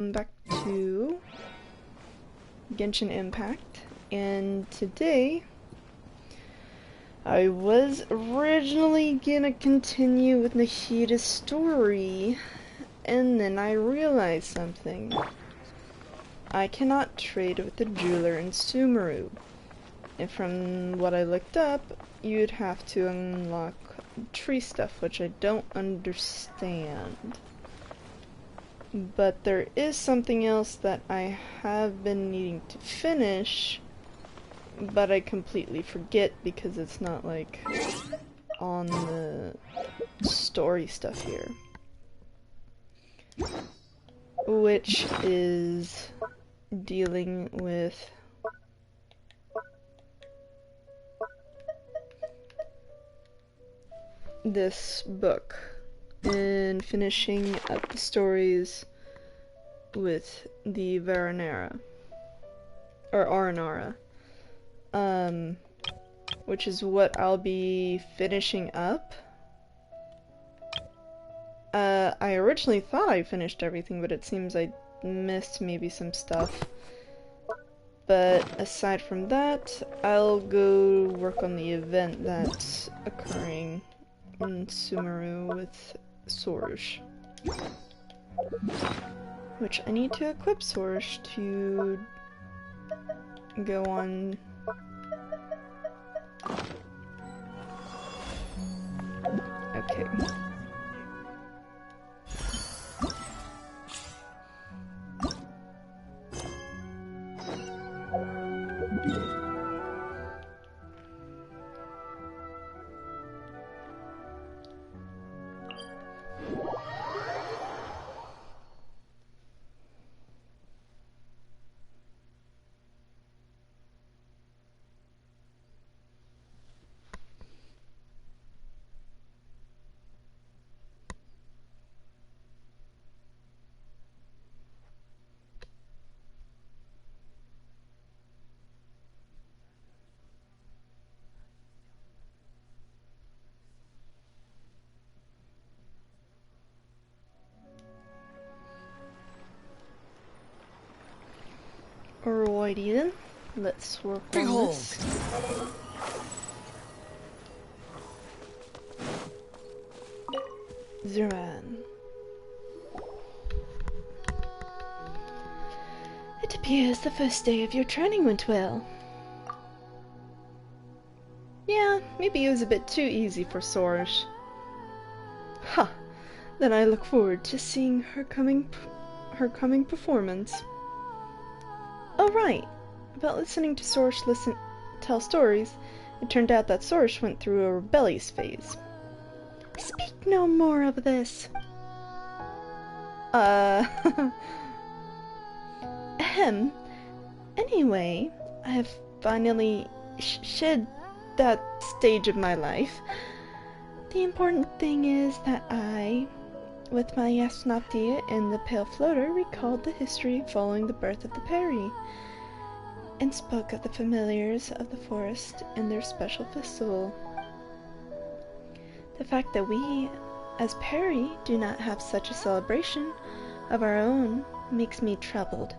Back to Genshin Impact, and today I was originally gonna continue with Nahida's story, and then I realized something. I cannot trade with the jeweler in Sumeru, and from what I looked up, you'd have to unlock tree stuff, which I don't understand. But there is something else that I have been needing to finish, but I completely forget because it's not like on the story stuff here. Which is dealing with this book and finishing up the stories with the Varanara, or Aranara, which is what I'll be finishing up. I originally thought I finished everything, but it seems I missed maybe some stuff. But aside from that, I'll go work on the event that's occurring in Sumeru with Sorge. Which I need to equip Sorge to go on. Okay. Alrighty then, let's work on this. Zeran. It appears the first day of your training went well. Yeah, maybe it was a bit too easy for Sorge. Ha! Then I look forward to seeing her coming performance. Oh right, about listening to Sorge tell stories, it turned out that Sorge went through a rebellious phase. Speak no more of this. Ahem. Anyway, I have finally shed that stage of my life. The important thing is that I, with my Yasnaptia and the Pale Floater, recalled the history following the birth of the Peri, and spoke of the familiars of the forest and their special festival. The fact that we, as Peri, do not have such a celebration of our own makes me troubled.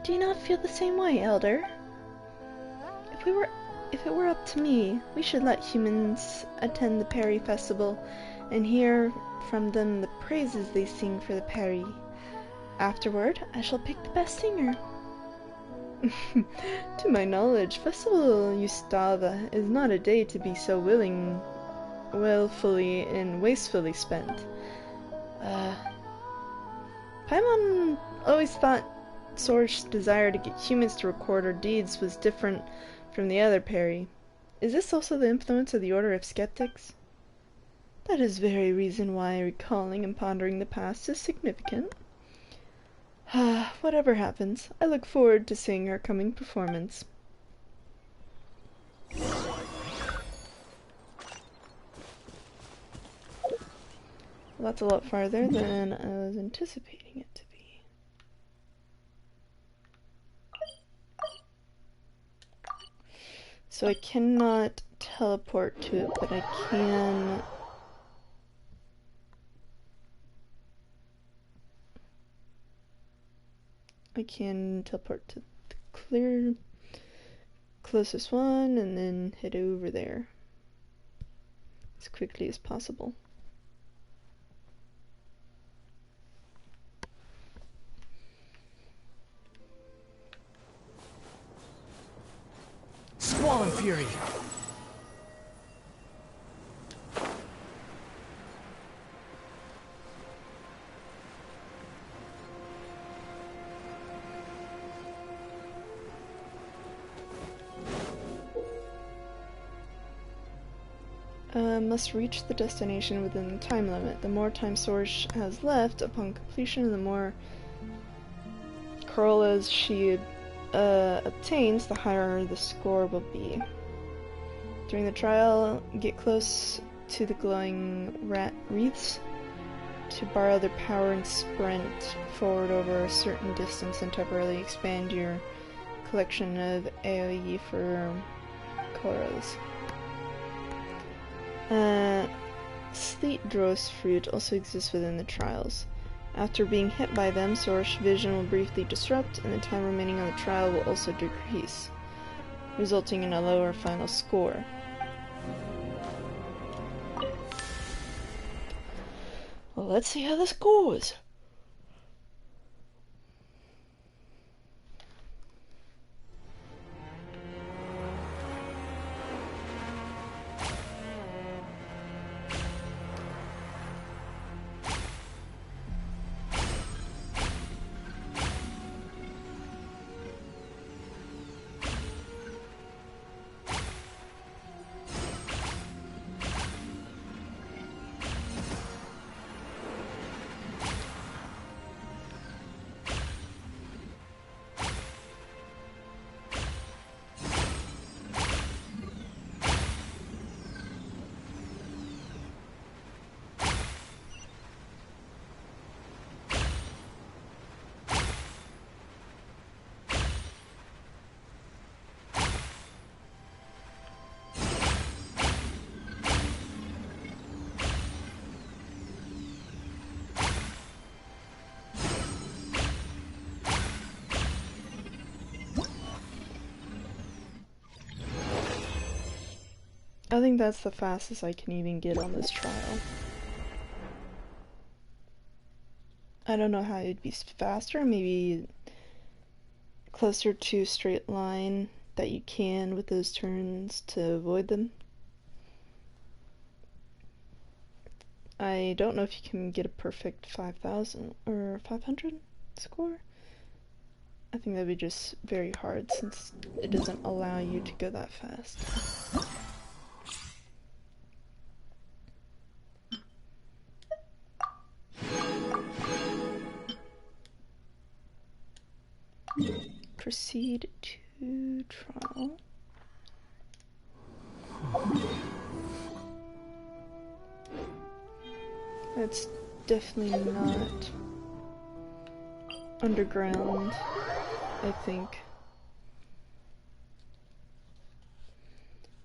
Do you not feel the same way, Elder? If it were up to me, we should let humans attend the Peri festival and hear from them the praises they sing for the Peri. Afterward, I shall pick the best singer. To my knowledge, Festival Yustava is not a day to be so willfully and wastefully spent. Paimon always thought Sorge's desire to get humans to record our deeds was different from the other Peri. Is this also the influence of the Order of Skeptics? That is the very reason why recalling and pondering the past is significant. Whatever happens, I look forward to seeing her coming performance. Well, that's a lot farther than I was anticipating it to be. So I cannot teleport to it, but I can I can teleport to the closest one and then head over there as quickly as possible. Squall Fury! Must reach the destination within the time limit. The more time Source has left upon completion, the more Corollas she obtains, the higher the score will be. During the trial, get close to the glowing wreaths to borrow their power and sprint forward over a certain distance and temporarily expand your collection of AoE for Corollas. Sleet Dross fruit also exists within the trials. After being hit by them, Source vision will briefly disrupt, and the time remaining on the trial will also decrease, resulting in a lower final score. Well, let's see how this goes. I think that's the fastest I can even get on this trial. I don't know how it'd be faster, maybe closer to straight line that you can with those turns to avoid them. I don't know if you can get a perfect 5,000 or 500 score. I think that'd be just very hard since it doesn't allow you to go that fast. Proceed to trial. That's definitely not underground, I think.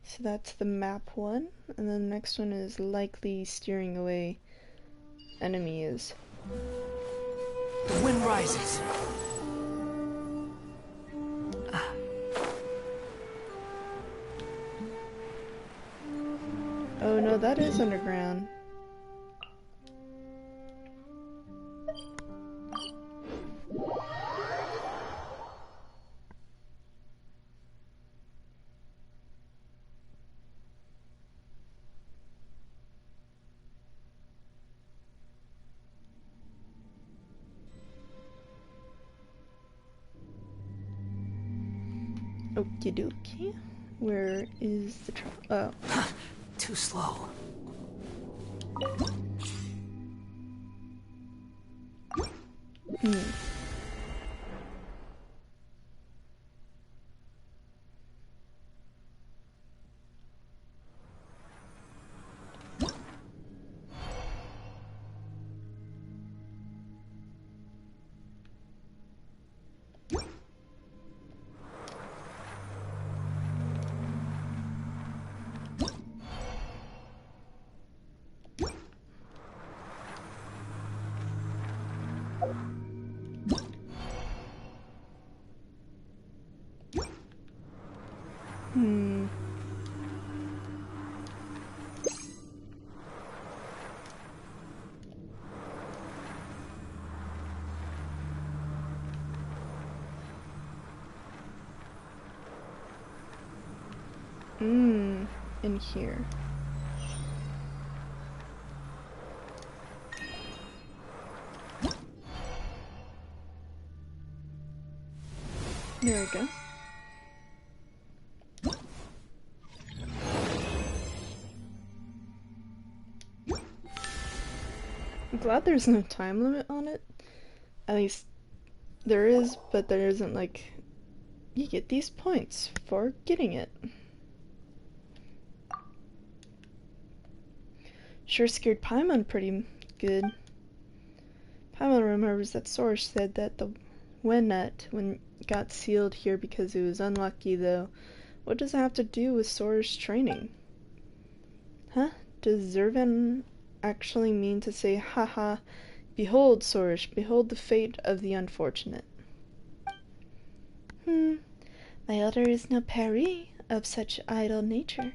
So that's the map one, and then the next one is likely steering away enemies. The wind rises. Oh no, that is underground. Okie dokie. Where is the trial? Oh. Too slow. Hmm. In here. There we go. I'm glad there's no time limit on it. At least there is, but there isn't like you get these points for getting it. Sure scared Paimon pretty good. Paimon remembers that Source said that the Wennet when got sealed here because it was unlucky, though. What does it have to do with Sora's training? Huh? Does Zervan actually mean to say, haha, behold, Sorash, behold the fate of the unfortunate? My elder is no peri of such idle nature.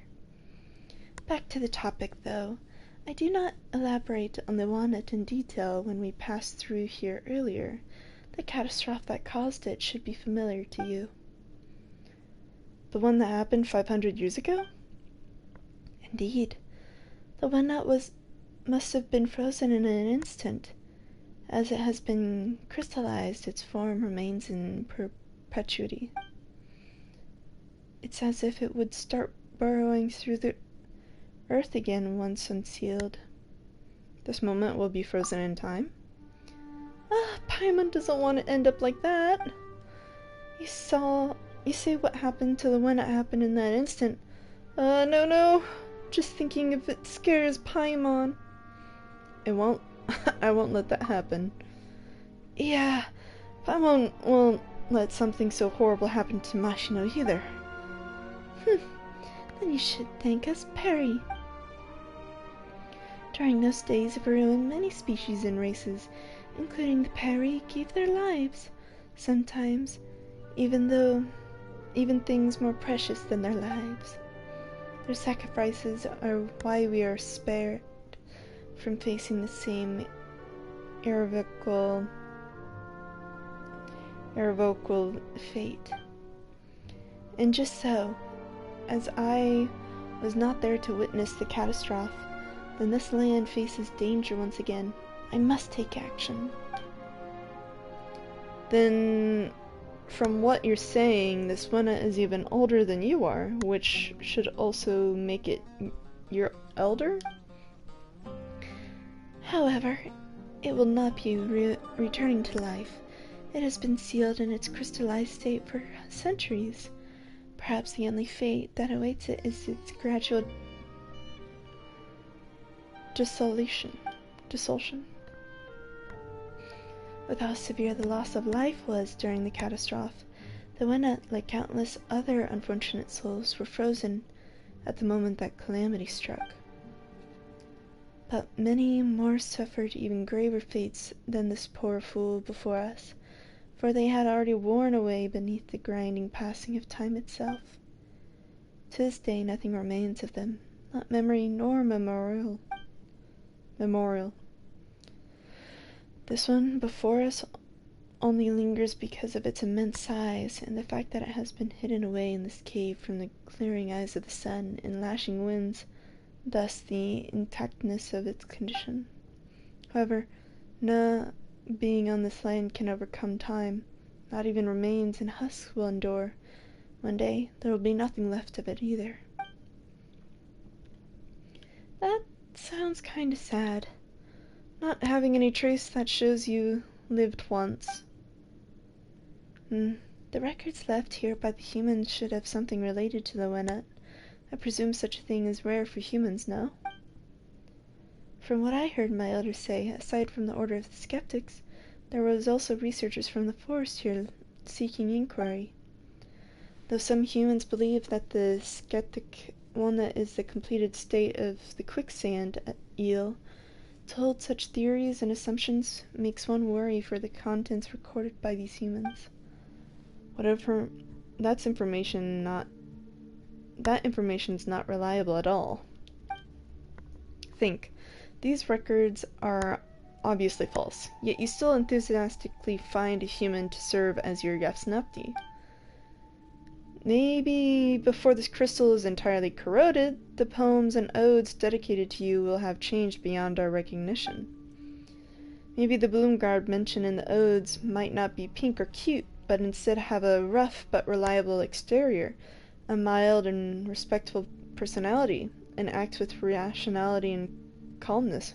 Back to the topic, though. I do not elaborate on the Wannet in detail when we passed through here earlier. The catastrophe that caused it should be familiar to you. The one that happened 500 years ago? Indeed. The one that must have been frozen in an instant. As it has been crystallized, its form remains in perpetuity. It's as if it would start burrowing through the earth again once unsealed. This moment will be frozen in time. Paimon doesn't want to end up like that. You say what happened to the one that happened in that instant. No. Just thinking of it scares Paimon. It won't. I won't let that happen. Yeah, Paimon won't let something so horrible happen to Mashino either. Then you should thank us, Perry. During those days of ruin, many species and races, including the Peri, gave their lives. Sometimes, even things more precious than their lives. Their sacrifices are why we are spared from facing the same irrevocable fate. And just so, as I was not there to witness the catastrophe, then this land faces danger once again. I must take action. Then, from what you're saying, this one is even older than you are, which should also make it your elder? However, it will not be returning to life. It has been sealed in its crystallized state for centuries. Perhaps the only fate that awaits it is its gradual dissolution. With how severe the loss of life was during the catastrophe, the Wennet, like countless other unfortunate souls, were frozen at the moment that calamity struck. But many more suffered even graver fates than this poor fool before us, for they had already worn away beneath the grinding passing of time itself. To this day nothing remains of them, not memory nor memorial. This one before us only lingers because of its immense size and the fact that it has been hidden away in this cave from the glaring eyes of the sun and lashing winds, thus the intactness of its condition. However, no being on this land can overcome time. Not even remains and husks will endure. One day there will be nothing left of it either. That sounds kinda sad. Not having any trace that shows you lived once. The records left here by the humans should have something related to the Wennet. I presume such a thing is rare for humans, no? From what I heard my elders say, aside from the Order of the Skeptics, there was also researchers from the forest here seeking inquiry. Though some humans believe that the skeptic Wennet is the completed state of the quicksand eel, to hold such theories and assumptions makes one worry for the contents recorded by these humans. Whatever, that's information not that information's not reliable at all. Think. These records are obviously false, yet you still enthusiastically find a human to serve as your Yafsnafti. Maybe before this crystal is entirely corroded, the poems and odes dedicated to you will have changed beyond our recognition. Maybe the Bloomguard mentioned in the odes might not be pink or cute, but instead have a rough but reliable exterior, a mild and respectful personality, and act with rationality and calmness,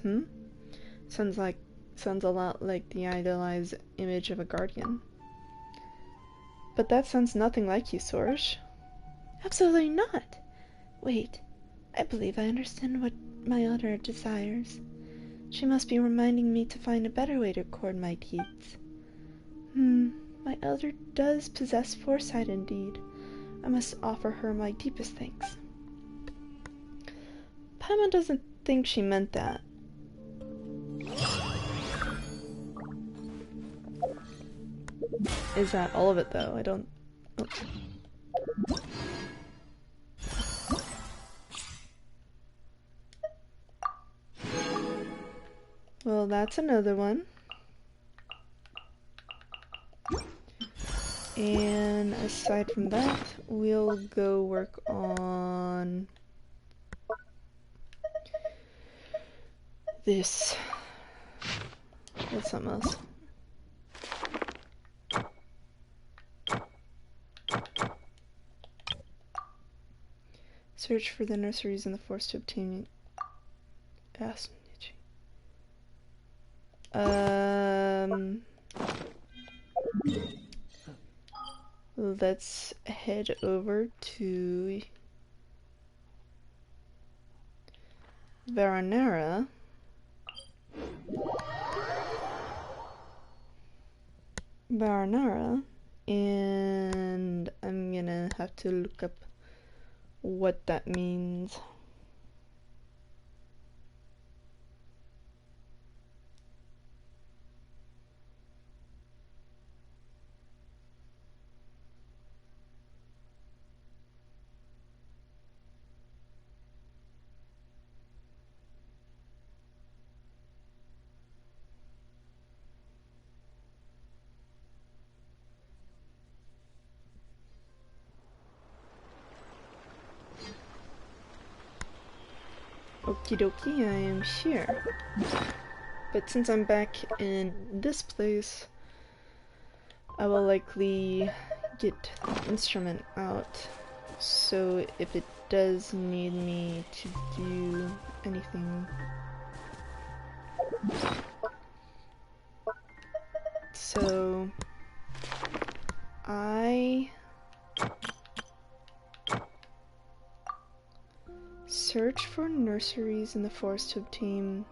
Sounds a lot like the idealized image of a guardian. But that sounds nothing like you, Sorge. Absolutely not. Wait, I believe I understand what my elder desires. She must be reminding me to find a better way to record my deeds. My elder does possess foresight indeed. I must offer her my deepest thanks. Paimon doesn't think she meant that. Is that all of it, though? I don't... Oh. Well, that's another one. And aside from that, we'll go work on this. What's something else? Search for the nurseries in the forest to obtain... Let's head over to Varanara. And I'm gonna have to look up what that means. Okie dokie, I am here. But since I'm back in this place, I will likely get the instrument out. So if it does need me to do anything... So... I... search for nurseries in the forest to obtain...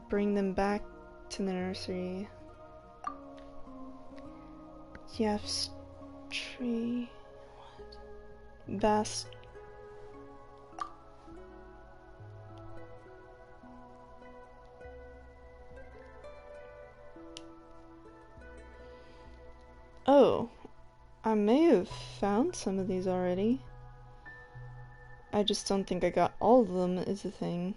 bring them back to the nursery. Yaf's tree... What? Vast... Oh, I may have found some of these already. I just don't think I got all of them, is the thing.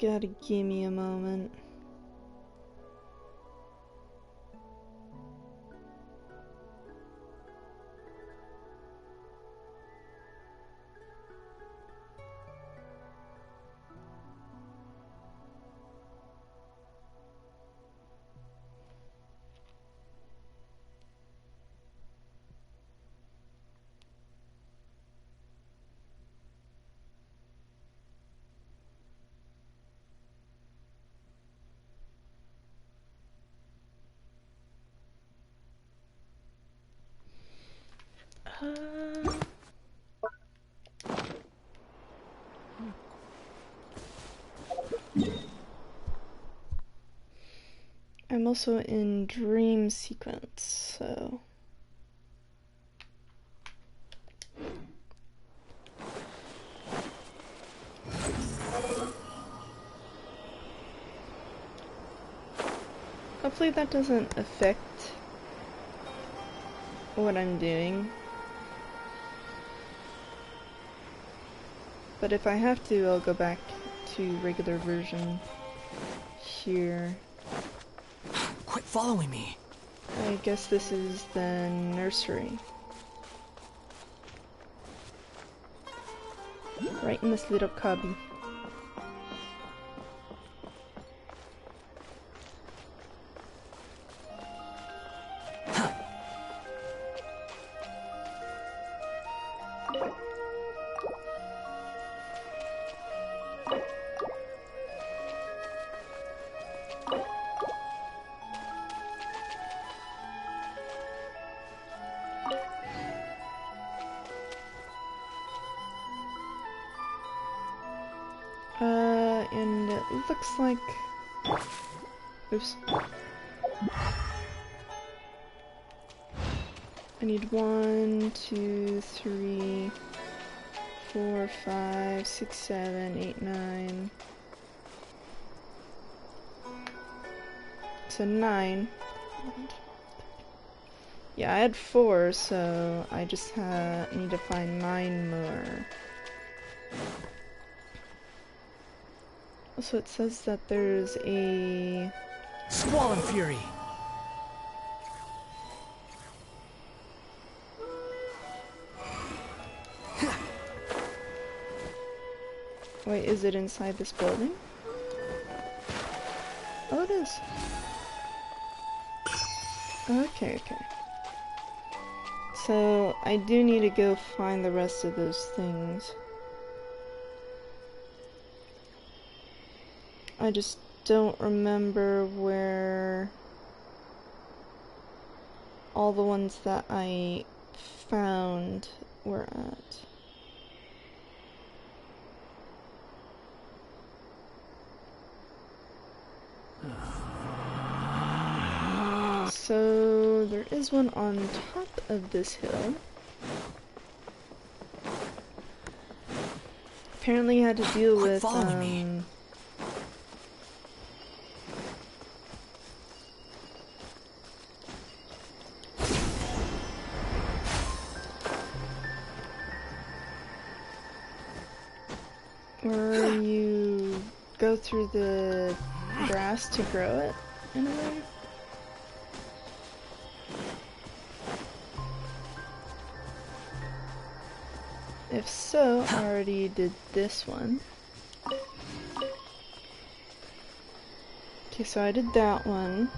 Gotta give me a moment. Uh, I'm also in dream sequence, so hopefully that doesn't affect what I'm doing. But if I have to, I'll go back to regular version here. Quit following me. I guess this is the nursery. Right in this little cubby. And it looks like... Oops. I need 1, 2, 3, 4, 5, 6, 7, 8, 9. So 9. Yeah, I had 4, so I just need to find 9 more. Also, it says that there's a... Squall and Fury. Wait, is it inside this building? Oh, it is. Okay, okay. So, I do need to go find the rest of those things. I just don't remember where all the ones that I found were at. So there is one on top of this hill. Apparently I had to deal with where you go through the grass to grow it, in a way. If so, I already did this one. Okay, so I did that one.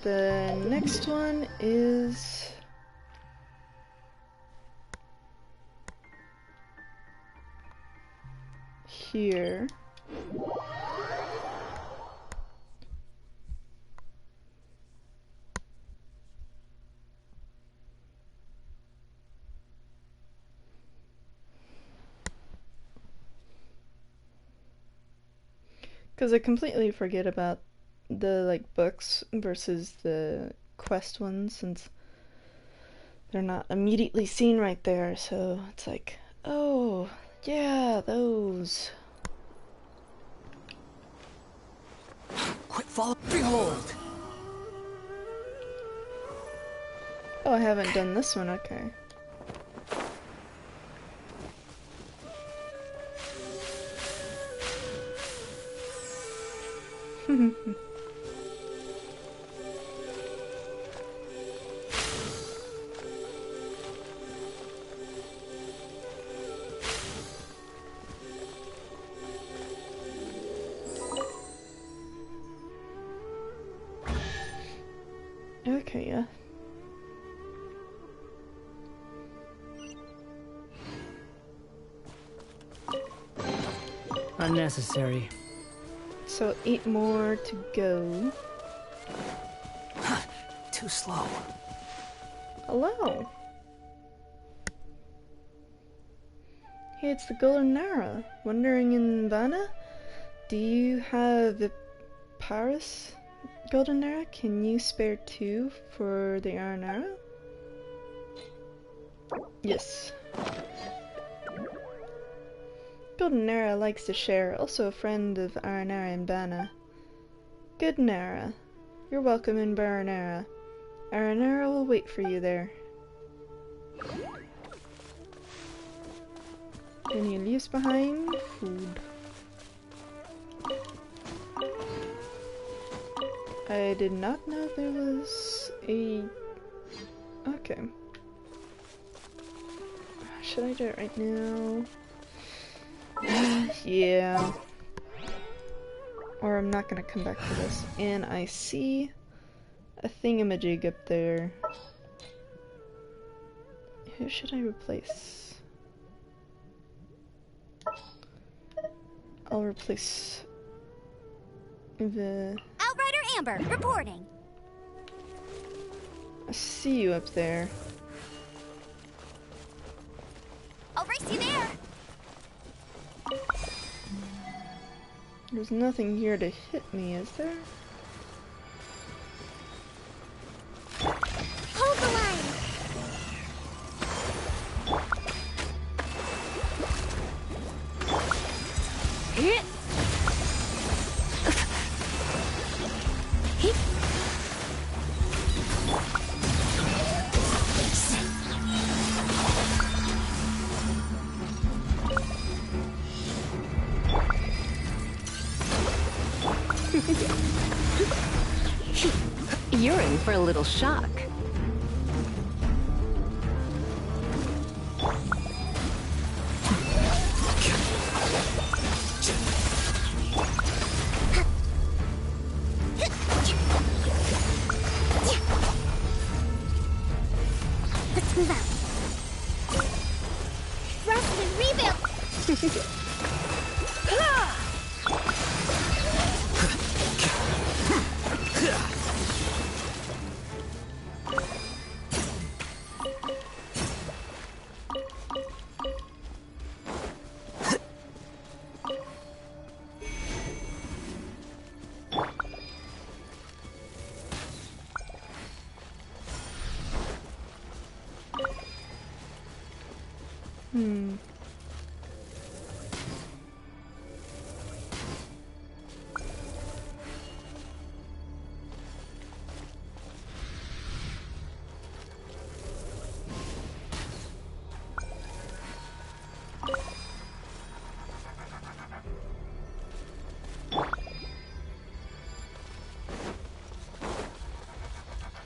The next one is... here. Because I completely forget about the like books versus the quest ones, since they're not immediately seen right there, so it's like, oh yeah, those. Quit following. Behold. Oh, I haven't done this one. Okay. Okay, yeah. Unnecessary. So 8 more to go. Too slow. Hello. Hey, it's the Golden Nara. Wandering in Vanna? Do you have the Paris Golden Nara? Can you spare 2 for the Iron Arrow? Yes. Golden Nara likes to share, also a friend of Aranara and Vanna. Good Nara. You're welcome in Baranara. Aranara will wait for you there. Any leaves behind? Food. I did not know there was a... Okay. Should I do it right now? Yeah. Or I'm not gonna come back to this. And I see a thingamajig up there. Who should I replace? I'll replace the... Outrider Amber, reporting. I see you up there. I'll race you there. There's nothing here to hit me, is there? Hold the line. Hit. You're in for a little shock. Let's move out. Rest and rebuild.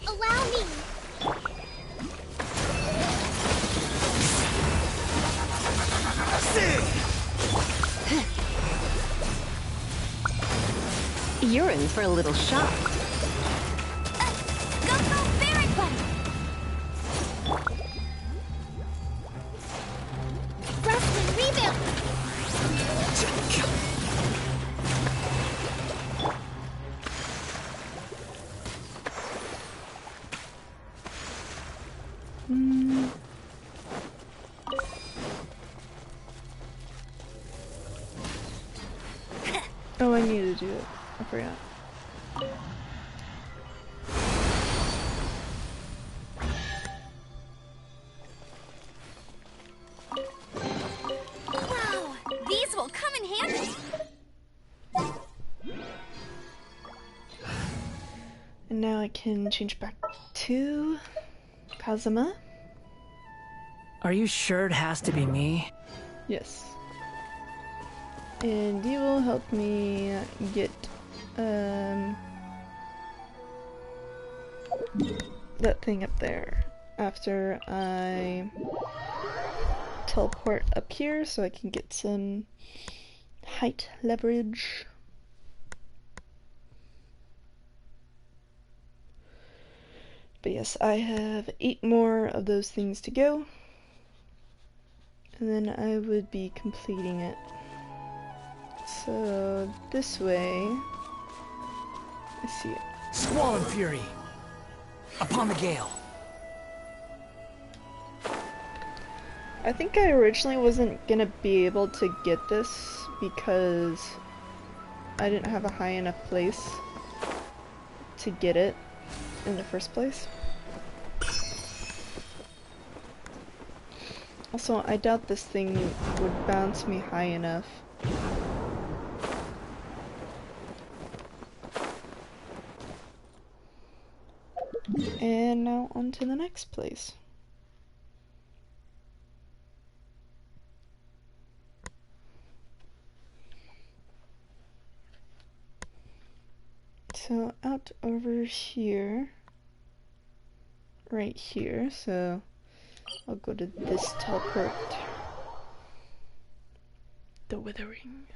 Allow me. You're in for a little shock. Go very buddy. Rest and rebuild. Oh, I need to do it. I forgot. Wow, these will come in handy. And now I can change back to Kazuma. Are you sure it has to be me? Yes. And you will help me get that thing up there after I teleport up here so I can get some height leverage. But yes, I have 8 more of those things to go, and then I would be completing it. So this way. I see it. Squall and fury. Upon the gale. I think I originally wasn't gonna be able to get this because I didn't have a high enough place to get it in the first place. Also, I doubt this thing would bounce me high enough. And now on to the next place. So out over here, right here, so I'll go to this teleport. The Withering.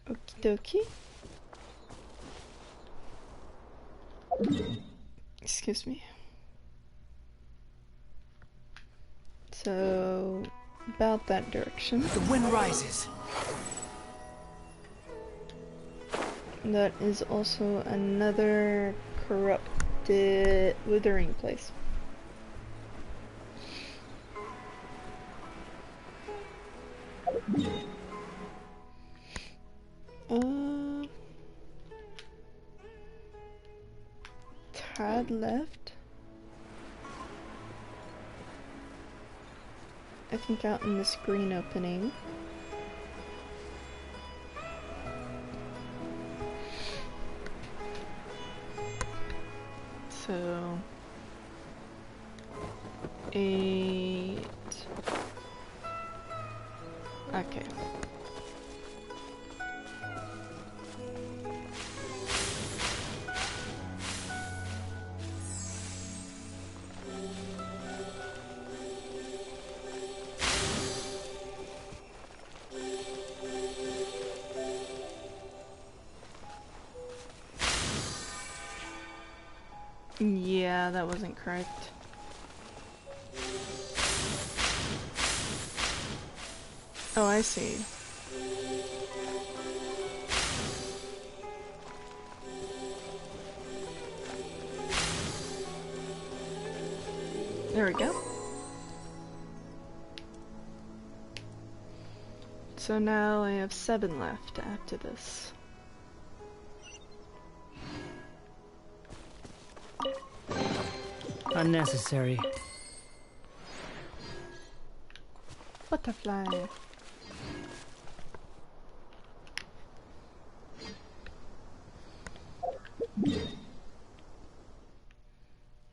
Okie dokie. Excuse me. So, about that direction. The wind rises. That is also another corrupted withering place. Tad left. I think out in this green opening. So 8. Okay. Yeah, that wasn't correct. Oh, I see. There we go. So now I have 7 left after this. Unnecessary. Butterfly.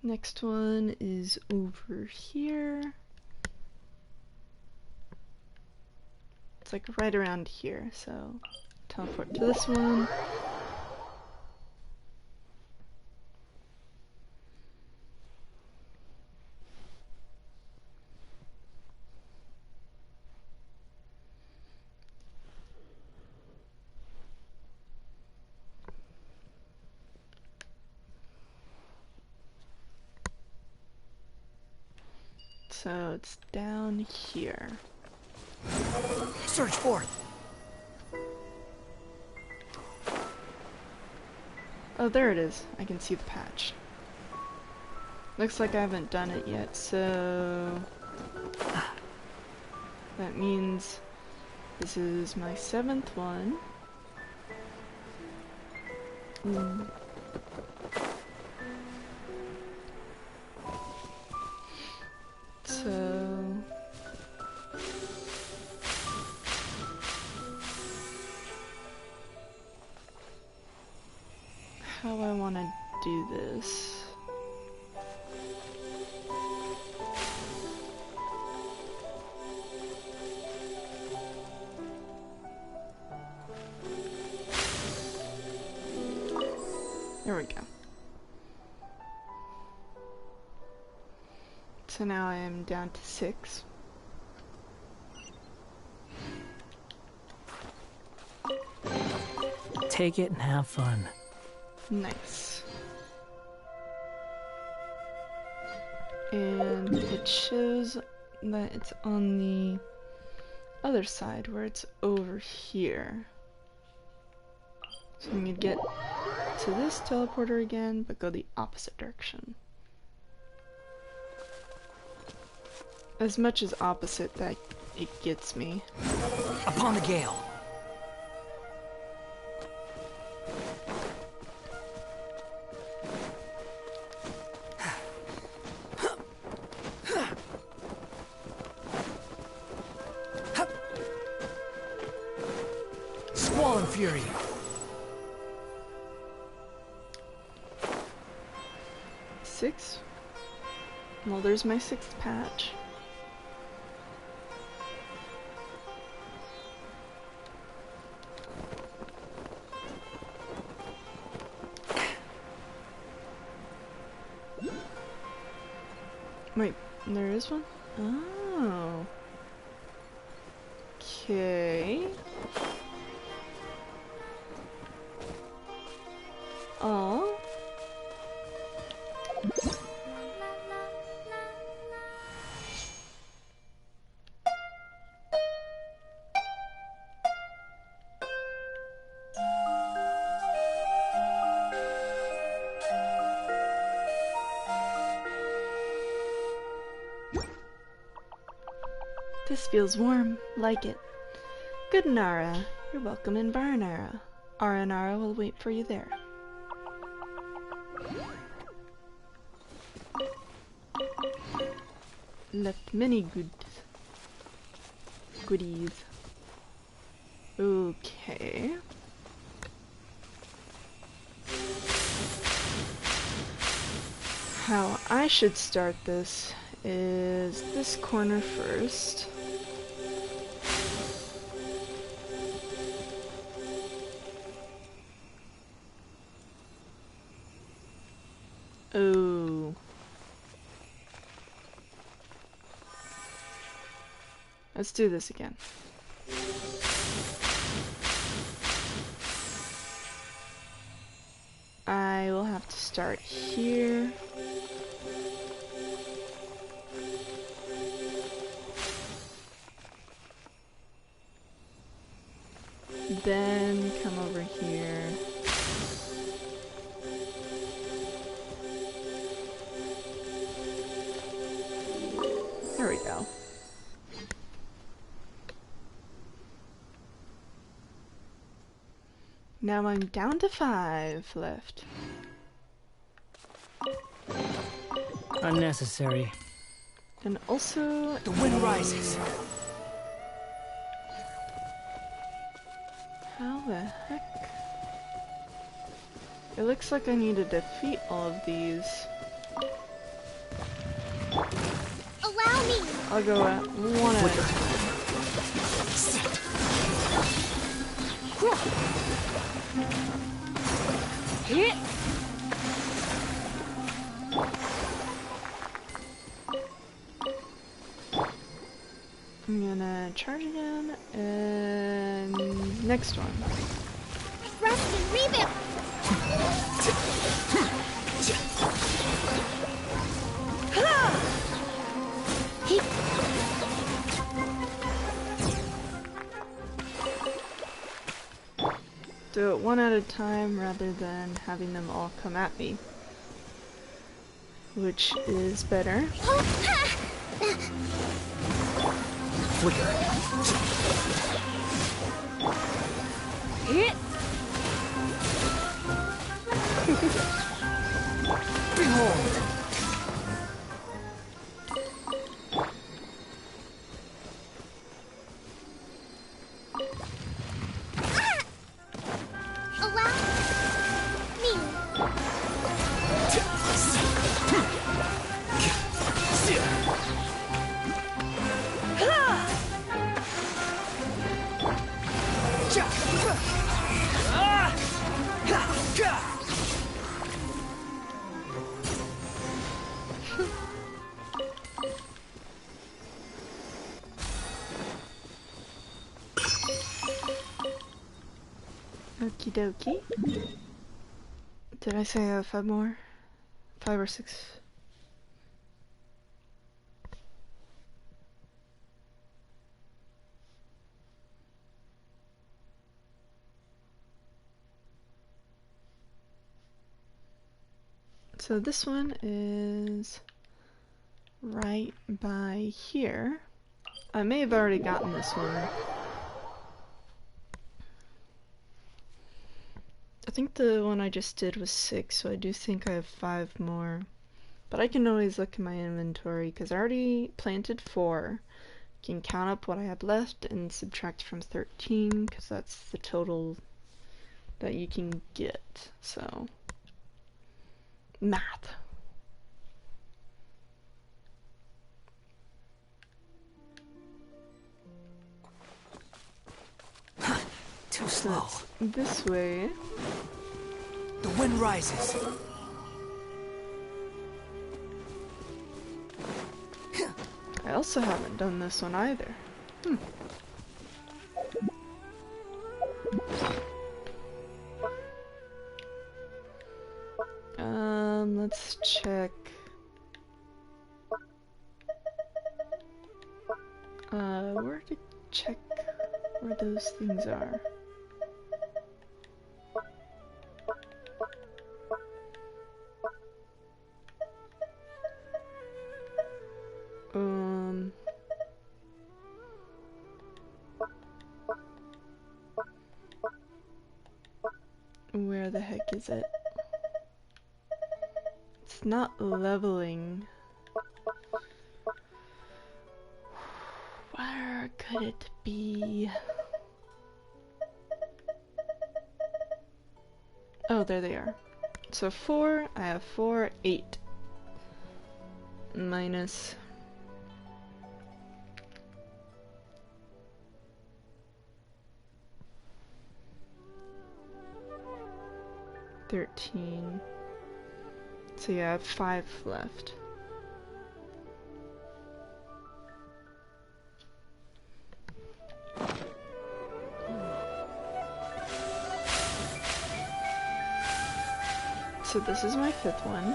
Next one is over here. It's like right around here, so teleport to this one. So it's down here. Search forth. Oh, there it is. I can see the patch. Looks like I haven't done it yet, so that means this is my 7th one. So how I want to do this. So now I am down to 6. Take it and have fun. Nice. And it shows that it's on the other side where it's over here. So I'm gonna get to this teleporter again, but go the opposite direction. As much as opposite that it gets me. Upon the gale. Squall and fury. Six? Well, there's my 6th patch. Wait, there is one? Oh. Okay. Oh. This feels warm. Like it. Good Nara. You're welcome in Varanara. Aranara will wait for you there. Left many goodies. Okay. How I should start this is this corner first. Oh. Let's do this again. I will have to start here. Then come over here. There we go. Now I'm down to 5 left. Unnecessary. And also... The wind rises. How the heck? It looks like I need to defeat all of these. Allow me! I'll go at one at a time. Hit! I'm gonna charge again, and next one. Rest and rebuild! Do it one at a time rather than having them all come at me. Which is better. Flicker. Hit! Behold. Allow me! Okie dokie. Did I say I have 5 more? 5 or 6? So this one is right by here. I may have already gotten this one. I think the one I just did was 6, so I do think I have 5 more. But I can always look in my inventory because I already planted 4. Can count up what I have left and subtract from 13 because that's the total that you can get. So, math. Too slow. This way. The wind rises. I also haven't done this one either. Let's check. Where to check where those things are? Where the heck is it? It's not leveling. Where could it be? Oh, there they are. So 4, I have 4, 8. Minus 13. So yeah, I have 5 left. So this is my 5th one.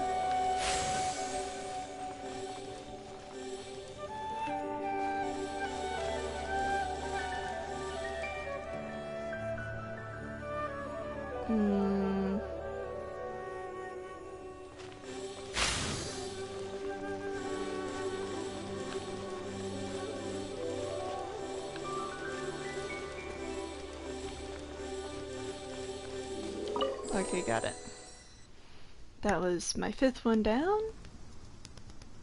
Okay, got it. That was my 5th one down.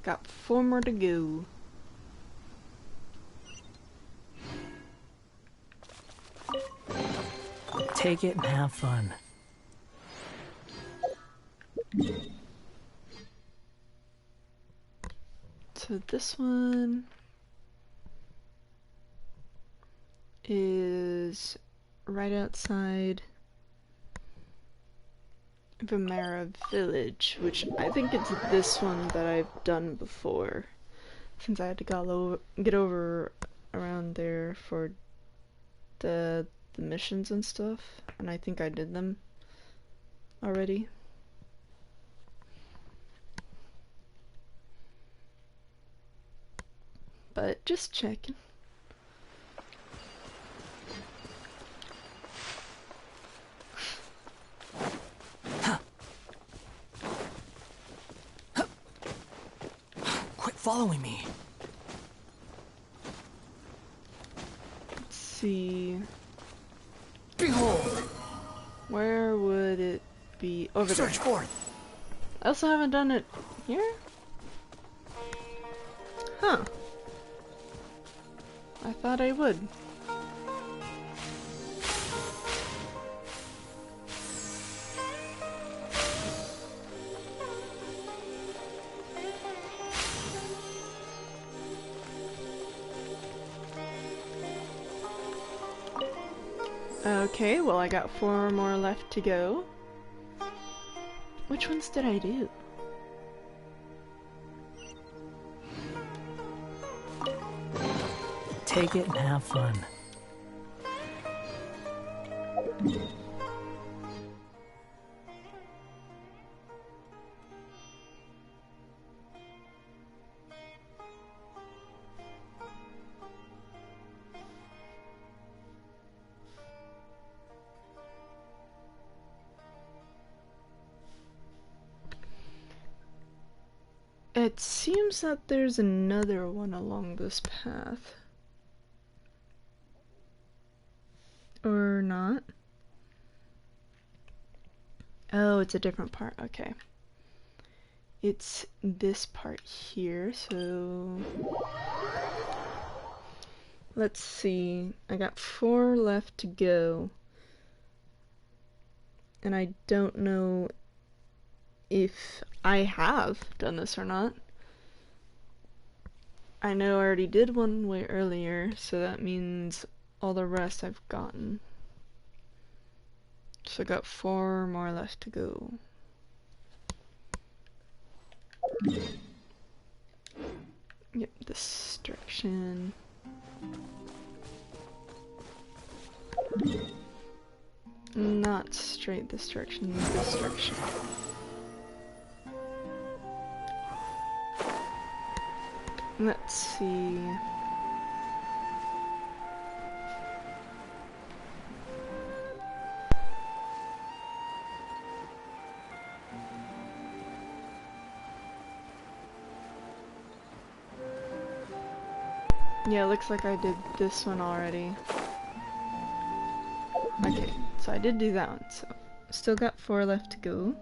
Got 4 more to go. Take it and have fun. So this one is right outside Vimera Village, which I think it's this one that I've done before, since I had to get over around there for the missions and stuff, and I think I did them already. But just checking. Quit following me. Let's see. Behold! Where would it be? Over there. Search for it. I also haven't done it here? Huh. I thought I would. Okay, well I got 4 more left to go. Which ones did I do? Take it and have fun. It seems that there's another one along this path. Or not. Oh, it's a different part. Okay. It's this part here, so let's see. I got 4 left to go. And I don't know if I have done this or not. I know I already did one way earlier, so that means all the rest I've gotten. So I got 4 more left to go. Yep, this direction. Not straight this direction, this direction. Let's see. Yeah, looks like I did this one already. Okay, so I did do that one, so still got 4 left to go.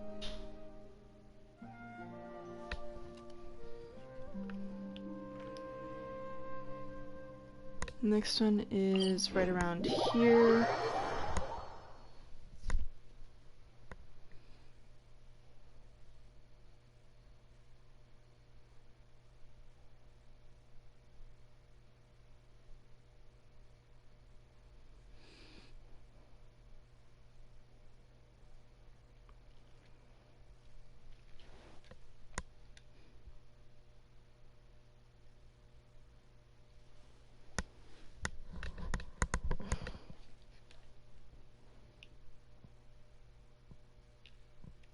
Next one is right around here.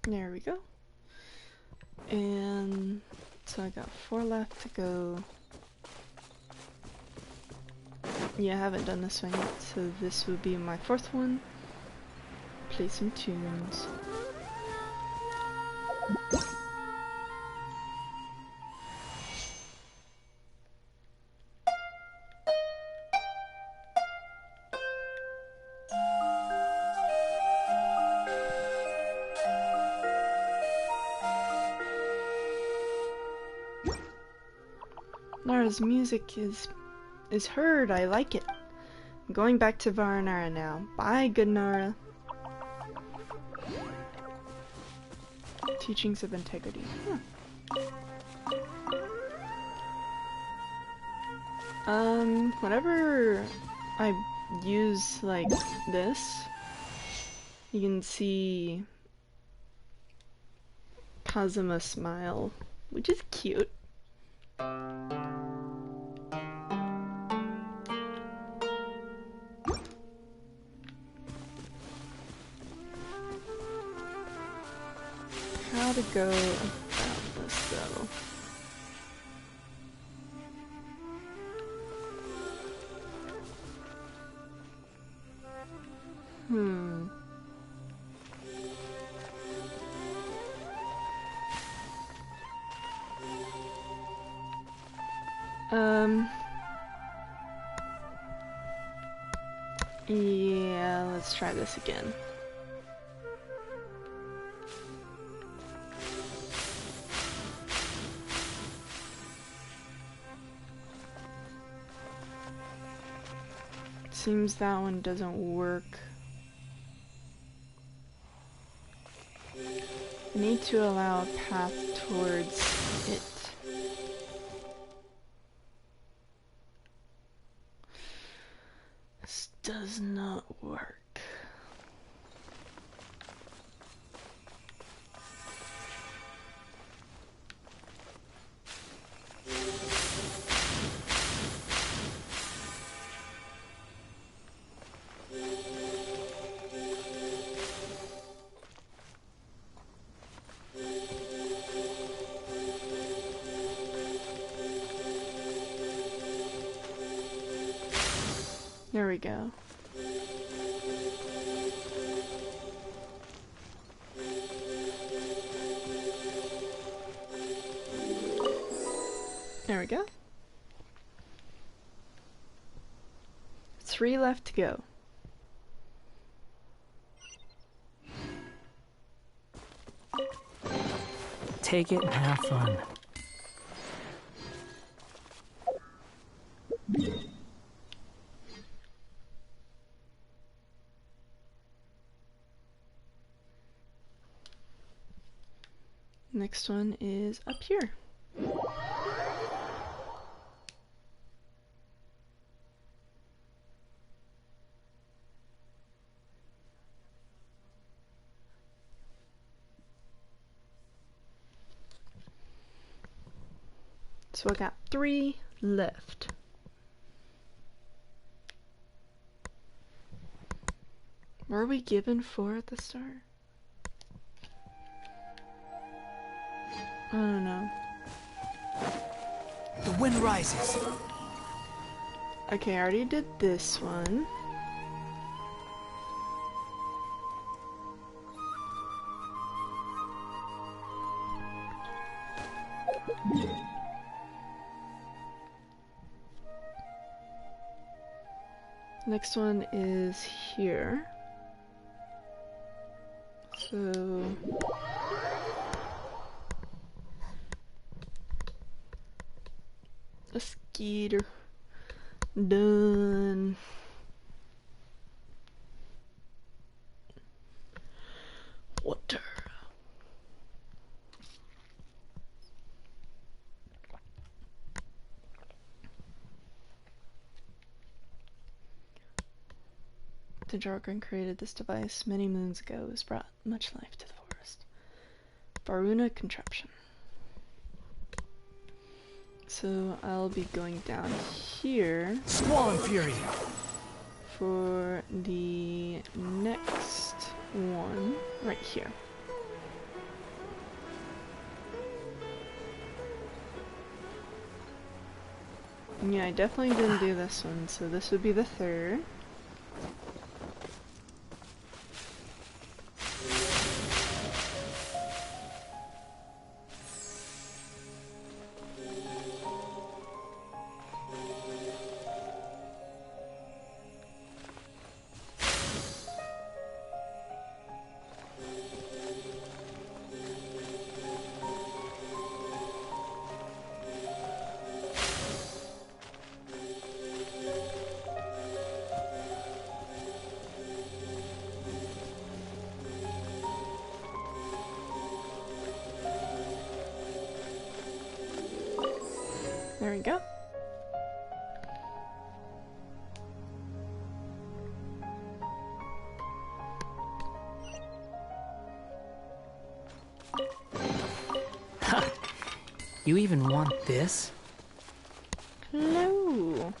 There we go. And so I got 4 left to go. Yeah, I haven't done this one yet, so this will be my 4th one. Play some tunes. Nara's music is heard. I like it. I'm going back to Varanara now. Bye, good Nara. Teachings of integrity. Whenever I use like this, you can see Kazuma smile, which is cute. How to go about this though? Yeah, let's try this again. Seems that one doesn't work. I need to allow a path towards it. This does not work. There we go. we go. 3 left to go. Take it and have fun. Next one is up here. So I got 3 left. Were we given 4 at the start? I don't know. The wind rises. Okay, I already did this one. Next one is here. So a skeeter. Done. Water. The Jargon created this device many moons ago. It has brought much life to the forest. Varuna contraption. So I'll be going down here Squall Fury. for the next one right here. Yeah, I definitely didn't do this one, so this would be the third. There we go. You even want this? Hello.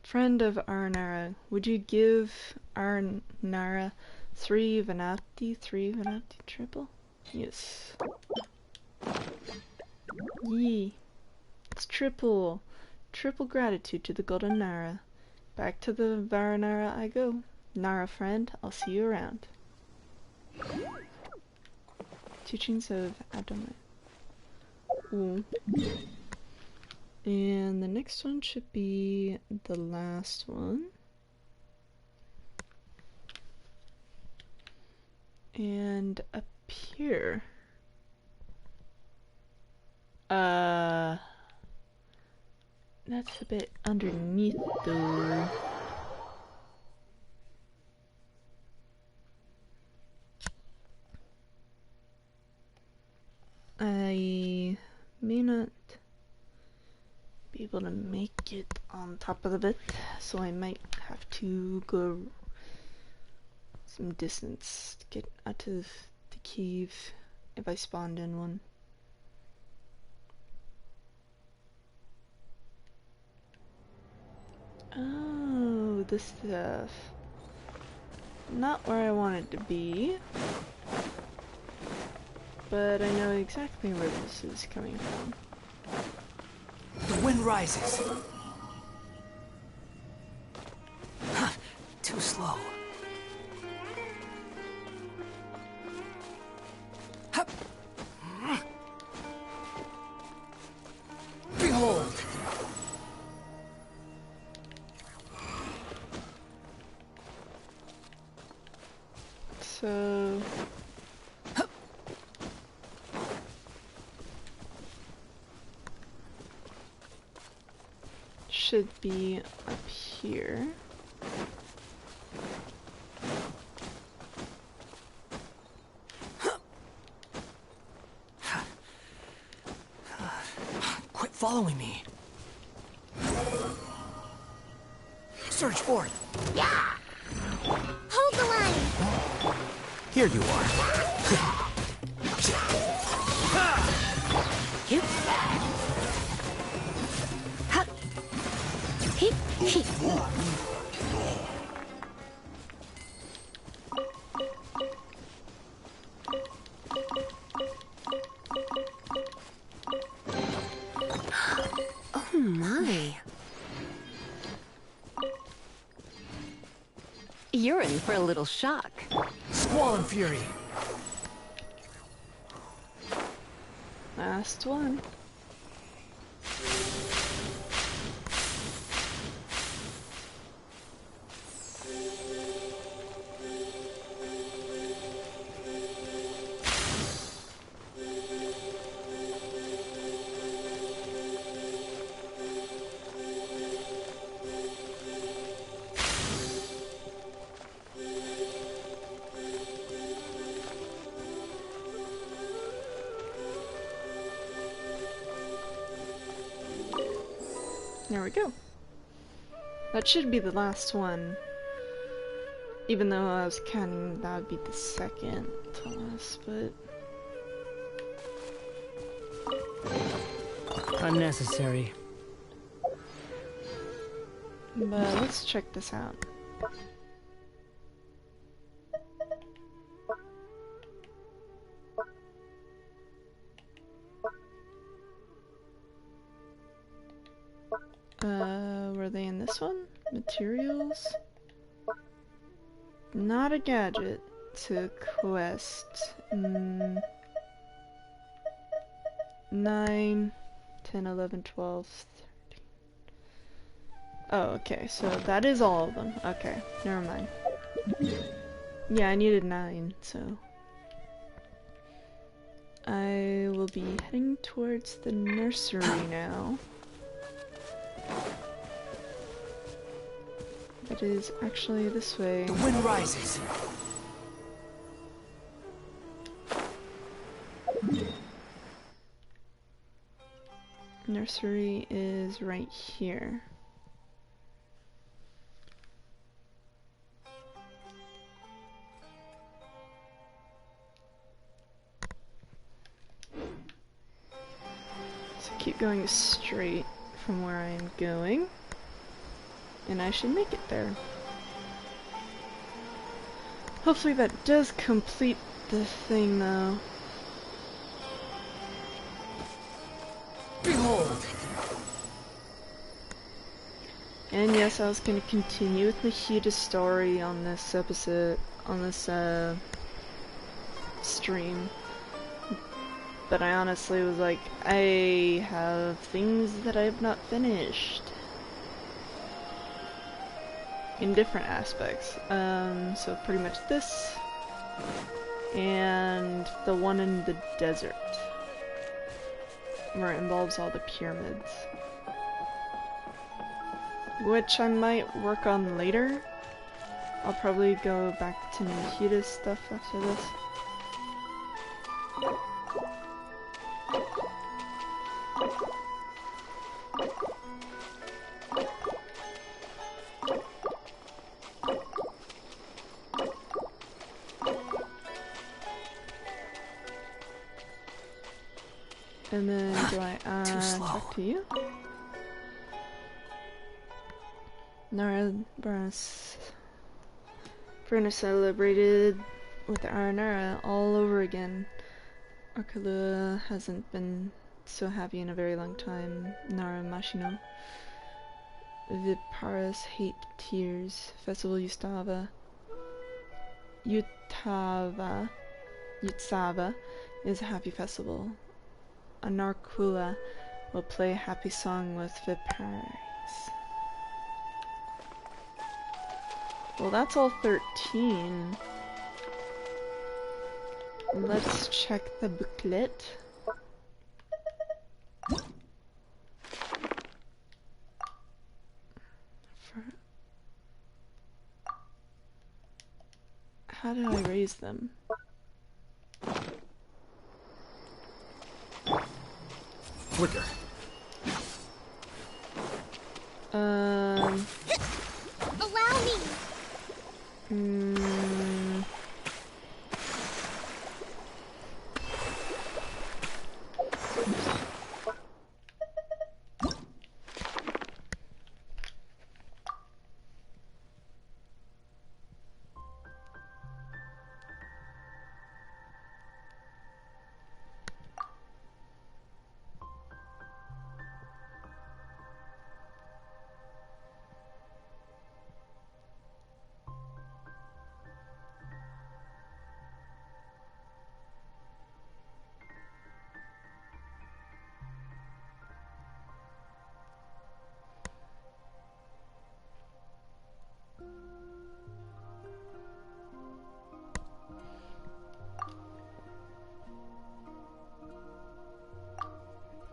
Friend of Arnara, would you give Arnara 3 Venati triple? Yes. Yee. It's triple gratitude to the golden Nara. Back to the Varanara I go. Nara friend, I'll see you around. Teachings of Adonai. Ooh. And the next one should be the last one. And up here. That's a bit underneath though. I may not be able to make it on top of the bit, so I might have to go some distance to get out of the cave if I spawned in one. Oh, this stuff. Not where I want it to be. But I know exactly where this is coming from. The wind rises. Too slow. So should be up here. Quit following me. Search for it. Hold the line. Here you are. Yep. Ha. Hip, hip. Oh my. You're in for a little shock. Squall and fury. Last one. There we go. That should be the last one. Even though I was counting that would be the second to last, but... Unnecessary. But let's check this out. Were they in this one? Materials? Not a gadget to quest. 9, 10, 11, 12, 13. Oh, okay, so that is all of them. Okay, never mind. Yeah, I needed 9, so... I will be heading towards the nursery now. It is actually this way. The wind rises. Nursery is right here. So keep going straight from where I am going. And I should make it there. Hopefully that does complete the thing though. Behold! And yes, I was gonna continue with Nahida's story on this episode, on this stream. But I honestly was like, I have things that I have not finished. In different aspects. So pretty much this, and the one in the desert, where it involves all the pyramids. Which I might work on later. I'll probably go back to Nahida's stuff after this. And then do I talk to you? Nara Bruna celebrated with Aranara all over again. Arkalua hasn't been so happy in a very long time. Nara Mashino. Viparis hate tears. Festival Yutsava is a happy festival. Anarkula will play a happy song with Viparis. Well, that's all 13. Let's check the booklet. How do I raise them? Flicker. Allow me!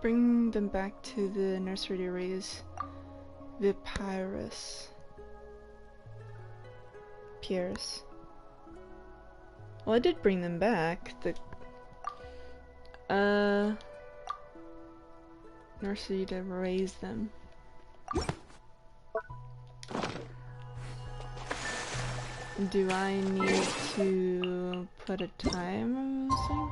Bring them back to the nursery to raise Vipyrus. Pierce. Well, I did bring them back. The nursery to raise them. Do I need to put a time on this thing?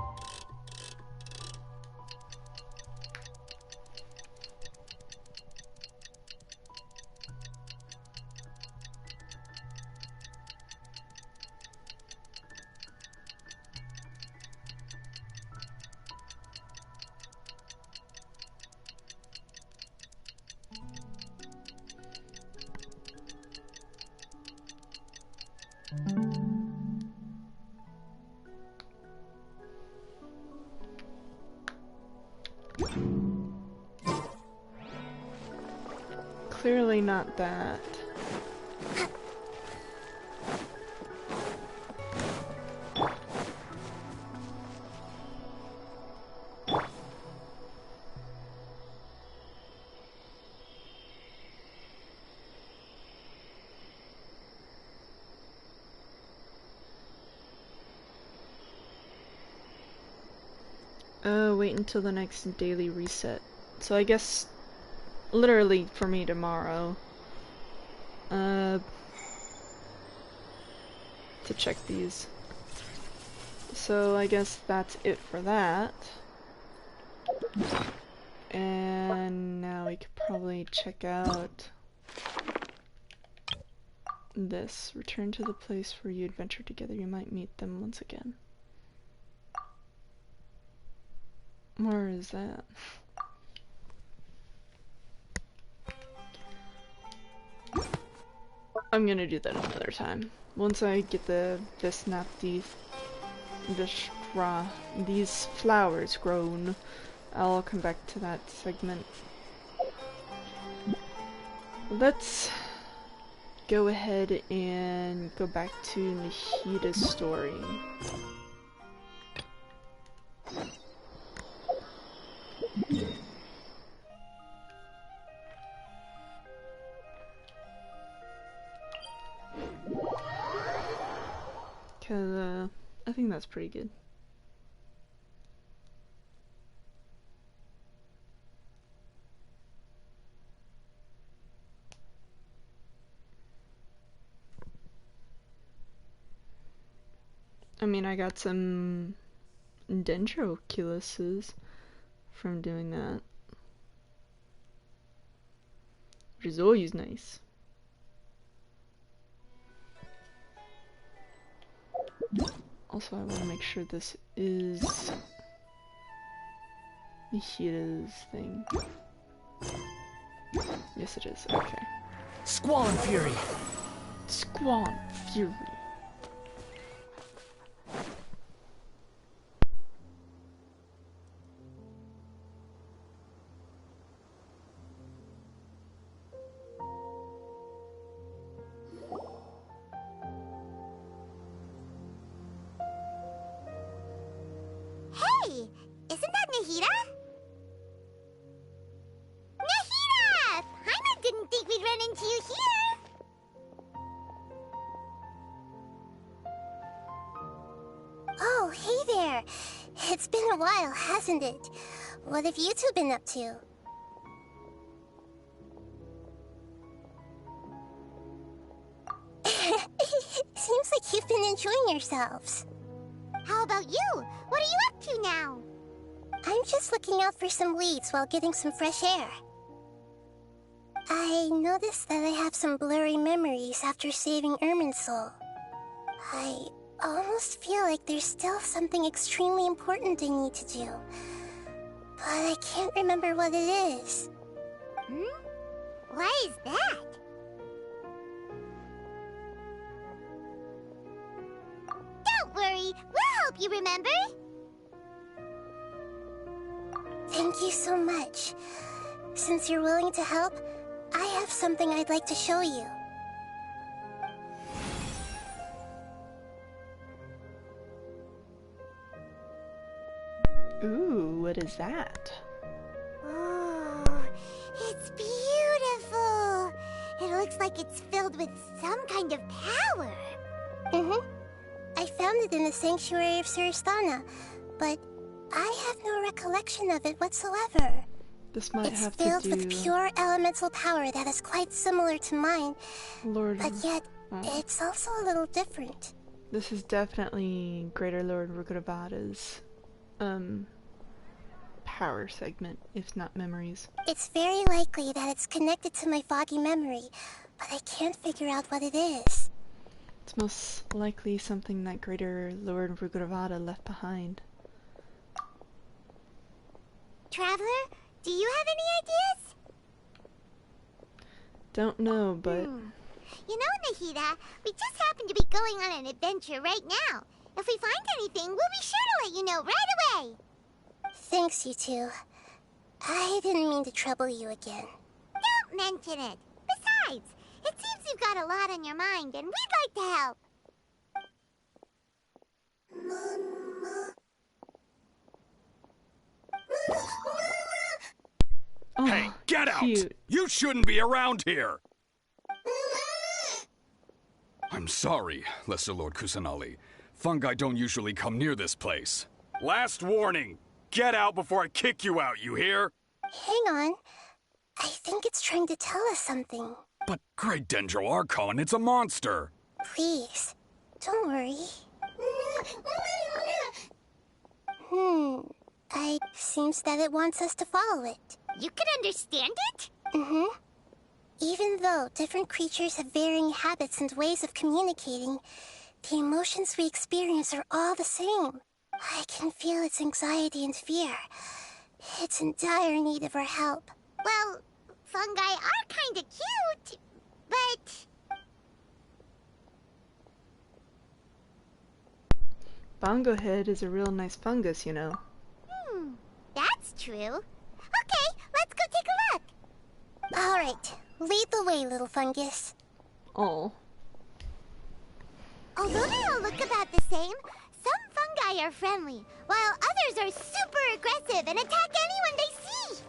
Clearly not that. Wait until the next daily reset. So I guess literally for me tomorrow. To check these. So I guess that's it for that. And now we could probably check out this. Return to the place where you adventured together. You might meet them once again. Where is that? I'm gonna do that another time. Once I get these flowers grown, I'll come back to that segment. Let's go ahead and go back to Nahida's story. Cause I think that's pretty good. I mean, I got some dendroculuses from doing that, which is always nice. Also, I want to make sure this is Nahida's thing. Yes, it is. Okay. Squall and Fury. Squall and Fury. It's been a while, hasn't it? What have you two been up to? Seems like you've been enjoying yourselves. How about you? What are you up to now? I'm just looking out for some weeds while getting some fresh air. I noticed that I have some blurry memories after saving Irminsul. I almost feel like there's still something extremely important I need to do. But I can't remember what it is. What is that? Don't worry, we'll help you remember. Thank you so much. Since you're willing to help, I have something I'd like to show you. Ooh, what is that? Oh, it's beautiful. It looks like it's filled with some kind of power. I found it in the sanctuary of Suristana, but I have no recollection of it whatsoever. This might It's have to filled do with pure elemental power that is quite similar to mine, Lord. but yet it's also a little different. This is definitely Greater Lord Rugurabada's power segment, if not memories. It's very likely that it's connected to my foggy memory, but I can't figure out what it is. It's most likely something that Greater Lord Rugurabada left behind. Traveler, do you have any ideas? Don't know, but You know, Nahida, we just happen to be going on an adventure right now. If we find anything, we'll be sure to let you know right away. Thanks, you two. I didn't mean to trouble you again. Don't mention it. Besides, it seems you've got a lot on your mind, and we'd like to help. oh, Hey, get out! cute. You shouldn't be around here! I'm sorry, Lesser Lord Kusanali. Fungi don't usually come near this place. Last warning! Get out before I kick you out, you hear? Hang on. I think it's trying to tell us something. But Great Dendro Archon, it's a monster! Please, don't worry. It seems that it wants us to follow it. You can understand it? Even though different creatures have varying habits and ways of communicating, the emotions we experience are all the same. I can feel its anxiety and fear. It's in dire need of our help. Well, fungi are kinda cute, but... Bongo Head is a real nice fungus, you know. That's true. Okay, let's go take a look. All right, lead the way, little fungus. Oh. Although they all look about the same, some fungi are friendly, while others are super aggressive and attack anyone they see.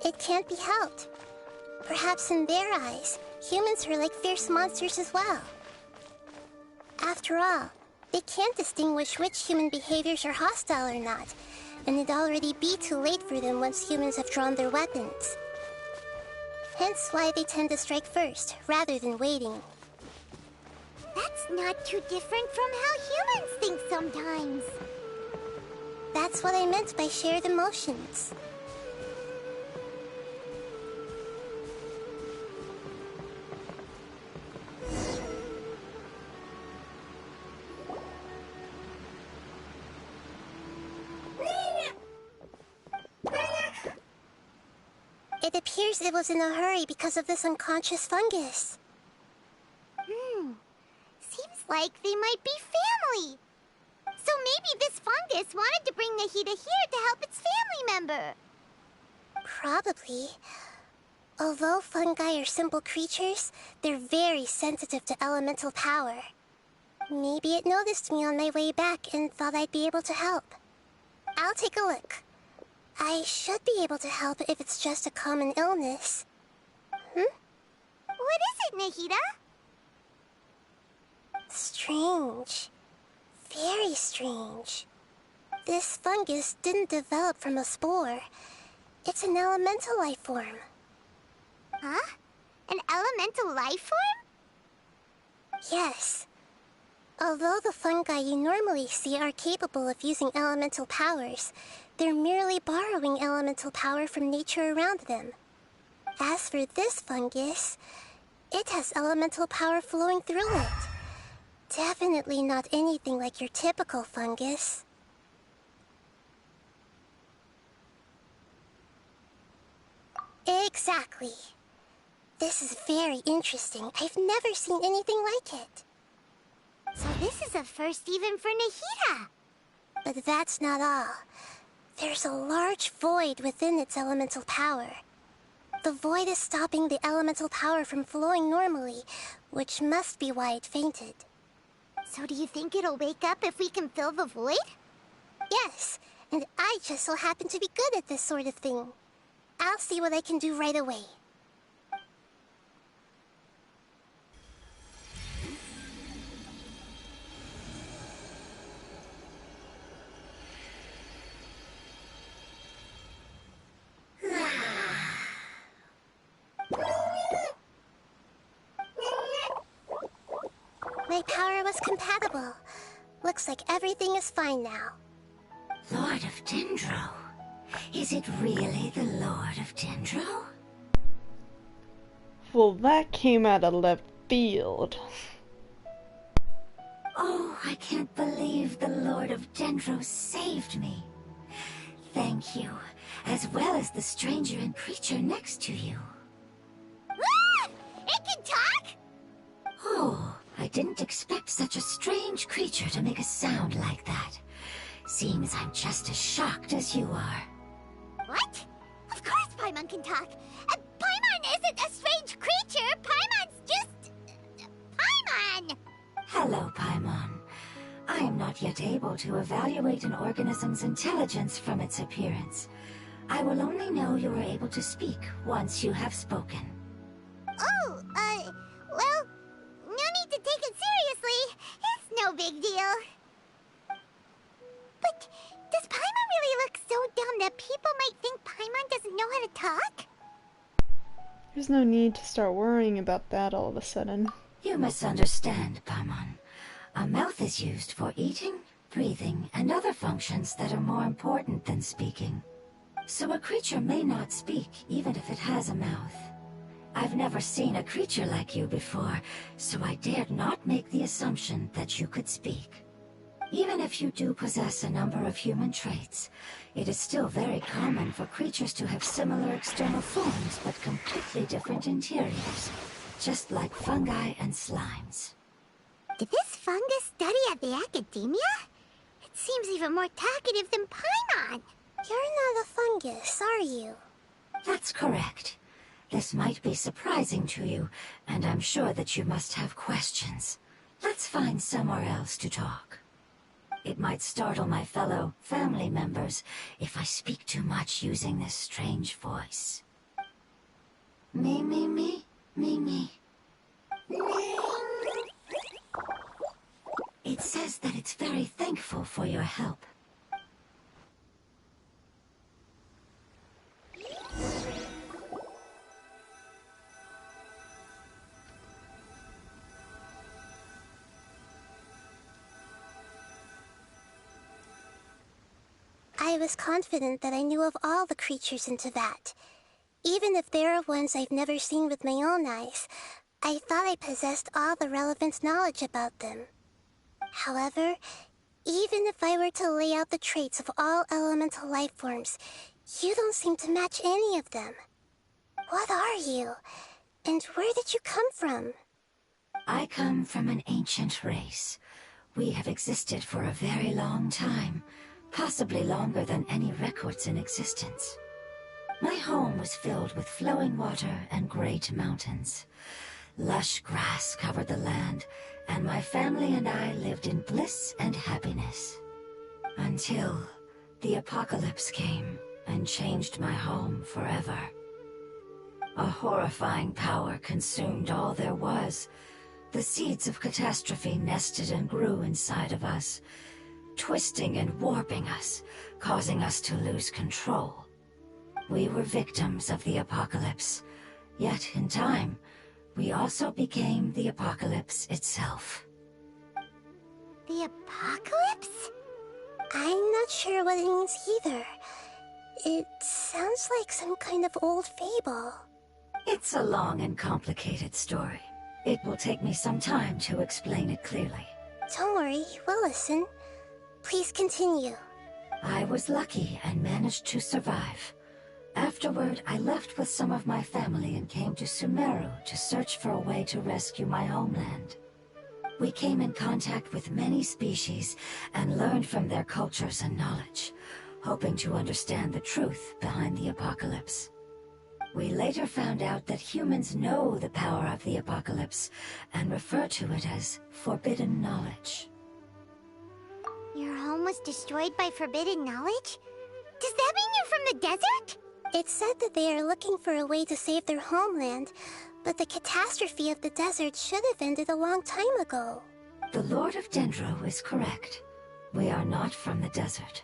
It can't be helped. Perhaps in their eyes, humans are like fierce monsters as well. After all, they can't distinguish which human behaviors are hostile or not, and it'd already be too late for them once humans have drawn their weapons. Hence why they tend to strike first, rather than waiting. That's not too different from how humans think sometimes. That's what I meant by shared emotions. It appears it was in a hurry because of this unconscious fungus. Seems like they might be family. So maybe this fungus wanted to bring Nahida here to help its family member. Probably. Although fungi are simple creatures, they're very sensitive to elemental power. Maybe it noticed me on my way back and thought I'd be able to help. I'll take a look. I should be able to help if it's just a common illness. What is it, Nahida? Strange. Very strange. This fungus didn't develop from a spore. It's an elemental life form. Huh? An elemental life form? Yes. Although the fungi you normally see are capable of using elemental powers, they're merely borrowing elemental power from nature around them. As for this fungus, it has elemental power flowing through it. Definitely not anything like your typical fungus. Exactly. This is very interesting. I've never seen anything like it. So this is a first even for Nahida. But that's not all. There's a large void within its elemental power. The void is stopping the elemental power from flowing normally, which must be why it fainted. So do you think it'll wake up if we can fill the void? Yes, and I just so happen to be good at this sort of thing. I'll see what I can do right away. My power was compatible. Looks like everything is fine now. Lord of Dendro? Is it really the Lord of Dendro? Well, that came out of left field. Oh, I can't believe the Lord of Dendro saved me. Thank you, as well as the stranger and creature next to you. Ah! It can talk? Oh, I didn't expect such a strange creature to make a sound like that. Seems I'm just as shocked as you are. What? Of course Paimon can talk. Paimon isn't a strange creature. Paimon's just... Paimon! Hello, Paimon. I am not yet able to evaluate an organism's intelligence from its appearance. I will only know you are able to speak once you have spoken. Oh, well, no need to take it seriously. It's no big deal. But does Paimon really look so dumb that people might think Paimon doesn't know how to talk? There's no need to start worrying about that all of a sudden. You misunderstand, Paimon. A mouth is used for eating, breathing, and other functions that are more important than speaking. So a creature may not speak, even if it has a mouth. I've never seen a creature like you before, so I dared not make the assumption that you could speak. Even if you do possess a number of human traits, it is still very common for creatures to have similar external forms but completely different interiors, just like fungi and slimes. Did this fungus study at the academia? It seems even more talkative than Paimon. You're not a fungus, are you? That's correct. This might be surprising to you, and I'm sure that you must have questions. Let's find somewhere else to talk. It might startle my fellow family members if I speak too much using this strange voice. Me, me, me, me, me. It says that it's very thankful for your help. I was confident that I knew of all the creatures in Teyvat. Even if there are ones I've never seen with my own eyes, I thought I possessed all the relevant knowledge about them. However, even if I were to lay out the traits of all elemental life forms, you don't seem to match any of them. What are you? And where did you come from? I come from an ancient race. We have existed for a very long time, possibly longer than any records in existence. My home was filled with flowing water and great mountains. Lush grass covered the land, and my family and I lived in bliss and happiness. Until the apocalypse came and changed my home forever. A horrifying power consumed all there was. The seeds of catastrophe nested and grew inside of us, twisting and warping us, causing us to lose control. We were victims of the apocalypse, yet in time, we also became the apocalypse itself. The apocalypse? I'm not sure what it means either. It sounds like some kind of old fable. It's a long and complicated story. It will take me some time to explain it clearly. Don't worry, we'll listen. Please continue. I was lucky and managed to survive. Afterward, I left with some of my family and came to Sumeru to search for a way to rescue my homeland. We came in contact with many species and learned from their cultures and knowledge, hoping to understand the truth behind the apocalypse. We later found out that humans know the power of the apocalypse and refer to it as forbidden knowledge. Your home was destroyed by forbidden knowledge? Does that mean you're from the desert? It said that they are looking for a way to save their homeland, but the catastrophe of the desert should have ended a long time ago. The Lord of Dendro is correct. We are not from the desert.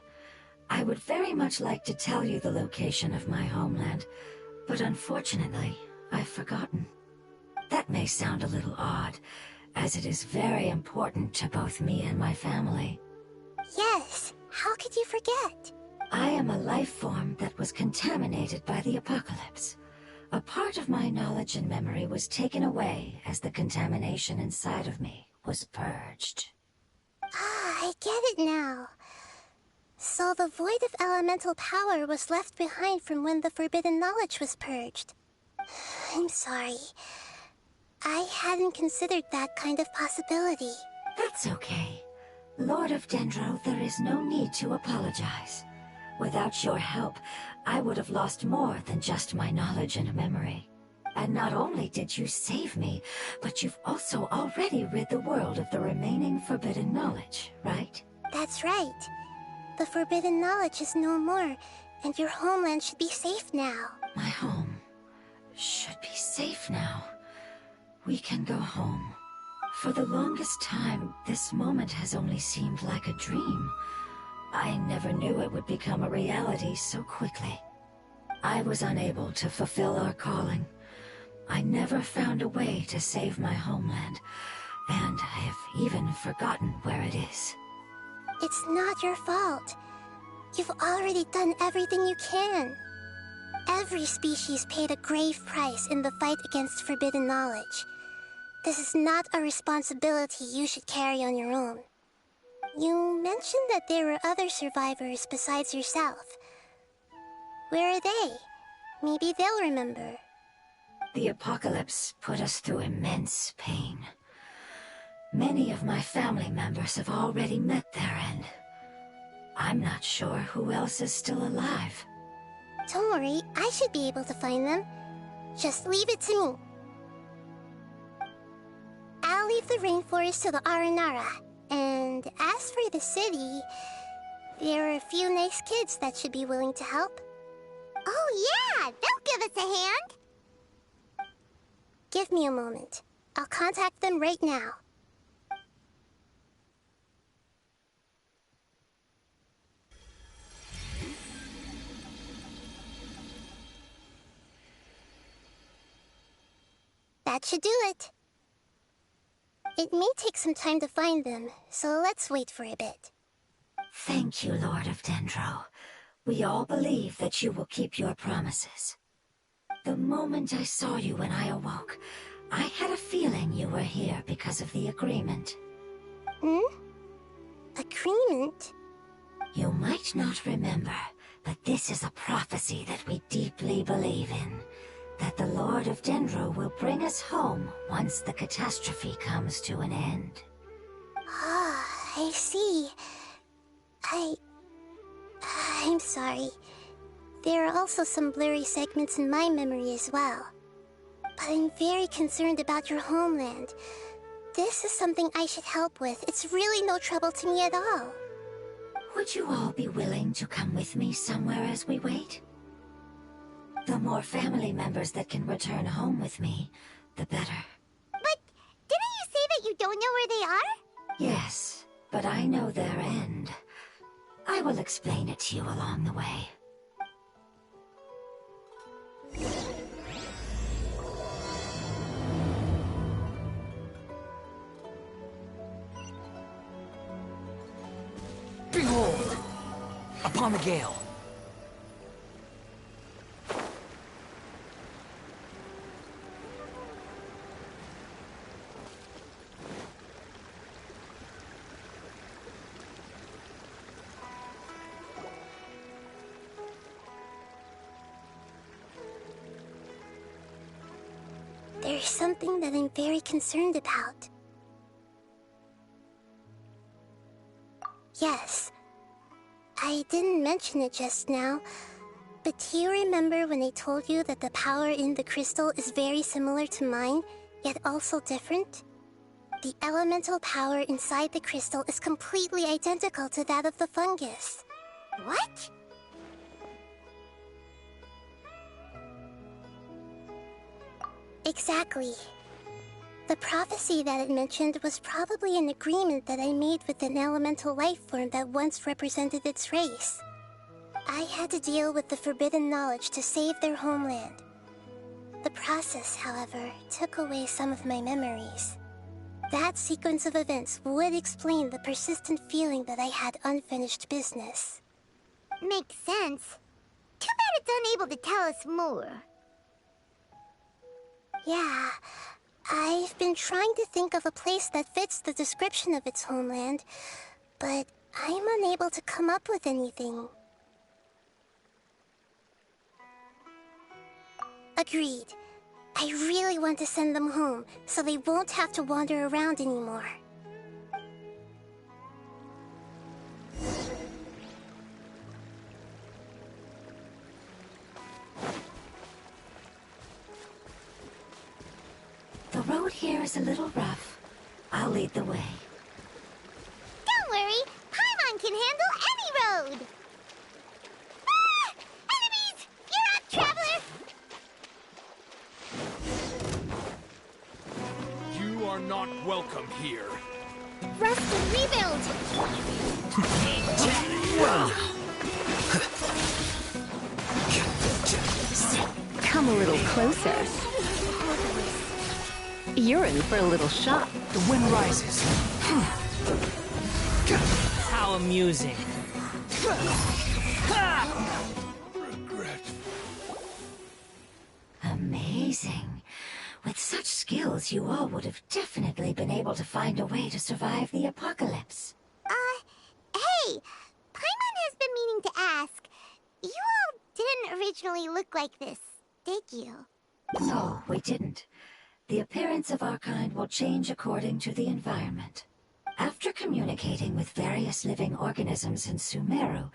I would very much like to tell you the location of my homeland, but unfortunately, I've forgotten. That may sound a little odd, as it is very important to both me and my family. Yes, how could you forget? I am a life form that was contaminated by the apocalypse. A part of my knowledge and memory was taken away as the contamination inside of me was purged. Ah, I get it now. So the void of elemental power was left behind from when the forbidden knowledge was purged. I'm sorry. I hadn't considered that kind of possibility. That's okay. Lord of Dendro, there is no need to apologize. Without your help, I would have lost more than just my knowledge and memory. And not only did you save me, but you've also already rid the world of the remaining forbidden knowledge, right? That's right. The forbidden knowledge is no more, and your homeland should be safe now. My home should be safe now. We can go home. For the longest time, this moment has only seemed like a dream. I never knew it would become a reality so quickly. I was unable to fulfill our calling. I never found a way to save my homeland, and I have even forgotten where it is. It's not your fault. You've already done everything you can. Every species paid a grave price in the fight against forbidden knowledge. This is not a responsibility you should carry on your own. You mentioned that there were other survivors besides yourself. Where are they? Maybe they'll remember. The apocalypse put us through immense pain. Many of my family members have already met their end. I'm not sure who else is still alive. Don't worry, I should be able to find them. Just leave it to me. I'll leave the rainforest to the Aranara. And as for the city, there are a few nice kids that should be willing to help. Oh yeah, they'll give us a hand. Give me a moment. I'll contact them right now. That should do it. It may take some time to find them, so let's wait for a bit. Thank you, Lord of Dendro. We all believe that you will keep your promises. The moment I saw you when I awoke, I had a feeling you were here because of the agreement. Agreement? You might not remember, but this is a prophecy that we deeply believe in. That the Lord of Dendro will bring us home once the catastrophe comes to an end. Ah, I see. I'm sorry. There are also some blurry segments in my memory as well. But I'm very concerned about your homeland. This is something I should help with. It's really no trouble to me at all. Would you all be willing to come with me somewhere as we wait? The more family members that can return home with me, the better. But didn't you say that you don't know where they are? Yes, but I know their end. I will explain it to you along the way. Behold! Upon the gale. There's something that I'm very concerned about. Yes. I didn't mention it just now, but do you remember when I told you that the power in the crystal is very similar to mine, yet also different? The elemental power inside the crystal is completely identical to that of the fungus. What? Exactly. The prophecy that it mentioned was probably an agreement that I made with an elemental life form that once represented its race. I had to deal with the forbidden knowledge to save their homeland. The process, however, took away some of my memories. That sequence of events would explain the persistent feeling that I had unfinished business. Makes sense. Too bad it's unable to tell us more. Yeah, I've been trying to think of a place that fits the description of its homeland, but I'm unable to come up with anything. Agreed. I really want to send them home, so they won't have to wander around anymore. The road here is a little rough. I'll lead the way. Don't worry, Paimon can handle any road! Ah! Enemies! You're up, traveler! You are not welcome here. Rest and rebuild! Come a little closer. You're in for a little shock. The wind rises. How amusing. Regret. Amazing. With such skills, you all would have definitely been able to find a way to survive the apocalypse. Hey! Paimon has been meaning to ask. You all didn't originally look like this, did you? No, we didn't. The appearance of our kind will change according to the environment. After communicating with various living organisms in Sumeru,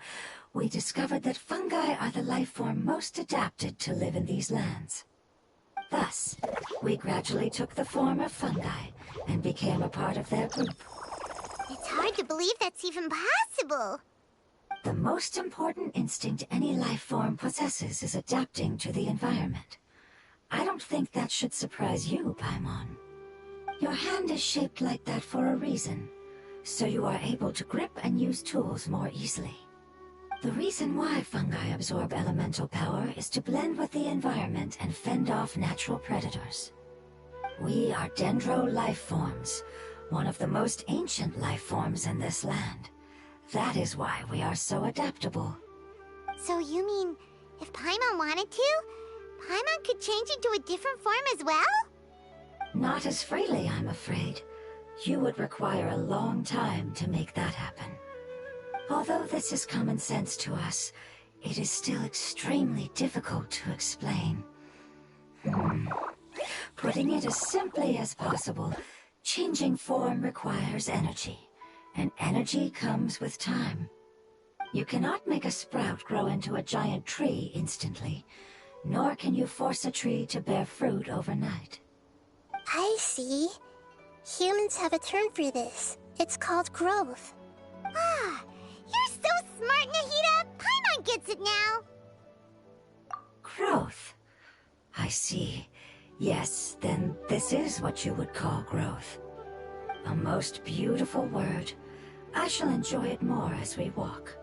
we discovered that fungi are the life form most adapted to live in these lands. Thus, we gradually took the form of fungi and became a part of their group. It's hard to believe that's even possible. The most important instinct any life form possesses is adapting to the environment. I don't think that should surprise you, Paimon. Your hand is shaped like that for a reason, so you are able to grip and use tools more easily. The reason why fungi absorb elemental power is to blend with the environment and fend off natural predators. We are dendro life forms, one of the most ancient life forms in this land. That is why we are so adaptable. So you mean, if Paimon wanted to, Paimon could change into a different form as well? Not as freely, I'm afraid. You would require a long time to make that happen. Although this is common sense to us, it is still extremely difficult to explain. Putting it as simply as possible, changing form requires energy, and energy comes with time. You cannot make a sprout grow into a giant tree instantly, nor can you force a tree to bear fruit overnight. I see. Humans have a term for this. It's called growth. Ah, you're so smart, Nahida! Paimon gets it now! Growth. I see. Yes, then this is what you would call growth. A most beautiful word. I shall enjoy it more as we walk.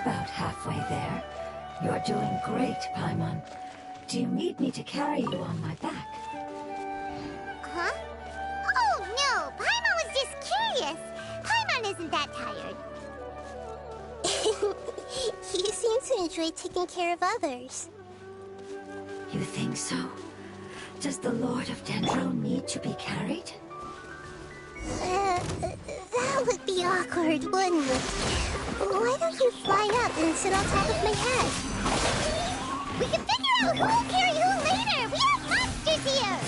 about halfway there. You're doing great, Paimon. Do you need me to carry you on my back? Huh? Oh, no! Paimon was just curious! Paimon isn't that tired. You seem to enjoy taking care of others. You think so? Does the Lord of Dendro need to be carried? That would be awkward, wouldn't it? Why don't you fly up and sit on top of my head? We can figure out who will carry who later! We have monsters here!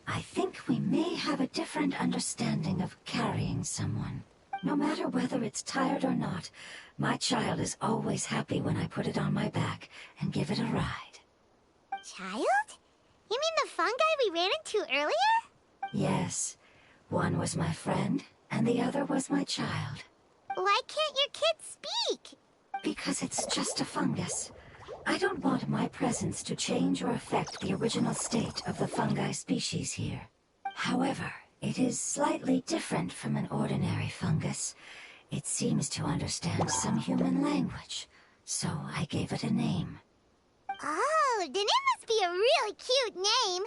I think we may have a different understanding of carrying someone. No matter whether it's tired or not, my child is always happy when I put it on my back and give it a ride. Child? You mean the fungi we ran into earlier? Yes, one was my friend, and the other was my child. Why can't your kid speak? Because it's just a fungus. I don't want my presence to change or affect the original state of the fungi species here. However, it is slightly different from an ordinary fungus. It seems to understand some human language, so I gave it a name. Oh, then it must be a really cute name.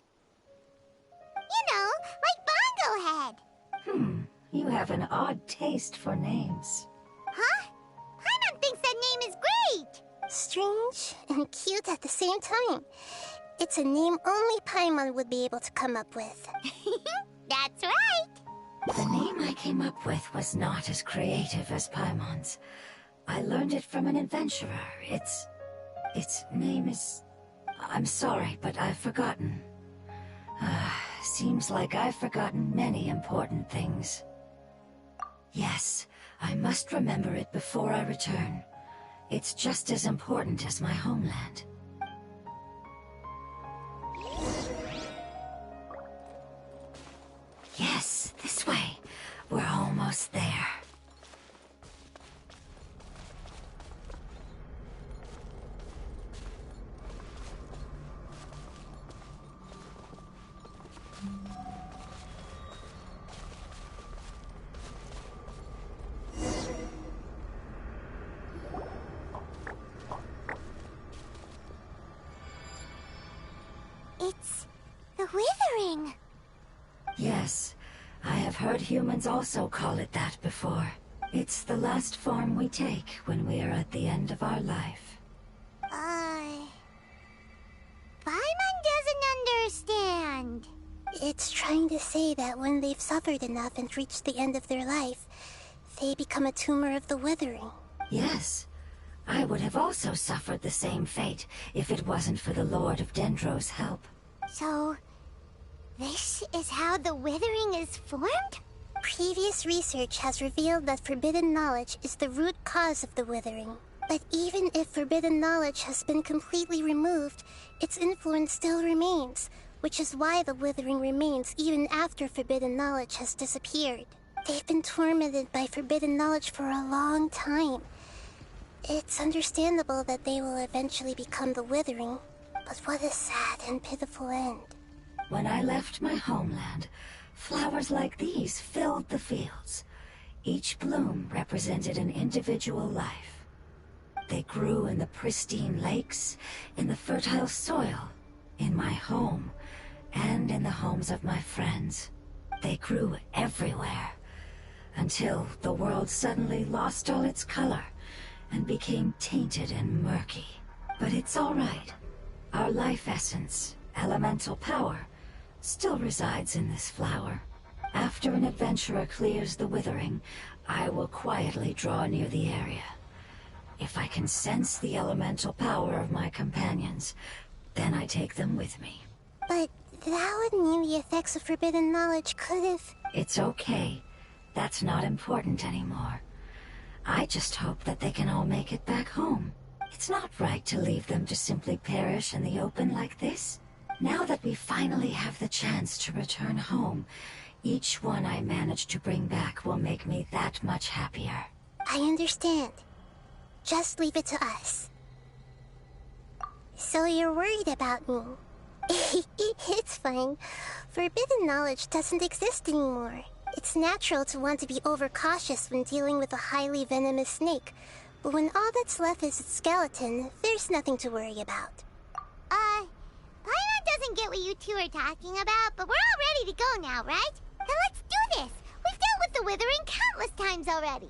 You know, like Bongo Head. You have an odd taste for names. Huh? Paimon thinks that name is great. Strange and cute at the same time. It's a name only Paimon would be able to come up with. That's right. The name I came up with was not as creative as Paimon's. I learned it from an adventurer. Its name is... I'm sorry, but I've forgotten. Seems like I've forgotten many important things. Yes, I must remember it before I return. It's just as important as my homeland. Yes, this way. We're almost there. It's the Withering. Yes, I have heard humans also call it that before. It's the last form we take when we are at the end of our life. Paimon doesn't understand. It's trying to say that when they've suffered enough and reached the end of their life, they become a tumor of the Withering. Yes, I would have also suffered the same fate if it wasn't for the Lord of Dendro's help. So, this is how the Withering is formed? Previous research has revealed that forbidden knowledge is the root cause of the Withering. But even if forbidden knowledge has been completely removed, its influence still remains, which is why the Withering remains even after forbidden knowledge has disappeared. They've been tormented by forbidden knowledge for a long time. It's understandable that they will eventually become the Withering, but what a sad and pitiful end. When I left my homeland, flowers like these filled the fields. Each bloom represented an individual life. They grew in the pristine lakes, in the fertile soil, in my home, and in the homes of my friends. They grew everywhere, until the world suddenly lost all its color and became tainted and murky. But it's all right. Our life essence, elemental power, still resides in this flower. After an adventurer clears the Withering, I will quietly draw near the area. If I can sense the elemental power of my companions, then I take them with me. But that would mean the effects of forbidden knowledge could have... It's okay. That's not important anymore. I just hope that they can all make it back home. It's not right to leave them to simply perish in the open like this. Now that we finally have the chance to return home, each one I manage to bring back will make me that much happier. I understand. Just leave it to us. So you're worried about me? It's fine. Forbidden knowledge doesn't exist anymore. It's natural to want to be overcautious when dealing with a highly venomous snake, but when all that's left is its skeleton, there's nothing to worry about. Paimon doesn't get what you two are talking about, but we're all ready to go now, right? Then let's do this! We've dealt with the Withering countless times already!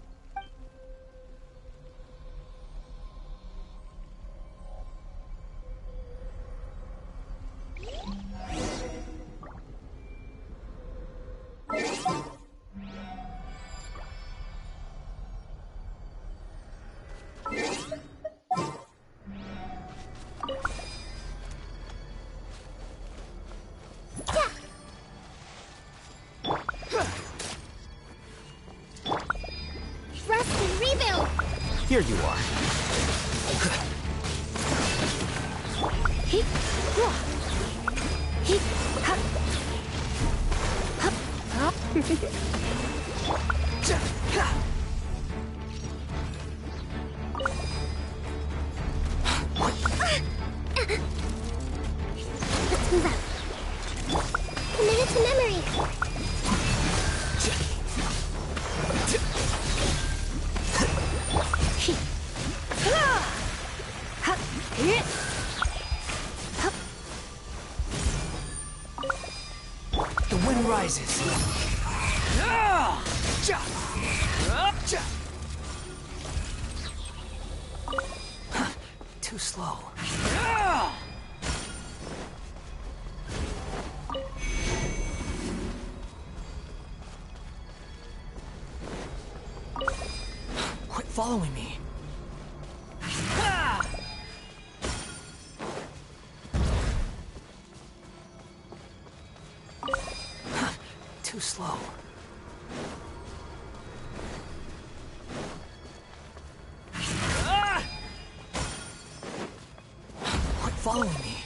Rest and rebuild! Here you are. Let's move out. Committed to memory. The wind rises. Too slow. Quit following me. Too slow. Quit following me.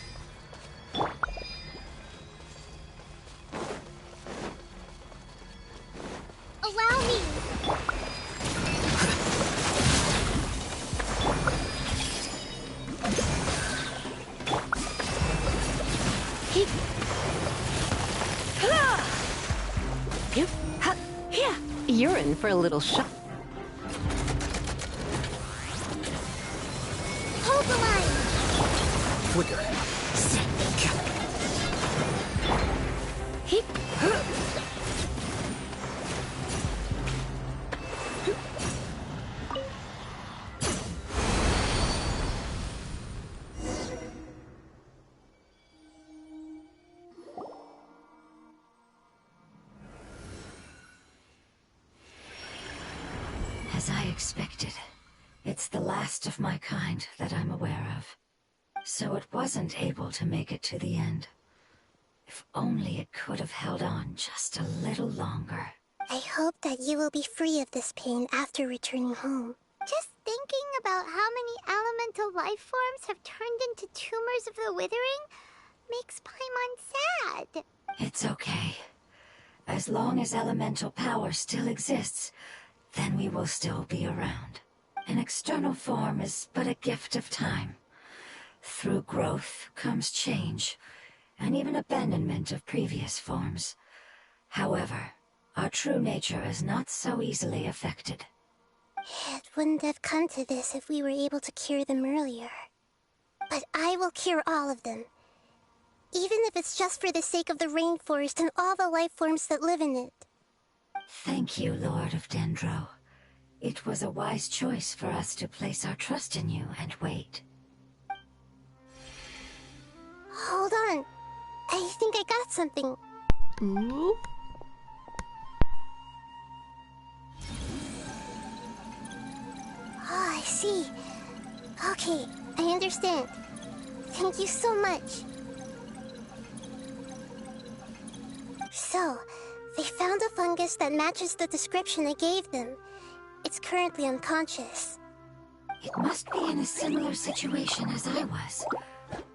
Allow me! You're in for a little shock. Hold the line! Quicker. As I expected, it's the last of my kind that I'm aware of. So it wasn't able to make it to the end. If only it could have held on just a little longer. I hope that you will be free of this pain after returning home. Just thinking about how many elemental life forms have turned into tumors of the Withering makes Paimon sad. It's okay. As long as elemental power still exists, then we will still be around. An external form is but a gift of time. Through growth comes change, and even abandonment of previous forms. However, our true nature is not so easily affected. It wouldn't have come to this if we were able to cure them earlier. But I will cure all of them. Even if it's just for the sake of the rainforest and all the life forms that live in it. Thank you, Lord of Dendro. It was a wise choice for us to place our trust in you and wait. Hold on. I think I got something. Ooh. Oh, I see. Okay, I understand. Thank you so much. So, they found a fungus that matches the description I gave them. It's currently unconscious. It must be in a similar situation as I was.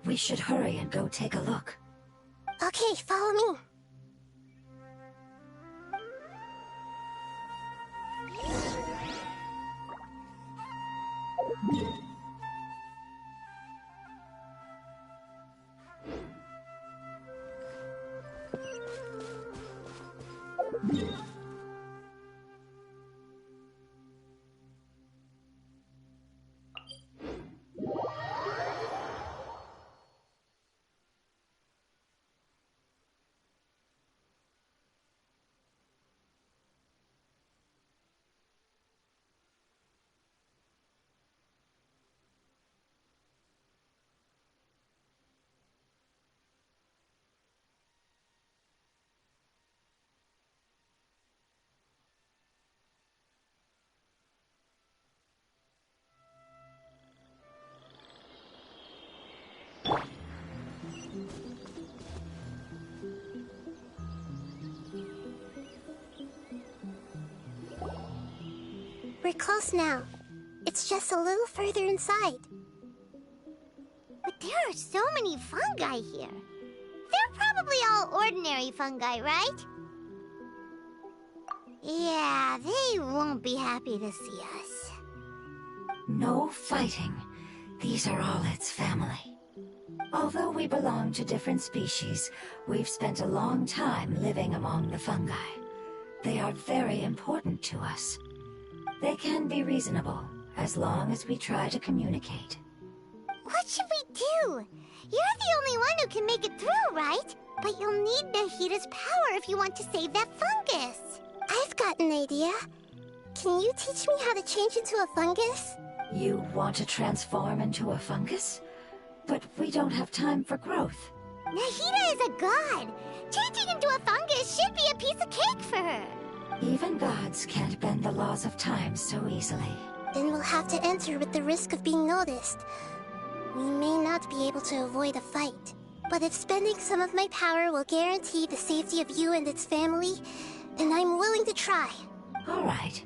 We should hurry and go take a look. Okay, follow me. We're close now. It's just a little further inside. But there are so many fungi here. They're probably all ordinary fungi, right? Yeah, they won't be happy to see us. No fighting. These are all its family. Although we belong to different species, we've spent a long time living among the fungi. They are very important to us. They can be reasonable, as long as we try to communicate. What should we do? You're the only one who can make it through, right? But you'll need Nahita's power if you want to save that fungus. I've got an idea. Can you teach me how to change into a fungus? You want to transform into a fungus? But we don't have time for growth. Nahita is a god. Changing into a fungus should be a piece of cake for her. Even gods can't bend the laws of time so easily. Then we'll have to enter with the risk of being noticed. We may not be able to avoid a fight. But if spending some of my power will guarantee the safety of you and its family, then I'm willing to try. All right.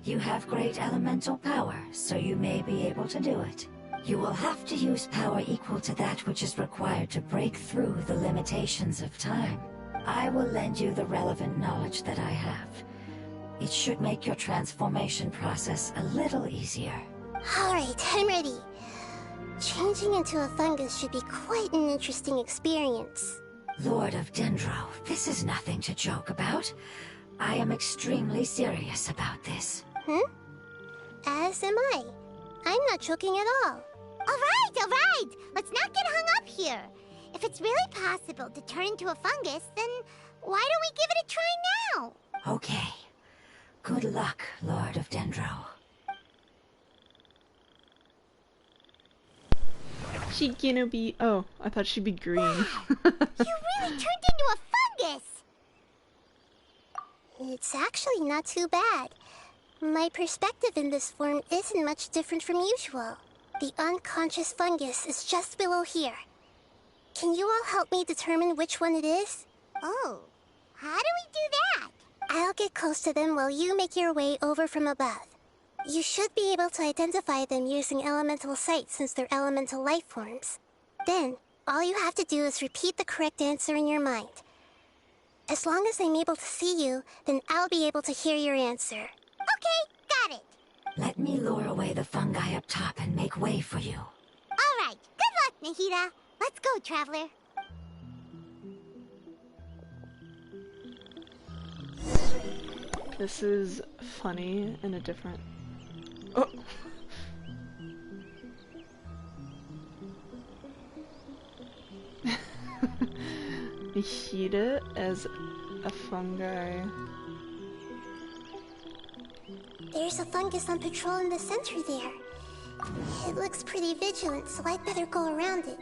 You have great elemental power, so you may be able to do it. You will have to use power equal to that which is required to break through the limitations of time. I will lend you the relevant knowledge that I have. It should make your transformation process a little easier. Alright, I'm ready. Changing into a fungus should be quite an interesting experience. Lord of Dendro, this is nothing to joke about. I am extremely serious about this. As am I. I'm not joking at all. All right. Let's not get hung up here. If it's really possible to turn into a fungus, then why don't we give it a try now? Okay. Good luck, Lord of Dendro. She gonna be... Oh, I thought she'd be green. You really turned into a fungus! It's actually not too bad. My perspective in this form isn't much different from usual. The unconscious fungus is just below here. Can you all help me determine which one it is? Oh, how do we do that? I'll get close to them while you make your way over from above. You should be able to identify them using elemental sight since they're elemental life forms. Then, all you have to do is repeat the correct answer in your mind. As long as I'm able to see you, then I'll be able to hear your answer. Okay, got it. Let me lure away the fungi up top and make way for you. All right, good luck, Nahita. Let's go, Traveler. This is funny in a different... Oh! Nahita as a fungi. There's a fungus on patrol in the center there. It looks pretty vigilant, so I'd better go around it.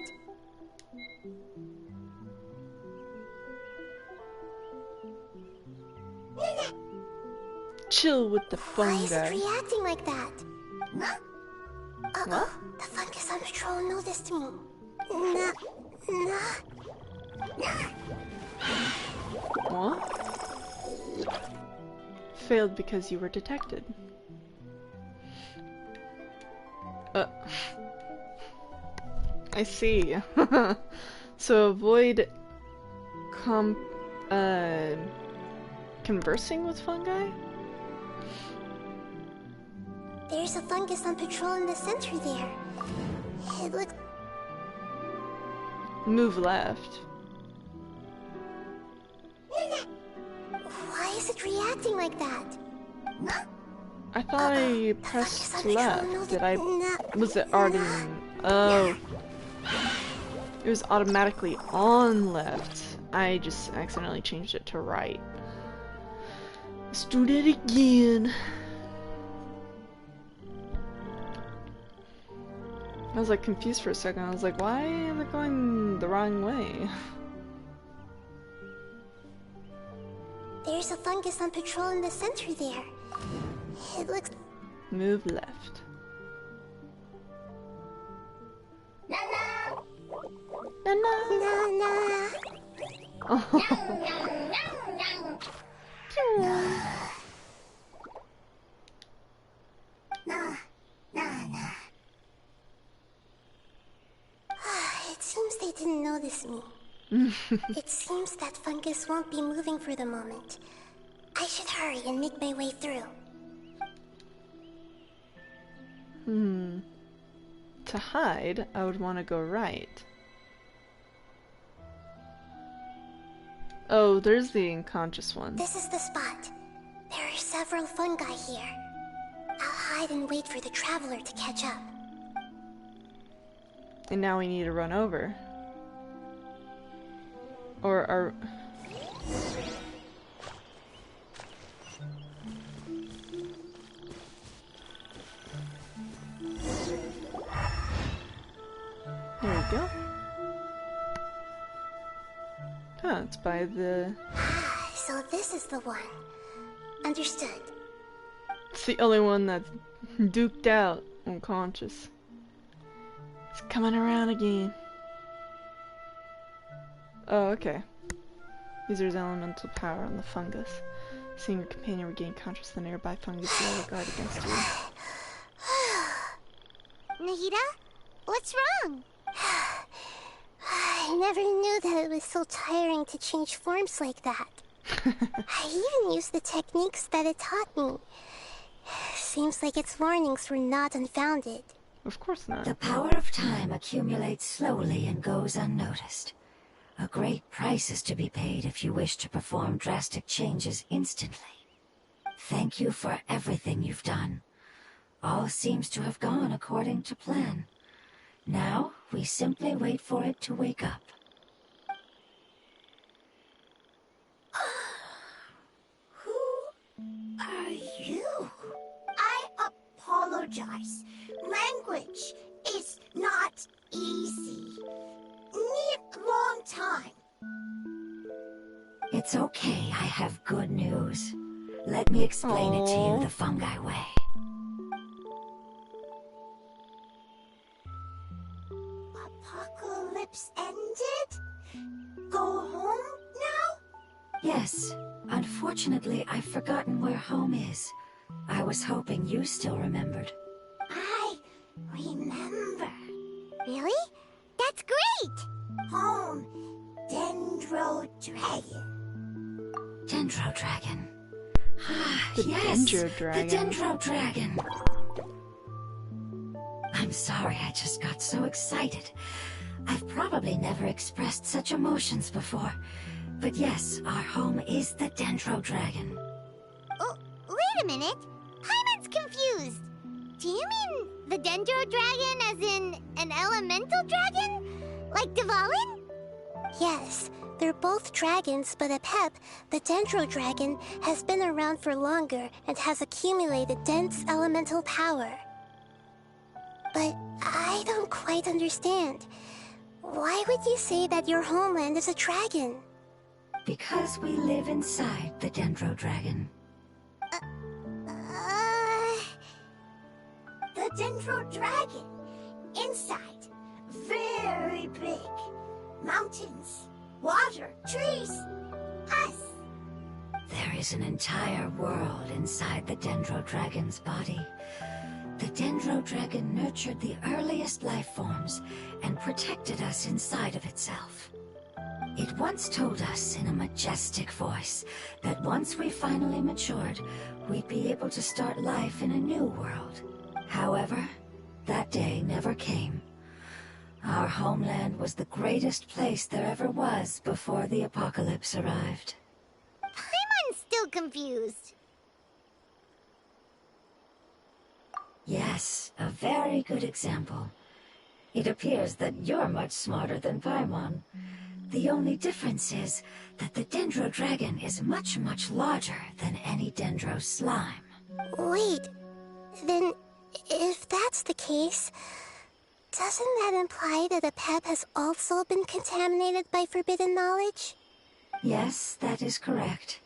Chill with the Why is fungi. it reacting like that? What? The fungus on patrol noticed me. Nah. What? Failed because you were detected. I see. So avoid conversing with fungi? There's a fungus on patrol in the center there. It looks... Move left. Why is is it reacting like that? I thought I pressed left. Did I? Was it already? Oh. It was automatically on left. I just accidentally changed it to right. Let's do that again. I was like confused for a second. I was like, why am I going the wrong way? There's a fungus on patrol in the center there. It looks... Move left. Nana! Nana! Nana! Nana. It seems they didn't notice me. It seems that fungus won't be moving for the moment. I should hurry and make my way through. To hide, I would want to go right. Oh, there's the unconscious one. This is the spot. There are several fungi here. I'll hide and wait for the traveler to catch up. And now we need to run over. Or are... There we go. Huh, it's by the... So this is the one. Understood. It's the only one that's duked out, unconscious. It's coming around again. Oh, okay. User's elemental power on the fungus. Seeing your companion regain consciousness, the nearby fungus will guard against you. Nahida? What's wrong? I never knew that it was so tiring to change forms like that. I even used the techniques that it taught me. Seems like its warnings were not unfounded. Of course not. The power of time accumulates slowly and goes unnoticed. A great price is to be paid if you wish to perform drastic changes instantly. Thank you for everything you've done. All seems to have gone according to plan. Now, we simply wait for it to wake up. Who are you? I apologize. Language is not easy. Need long time. It's okay, I have good news. Let me explain it to you the fungi way. Apocalypse ended? Go home now? Yes. Unfortunately, I've forgotten where home is. I was hoping you still remembered. I remember. Really? That's great! Home, Dendro Dragon. Dendro Dragon. The Yes, Dendro Dragon. The Dendro Dragon. I'm sorry, I just got so excited. I've probably never expressed such emotions before. But yes, our home is the Dendro Dragon. Oh, wait a minute. Paimon's confused. Do you mean the Dendro Dragon as in an elemental dragon? Like Dvalin? Yes, they're both dragons, but Ep, the Dendro Dragon, has been around for longer and has accumulated dense elemental power. But I don't quite understand. Why would you say that your homeland is a dragon? Because we live inside the Dendro Dragon. The Dendro Dragon. Inside. Very big. Mountains, water, trees. Us. There is an entire world inside the Dendro Dragon's body. The Dendro Dragon nurtured the earliest life forms and protected us inside of itself. It once told us in a majestic voice that once we finally matured, we'd be able to start life in a new world. However, that day never came. Our homeland was the greatest place there ever was before the apocalypse arrived. Paimon's still still confused. Yes, a very good example. It appears that you're much smarter than Paimon. The only difference is that the Dendro Dragon is much, much larger than any Dendro slime. Wait, then if that's the case, doesn't that imply that Apep has also been contaminated by forbidden knowledge? Yes, that is correct.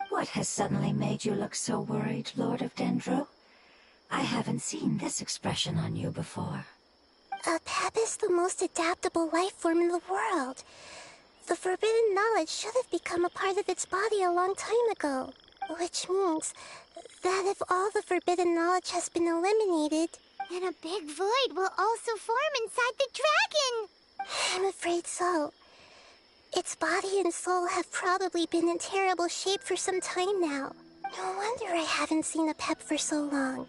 What has suddenly made you look so worried, Lord of Dendro? I haven't seen this expression on you before. Apep is the most adaptable life form in the world. The forbidden knowledge should have become a part of its body a long time ago. Which means that if all the forbidden knowledge has been eliminated, And a big void will also form inside the dragon! I'm afraid so. Its body and soul have probably been in terrible shape for some time now. No wonder I haven't seen Apep for so long.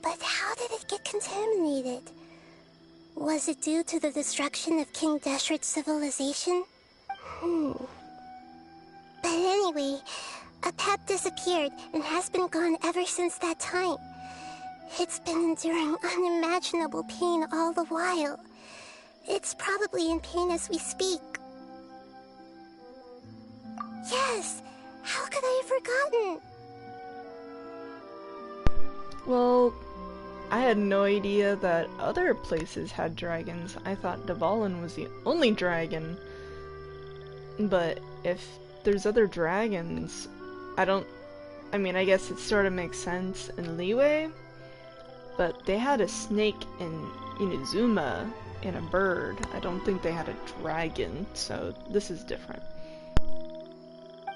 But how did it get contaminated? Was it due to the destruction of King Deshret's civilization? But anyway, Apep disappeared and has been gone ever since that time. It's been enduring unimaginable pain all the while. It's probably in pain as we speak. Yes! How could I have forgotten? Well, I had no idea that other places had dragons. I thought Dvalin was the only dragon. But if there's other dragons, I mean, I guess it sort of makes sense in Liyue, but they had a snake in Inazuma and a bird. I don't think they had a dragon, so this is different.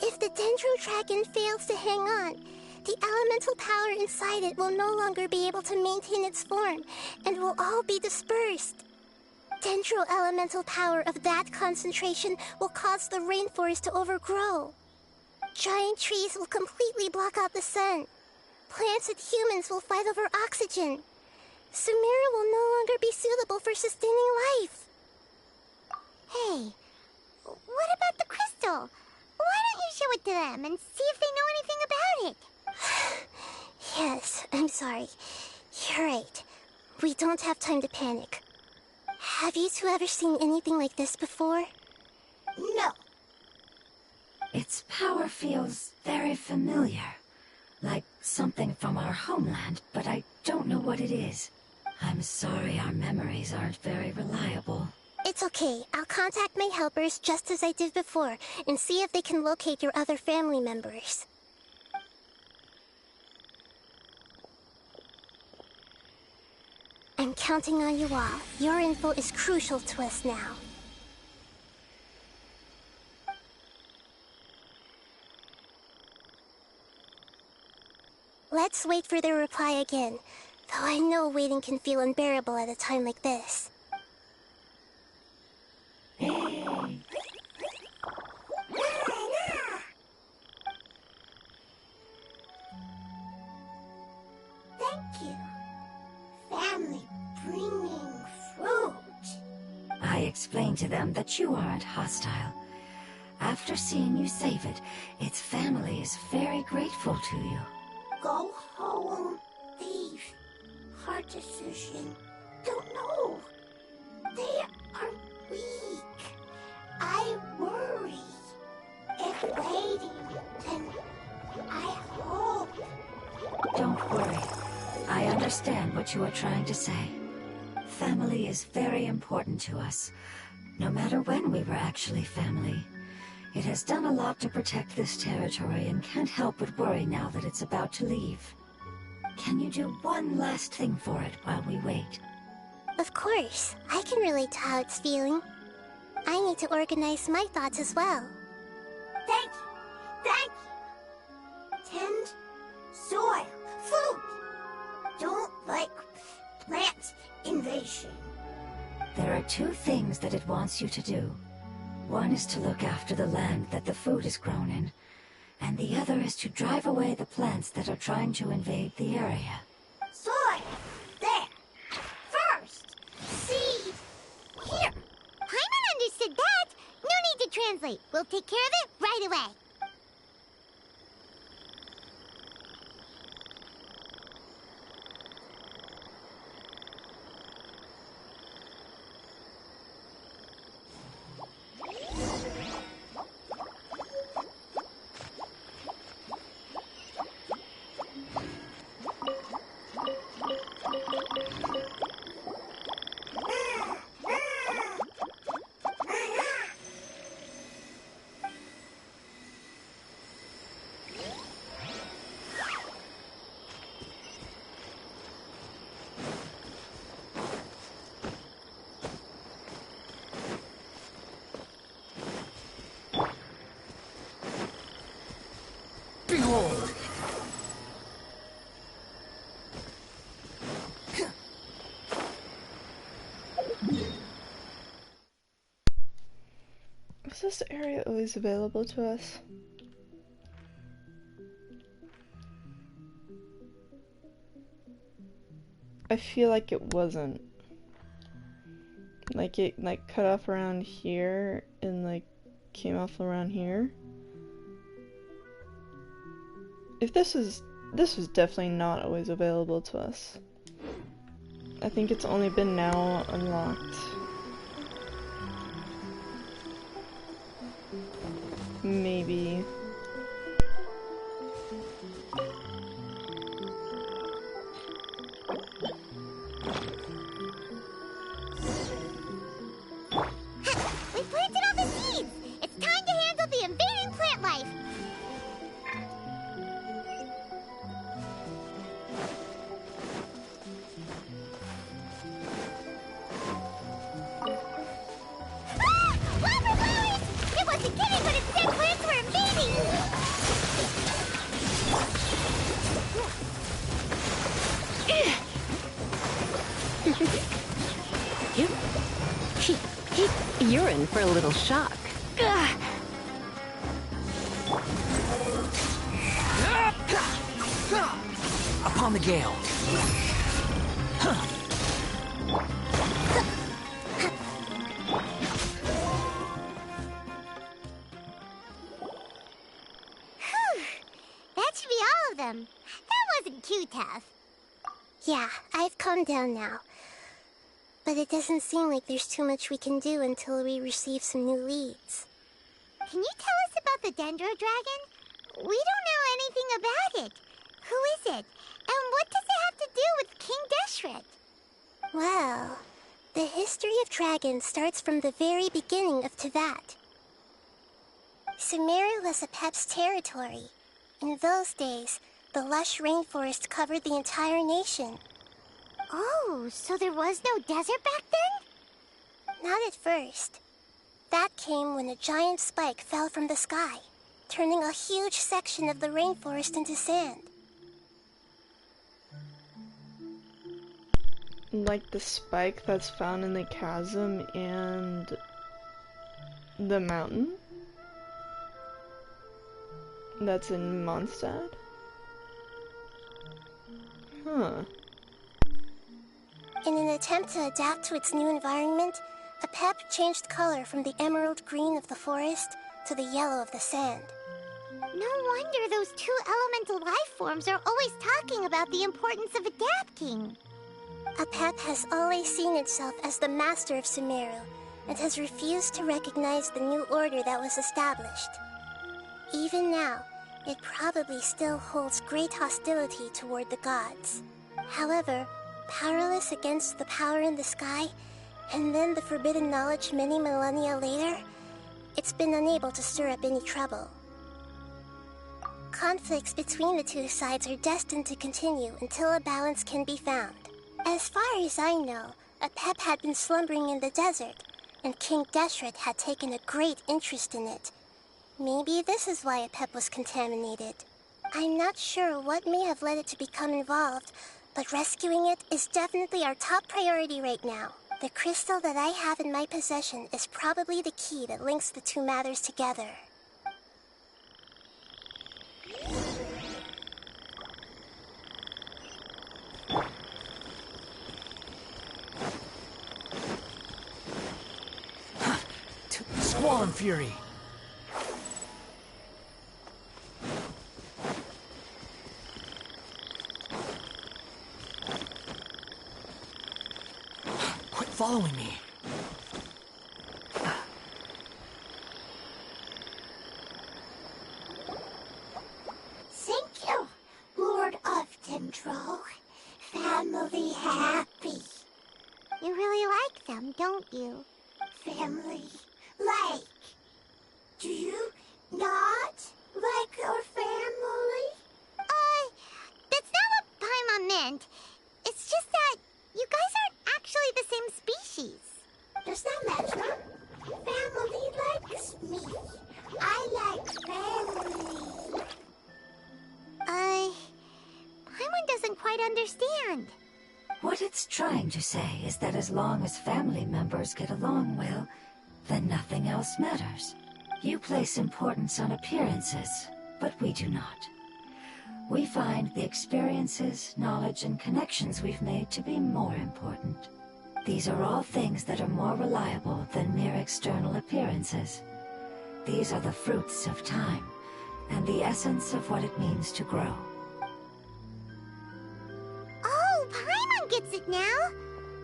If the Dendro Dragon fails to hang on, the elemental power inside it will no longer be able to maintain its form, and will all be dispersed. Dendro elemental power of that concentration will cause the rainforest to overgrow. Giant trees will completely block out the sun. Plants and humans will fight over oxygen. Sumeru will no longer be suitable for sustaining life. Hey, what about the crystal? Why don't you show it to them and see if they know anything about it? Yes, I'm sorry. You're right. We don't have time to panic. Have you two ever seen anything like this before? No. Its power feels very familiar. Like something from our homeland, but I don't know what it is. I'm sorry our memories aren't very reliable. It's okay. I'll contact my helpers just as I did before and see if they can locate your other family members. I'm counting on you all. Your info is crucial to us now. Let's wait for their reply again, though I know waiting can feel unbearable at a time like this. Thank you. Family bringing fruit. I explained to them that you aren't hostile. After seeing you save it, its family is very grateful to you. Go home. Leave. Hard decision. Don't know. They are weak. I worry. If waiting, then I hope. Don't worry. I understand what you are trying to say. Family is very important to us, no matter when we were actually family. It has done a lot to protect this territory and can't help but worry now that it's about to leave. Can you do one last thing for it while we wait? Of course, I can relate to how it's feeling. I need to organize my thoughts as well. Thank you. Thank you. Tend soil. Food. Don't like plant invasion. There are two things that it wants you to do. One is to look after the land that the food is grown in, and the other is to drive away the plants that are trying to invade the area. Soil. There. First. Seed. Here. Paimon understood that. No need to translate. We'll take care of it right away. this area always available to us? I feel like it wasn't. Like it cut off around here and like came off around here. If this was definitely not always available to us. I think it's only been now unlocked. Maybe. We planted all the seeds! It's time to handle the invading plant life! Ah! Lava flowers! It wasn't kidding when it said plants were invading! You're in for a little shock. Upon the gale. That should be all of them. That wasn't too tough. Yeah, I've calmed down now. But it doesn't seem like there's too much we can do until we receive some new leads. Can you tell us about the Dendro Dragon? We don't know anything about it. Who is it? And what does it have to do with King Deshret? Well, the history of dragons starts from the very beginning of Tevat. Sumeru was Apep's territory. In those days, the lush rainforest covered the entire nation. Oh, so there was no desert back then? Not at first. That came when a giant spike fell from the sky, turning a huge section of the rainforest into sand. Like the spike that's found in the chasm and the mountain that's in Mondstadt? Huh. In an attempt to adapt to its new environment, Apep changed color from the emerald green of the forest to the yellow of the sand. No wonder those two elemental life forms are always talking about the importance of adapting. Apep has always seen itself as the master of Sumeru and has refused to recognize the new order that was established. Even now, it probably still holds great hostility toward the gods. However, powerless against the power in the sky, and then the forbidden knowledge many millennia later, it's been unable to stir up any trouble. Conflicts between the two sides are destined to continue until a balance can be found. As far as I know, Apep had been slumbering in the desert, and King Deshret had taken a great interest in it. Maybe this is why Apep was contaminated. I'm not sure what may have led it to become involved, but rescuing it is definitely our top priority right now. The crystal that I have in my possession is probably the key that links the two matters together. Squall and fury. Quit following me. Thank you, Lord of Dendro. Family happy. You really like them, don't you? Family like. Do you not like your family? That's not what Paimon meant. It's just that you guys aren't actually the same species. Does that matter? Family likes me. I like family. Paimon doesn't quite understand. What it's trying to say is that as long as family members get along well, then nothing else matters. You place importance on appearances, but we do not. We find the experiences, knowledge, and connections we've made to be more important. These are all things that are more reliable than mere external appearances. These are the fruits of time, and the essence of what it means to grow. Oh, Paimon gets it now!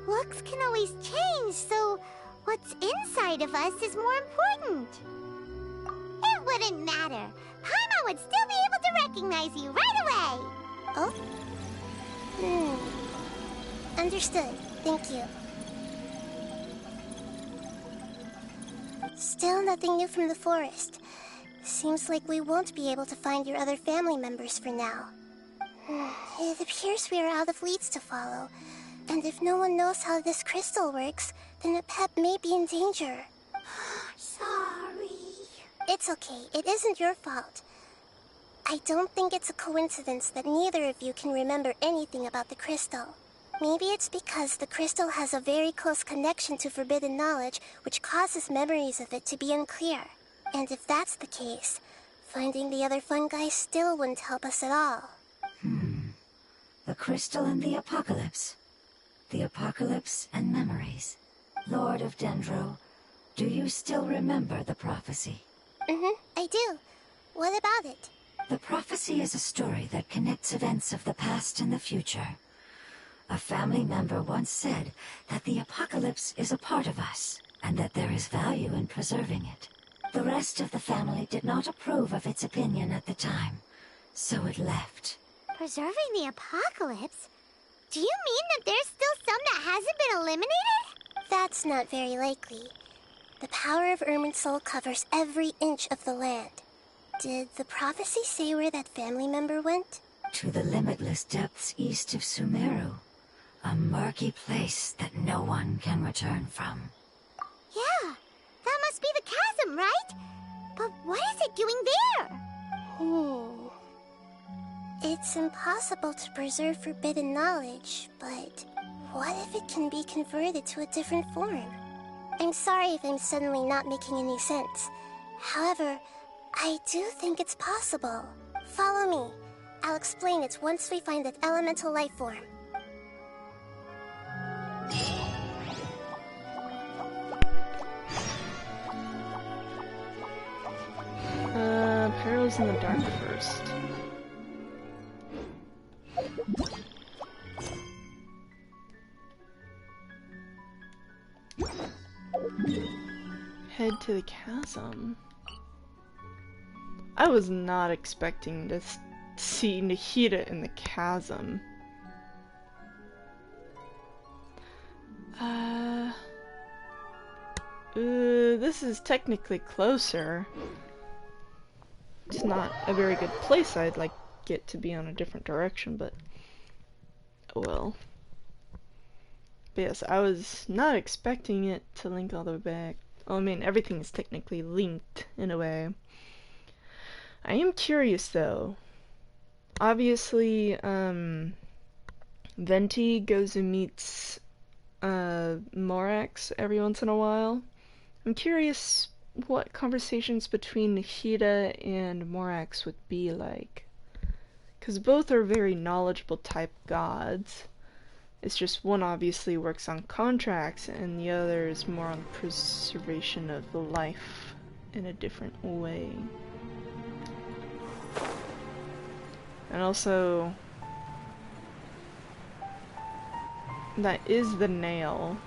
Looks can always change, so what's inside of us is more important. It wouldn't matter. Paimon would still be able to recognize you right away! Oh? Understood. Thank you. Still nothing new from the forest. Seems like we won't be able to find your other family members for now. It appears we are out of leads to follow, and if no one knows how this crystal works, then the pet may be in danger. Sorry. It's okay. It isn't your fault. I don't think it's a coincidence that neither of you can remember anything about the crystal. Maybe it's because the crystal has a very close connection to forbidden knowledge, which causes memories of it to be unclear. And if that's the case, finding the other fungi still wouldn't help us at all. The crystal and the apocalypse. The apocalypse and memories. Lord of Dendro, do you still remember the prophecy? I do. What about it? The prophecy is a story that connects events of the past and the future. A family member once said that the apocalypse is a part of us, and that there is value in preserving it. The rest of the family did not approve of its opinion at the time, so it left. Preserving the apocalypse? Do you mean that there's still some that hasn't been eliminated? That's not very likely. The power of Irminsul covers every inch of the land. Did the prophecy say where that family member went? To the limitless depths east of Sumeru. A murky place that no one can return from. Yeah, that must be the chasm, right? But what is it doing there? It's impossible to preserve forbidden knowledge, but what if it can be converted to a different form? I'm sorry if I'm suddenly not making any sense. However, I do think it's possible. Follow me. I'll explain it once we find that elemental life form. Perils in the dark first. Head to the chasm. I was not expecting to see Nahida in the chasm. This is technically closer. It's not a very good place. I'd like it to be on a different direction, but oh well. But yes, I was not expecting it to link all the way back. Well, I mean, everything is technically linked in a way. I am curious though. Obviously, Venti goes and meets Morax every once in a while. I'm curious what conversations between Nahida and Morax would be like. Because both are very knowledgeable type gods. It's just one obviously works on contracts and the other is more on preservation of life in a different way. And also, that is the nail.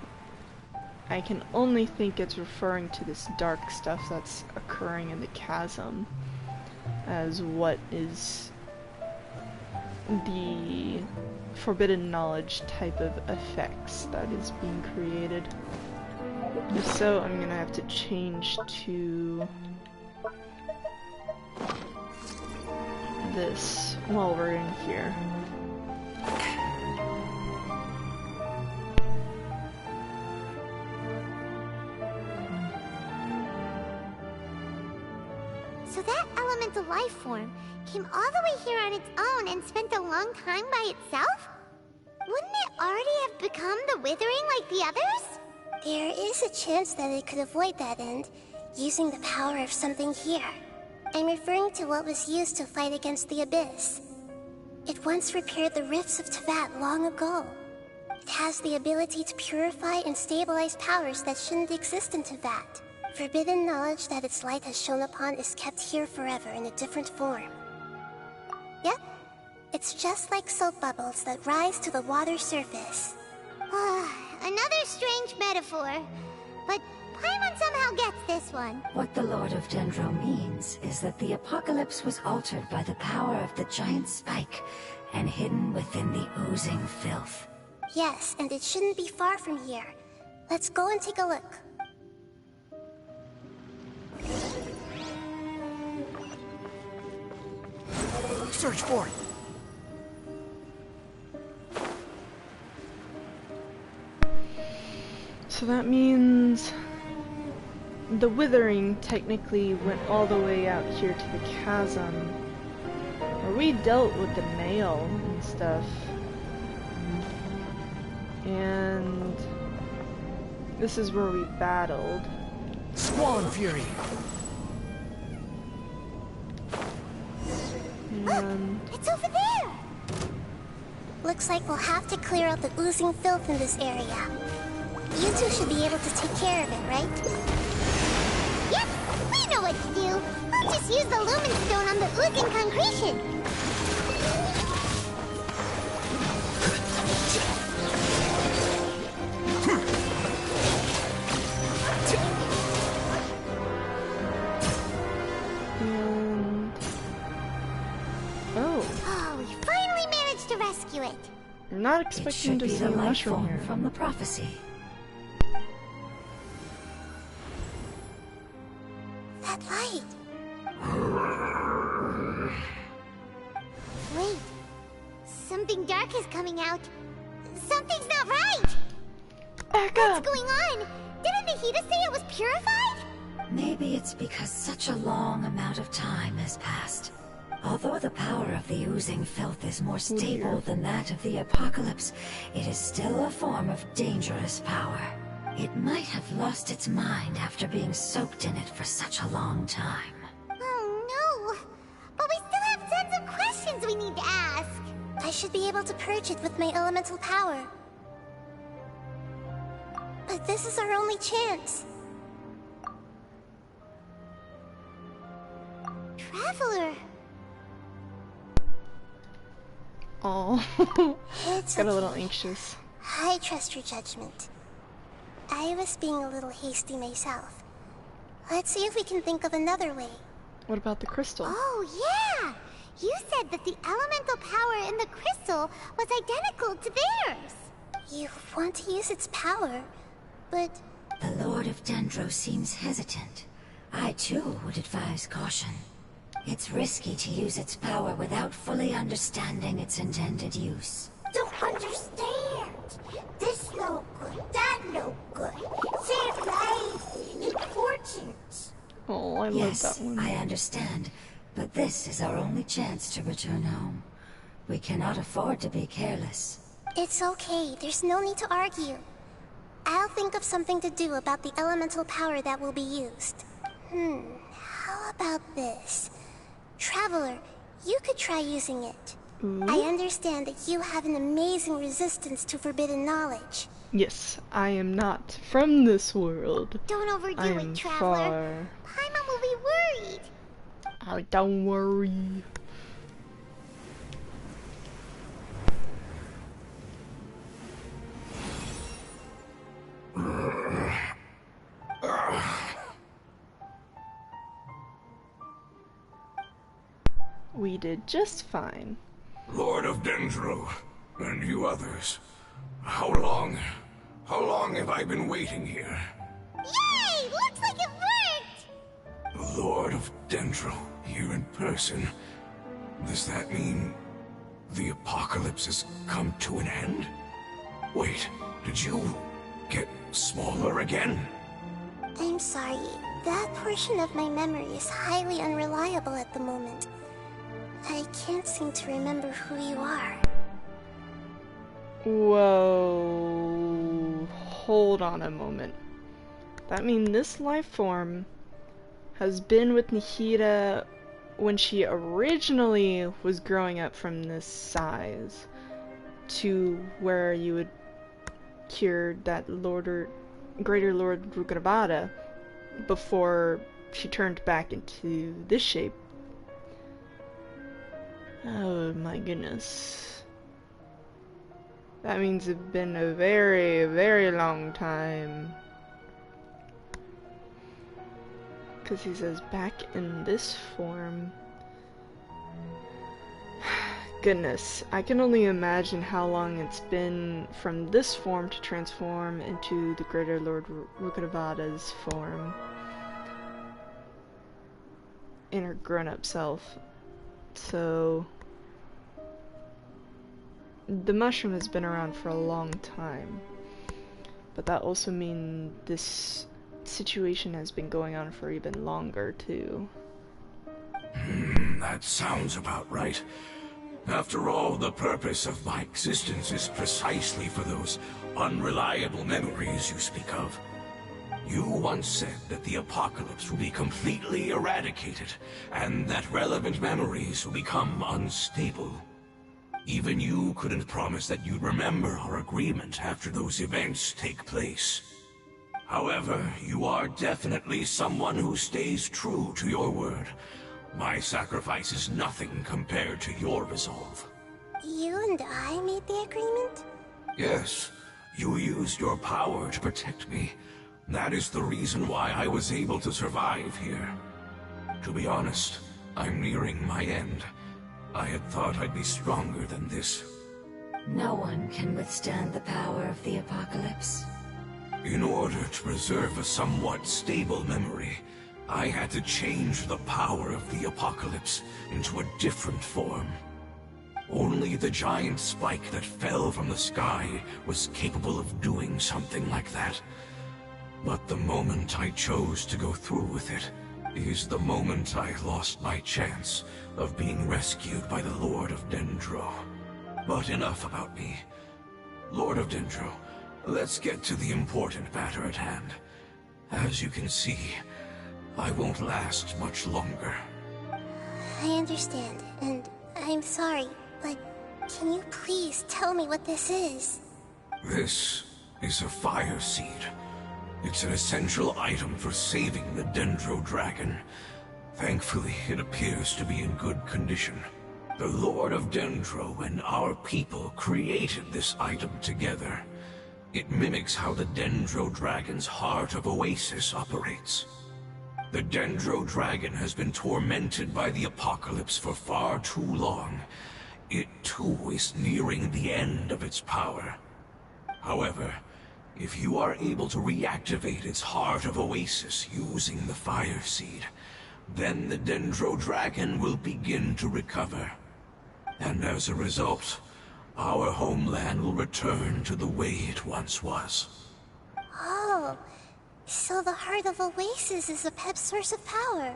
I can only think it's referring to this dark stuff that's occurring in the chasm as what is the forbidden knowledge type of effects that is being created. If so, I'm gonna have to change to this while we're in here. So that elemental life form came all the way here on its own and spent a long time by itself? Wouldn't it already have become the Withering like the others? There is a chance that it could avoid that end, using the power of something here. I'm referring to what was used to fight against the Abyss. It once repaired the rifts of Teyvat long ago. It has the ability to purify and stabilize powers that shouldn't exist in Teyvat. Forbidden knowledge that its light has shone upon is kept here forever in a different form. Yep, it's just like soap bubbles that rise to the water surface. Another strange metaphor, but Paimon somehow gets this one. What the Lord of Dendro means is that the apocalypse was altered by the power of the giant spike and hidden within the oozing filth. Yes, and it shouldn't be far from here. Let's go and take a look. Search for it. So that means the withering technically went all the way out here to the chasm, where we dealt with the nail and stuff. And this is where we battled. Swan Fury. And It's over there! Looks like we'll have to clear out the oozing filth in this area. You two should be able to take care of it, right? Yep, we know what to do. We'll just use the lumen stone on the oozing concretion. and oh, Oh, we finally managed to rescue it. I'm not It expecting should to be see the a life mushroom form here. from the prophecy. That light. Wait, something dark is coming out. Something's not right. Back What's up! going on? Didn't Nahida say it was purified? Maybe it's because such a long amount of time has passed. Although the power of the oozing filth is more stable than that of the apocalypse, it is still a form of dangerous power. It might have lost its mind after being soaked in it for such a long time. Oh no! But we still have tons of questions we need to ask. I should be able to purge it with my elemental power. But this is our only chance. Traveler, Oh, It's got a okay. little anxious. I trust your judgment. I was being a little hasty myself. Let's see if we can think of another way. What about the crystal? oh yeah! You said that the elemental power in the crystal was identical to theirs. You want to use its power, but The Lord of Dendro seems hesitant. I too would advise caution. It's risky to use its power without fully understanding its intended use. Don't understand. This no good, that no good. Save life, important. Oh, I love Yes, that one. I understand, but this is our only chance to return home. We cannot afford to be careless. it's okay. There's no need to argue. I'll think of something to do about the elemental power that will be used. How about this? Traveler, you could try using it. I understand that you have an amazing resistance to forbidden knowledge. Yes, I am not from this world. Don't overdo I am it, Traveler. far. Paimon will be worried. Oh, don't worry. We did just fine. Lord of Dendro, and you others. How long have I been waiting here? Yay! Looks like it worked! The Lord of Dendro, here in person. Does that mean the apocalypse has come to an end? Wait, did you get smaller again? I'm sorry. That portion of my memory is highly unreliable at the moment. I can't seem to remember who you are. Whoa. Hold on a moment. That means this life form has been with Nahida when she originally was growing up from this size to where you would cure that Greater Lord Rugrabada before she turned back into this shape. Oh my goodness. That means it's been a very, very long time. Because he says back in this form. Goodness, I can only imagine how long it's been from this form to transform into the Greater Lord Rugrabada's form. In her grown-up self. So the mushroom has been around for a long time. But that also means this situation has been going on for even longer too. That sounds about right. After all, the purpose of my existence is precisely for those unreliable memories you speak of. You once said that the apocalypse will be completely eradicated, and that relevant memories will become unstable. Even you couldn't promise that you'd remember our agreement after those events take place. However, you are definitely someone who stays true to your word. My sacrifice is nothing compared to your resolve. You and I made the agreement? Yes, you used your power to protect me. That is the reason why I was able to survive here. To be honest, I'm nearing my end. I had thought I'd be stronger than this. No one can withstand the power of the apocalypse. In order to preserve a somewhat stable memory, I had to change the power of the apocalypse into a different form. Only the giant spike that fell from the sky was capable of doing something like that. But the moment I chose to go through with it is the moment I lost my chance of being rescued by the Lord of Dendro. But enough about me. Lord of Dendro, let's get to the important matter at hand. As you can see, I won't last much longer. I understand, and I'm sorry, but can you please tell me what this is? This is a fire seed. It's an essential item for saving the Dendro Dragon. Thankfully, it appears to be in good condition. The Lord of Dendro and our people created this item together. It mimics how the Dendro Dragon's Heart of Oasis operates. The Dendro Dragon has been tormented by the apocalypse for far too long. It too is nearing the end of its power. However, if you are able to reactivate its Heart of Oasis using the Fire Seed, then the Dendro Dragon will begin to recover. And as a result, our homeland will return to the way it once was. Oh, so the Heart of Oasis is a pep source of power.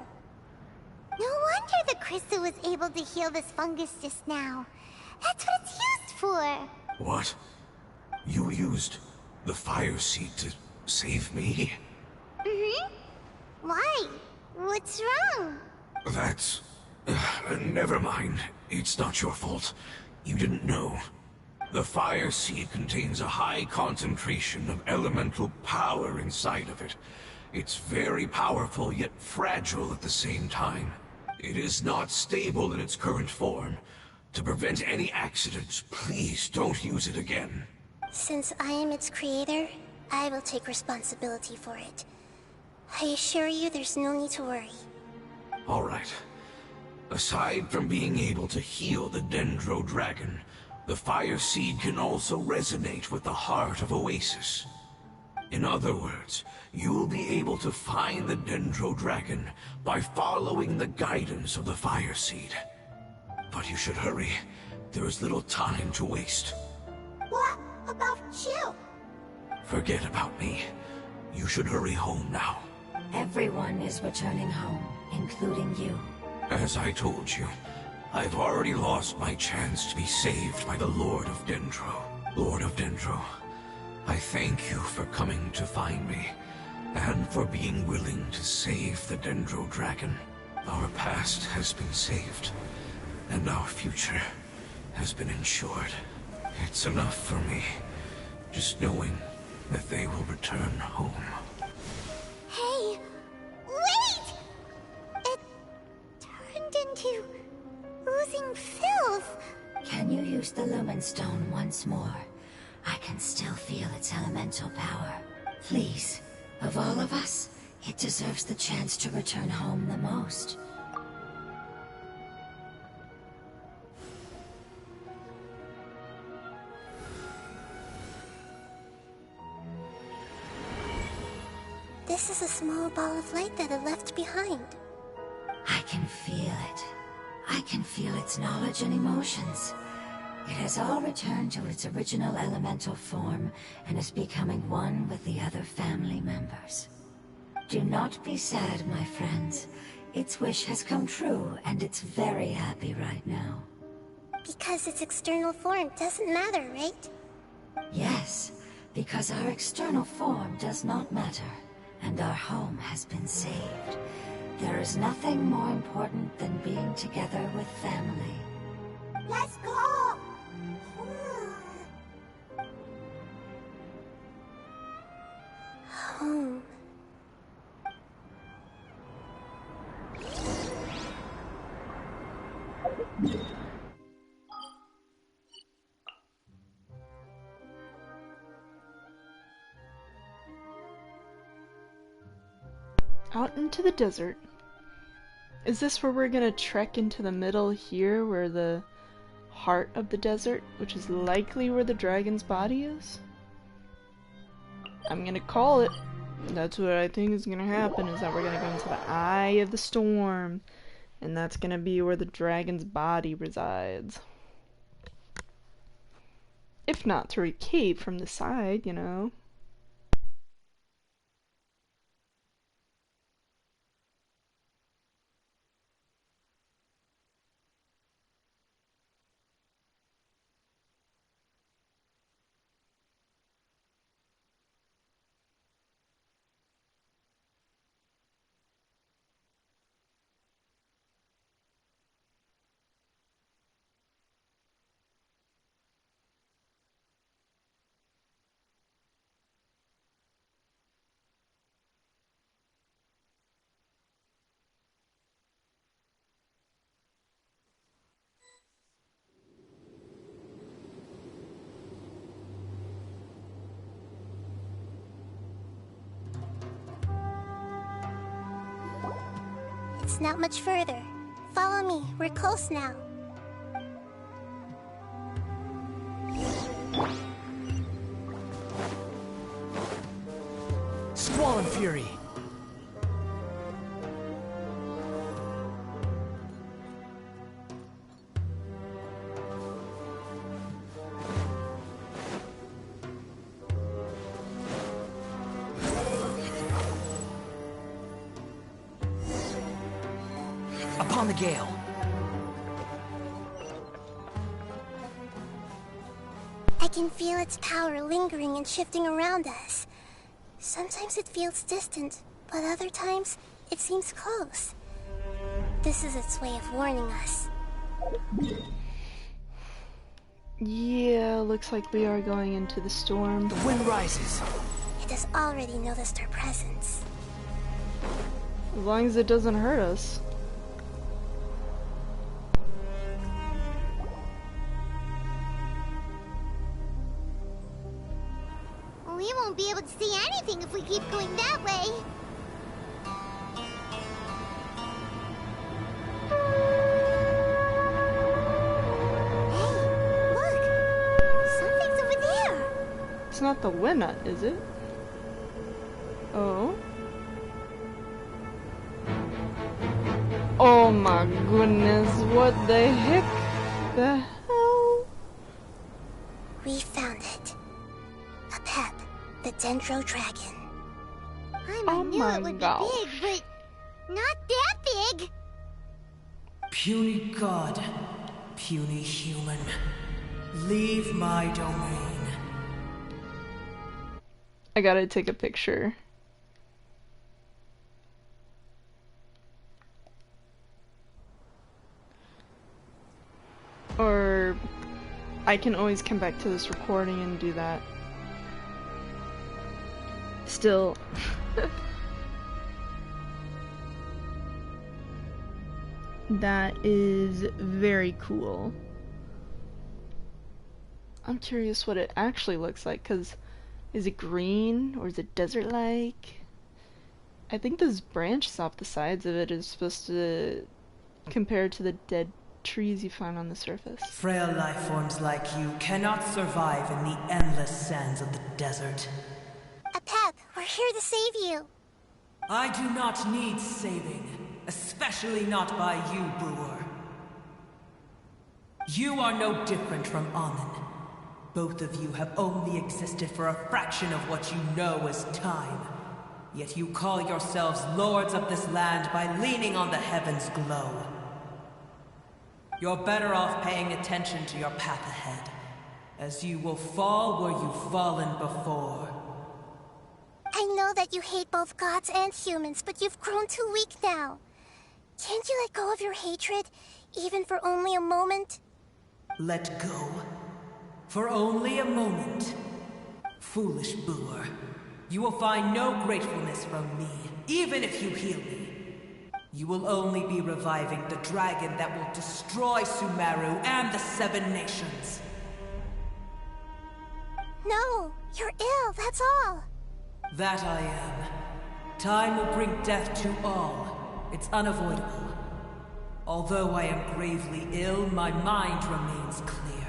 No wonder the crystal was able to heal this fungus just now. That's what it's used for. What? You used the Fire Seed to save me? Mm-hmm. Why? What's wrong? That's... never mind. It's not your fault. You didn't know. The Fire Seed contains a high concentration of elemental power inside of it. It's very powerful, yet fragile at the same time. It is not stable in its current form. To prevent any accidents, please don't use it again. Since I am its creator, I will take responsibility for it. I assure you there's no need to worry. All right. Aside from being able to heal the Dendro Dragon, the Fire Seed can also resonate with the Heart of Oasis. In other words, you'll be able to find the Dendro Dragon by following the guidance of the Fire Seed. But you should hurry. There is little time to waste. What about you? Forget about me. You should hurry home now. Everyone is returning home, including you. As I told you, I've already lost my chance to be saved by the Lord of Dendro. Lord of Dendro, I thank you for coming to find me, and for being willing to save the Dendro Dragon. Our past has been saved, and our future has been ensured. It's enough for me, just knowing that they will return home. Hey, wait! It turned into oozing filth. Can you use the Lumen Stone once more? I can still feel its elemental power. Please, of all of us, it deserves the chance to return home the most. This is a small ball of light that it left behind. I can feel it. I can feel its knowledge and emotions. It has all returned to its original elemental form and is becoming one with the other family members. Do not be sad, my friends. Its wish has come true, and it's very happy right now. Because its external form doesn't matter, right? Yes, because our external form does not matter, and our home has been saved. There is nothing more important than being together with family. Let's go! Home. Out into the desert. Is this where we're gonna trek into the middle here, where the heart of the desert, which is likely where the dragon's body is? I'm gonna call it. That's what I think is gonna happen, is that we're gonna go into the eye of the storm, and that's gonna be where the dragon's body resides. If not through a cave from the side, you know. It's not much further. Follow me, we're close now. Squall and Fury. Upon the gale. I can feel its power lingering and shifting around us. Sometimes it feels distant, but other times it seems close. This is its way of warning us. Yeah, looks like we are going into the storm. The wind rises. It has already noticed our presence. As long as it doesn't hurt us. We won't be able to see anything if we keep going that way. Hey, look! Something's over there! It's not the Winnut, is it? Oh? Oh my goodness, what the heck? The hell? We found it. A pep, the Dendro Dragon. I knew my it would gosh. be big, but not that big! Puny god, puny human, leave my domain. I gotta take a picture. I can always come back to this recording and do that. Still. That is very cool. I'm curious what it actually looks like, because is it green or is it desert-like? I think those branches off the sides of it is supposed to compare to the dead trees you find on the surface. Frail life forms like you cannot survive in the endless sands of the desert. Apep, we're here to save you. I do not need saving, especially not by you, Brewer. You are no different from Amun. Both of you have only existed for a fraction of what you know as time. Yet you call yourselves lords of this land by leaning on the heavens' glow. You're better off paying attention to your path ahead, as you will fall where you've fallen before. I know that you hate both gods and humans, but you've grown too weak now. Can't you let go of your hatred, even for only a moment? Let go? For only a moment? Foolish Brewer. You will find no gratefulness from me, even if you heal me. You will only be reviving the dragon that will destroy Sumeru and the Seven Nations. No, you're ill, that's all. That I am. Time will bring death to all. It's unavoidable. Although I am gravely ill, my mind remains clear.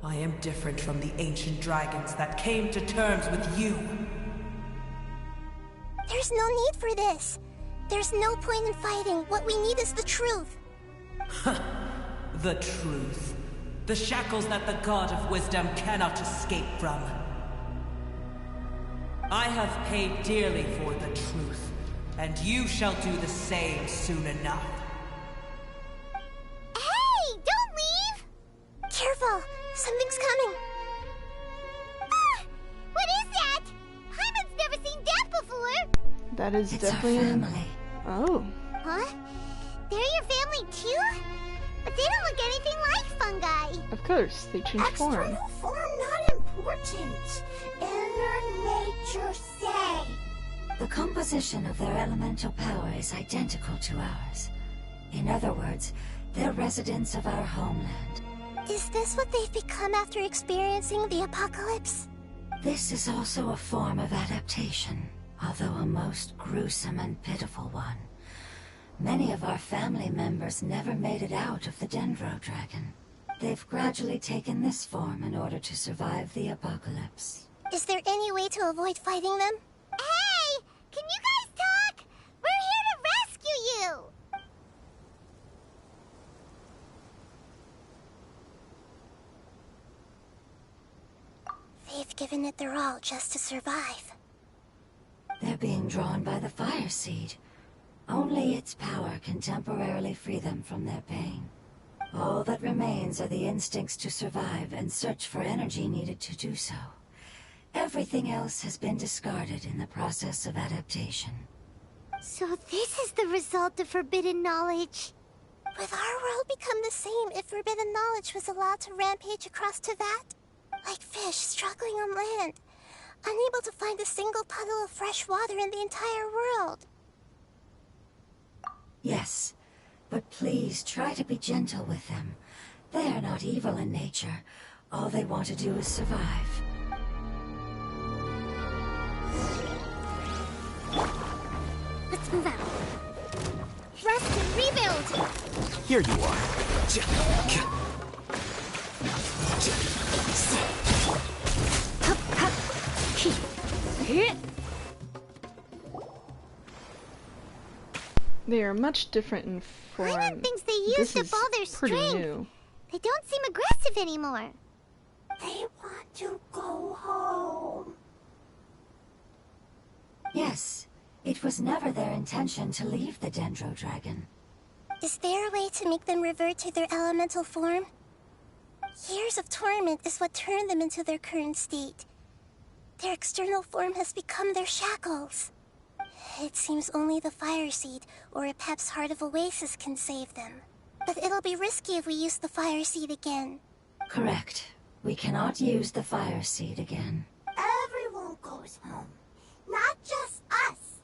I am different from the ancient dragons that came to terms with you. There's no need for this. There's no point in fighting. What we need is the truth. The truth. The shackles that the God of Wisdom cannot escape from. I have paid dearly for the truth, and you shall do the same soon enough. Hey, don't leave! Careful, something's coming. Ah! What is that? Paimon's never seen death before! That is It's definitely... our family. Oh. Huh? They're your family too? But they don't look anything like fungi. Of course, they change form. External form not important. Inner nature say. The composition of their elemental power is identical to ours. In other words, they're residents of our homeland. Is this what they've become after experiencing the apocalypse? This is also a form of adaptation, although a most gruesome and pitiful one. Many of our family members never made it out of the Dendro Dragon. They've gradually taken this form in order to survive the apocalypse. Is there any way to avoid fighting them? Hey! Can you guys talk? We're here to rescue you! They've given it their all just to survive. They're being drawn by the fire seed. Only its power can temporarily free them from their pain. All that remains are the instincts to survive and search for energy needed to do so. Everything else has been discarded in the process of adaptation. So this is the result of forbidden knowledge. Would our world become the same if forbidden knowledge was allowed to rampage across Tevat? Like fish struggling on land, unable to find a single puddle of fresh water in the entire world. Yes, but please try to be gentle with them. They are not evil in nature. All they want to do is survive. Let's move out. Rest and rebuild! Here you are. They are much different in form. Paimon thinks they used This up all their is pretty strength. new. They don't seem aggressive anymore. They want to go home. Yes, it was never their intention to leave the Dendro Dragon. Is there a way to make them revert to their elemental form? Years of torment is what turned them into their current state. Their external form has become their shackles. It seems only the Fire Seed or Apep's Heart of Oasis can save them. But it'll be risky if we use the Fire Seed again. Correct. We cannot use the fire seed again. Everyone goes home, not just us.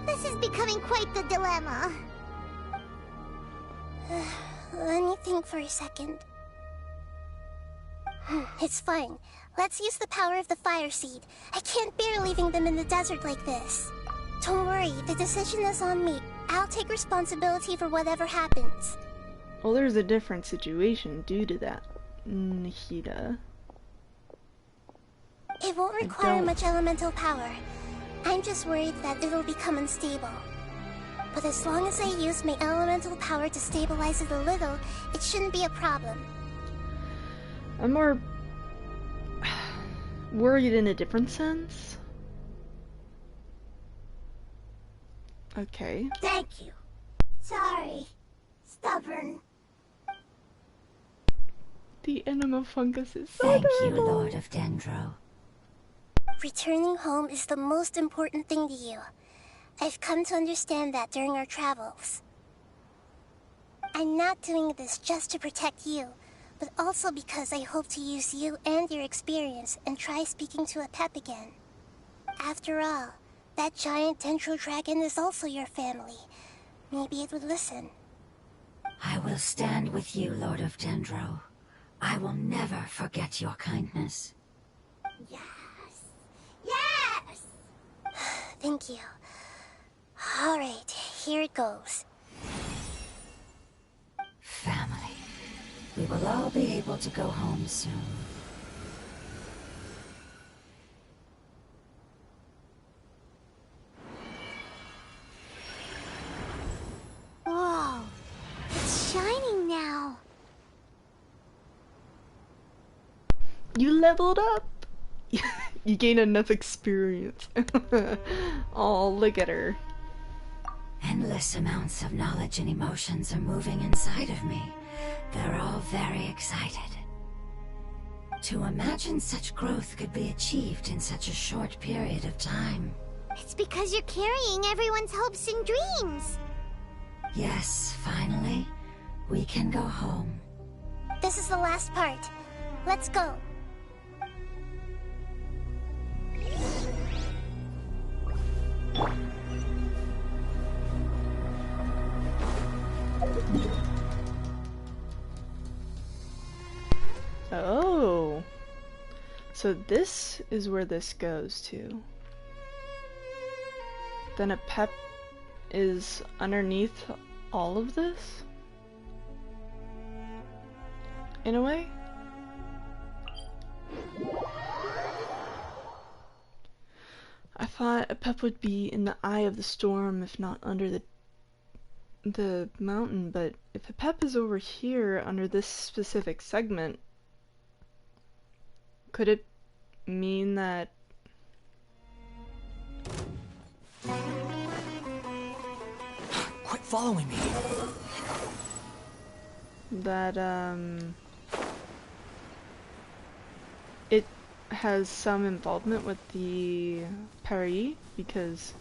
This is becoming quite the dilemma. Let me think for a second. It's fine. Let's use the power of the fire seed. I can't bear leaving them in the desert like this. Don't worry, the decision is on me. I'll take responsibility for whatever happens. Well, there's a different situation due to that, Nahida. It won't require much elemental power. I'm just worried that it'll become unstable. But as long as I use my elemental power to stabilize it a little, it shouldn't be a problem. I'm more worried in a different sense. Okay. Thank you. Sorry. Stubborn. The enema fungus is so Thank you, adorable. Lord of Dendro. Returning home is the most important thing to you. I've come to understand that during our travels. I'm not doing this just to protect you, but also because I hope to use you and your experience and try speaking to a Pep again. After all, that giant dendro dragon is also your family. Maybe it would listen. I will stand with you, Lord of Dendro. I will never forget your kindness. Yes. Yes! Thank you. Alright, here it goes. Family. We will all be able to go home soon. Whoa, it's shining now. You leveled up! You gain enough experience. Oh, look at her. Endless amounts of knowledge and emotions are moving inside of me. They're all very excited. To imagine such growth could be achieved in such a short period of time. It's because you're carrying everyone's hopes and dreams. Yes, finally, we can go home. This is the last part. Let's go. Oh. So this is where this goes to. Then a Pep is underneath all of this? In a way? I thought a Pep would be in the eye of the storm, if not under the mountain, but if a Pep is over here under this specific segment, could it mean that Quit following me. that it has some involvement with the Peri? Because,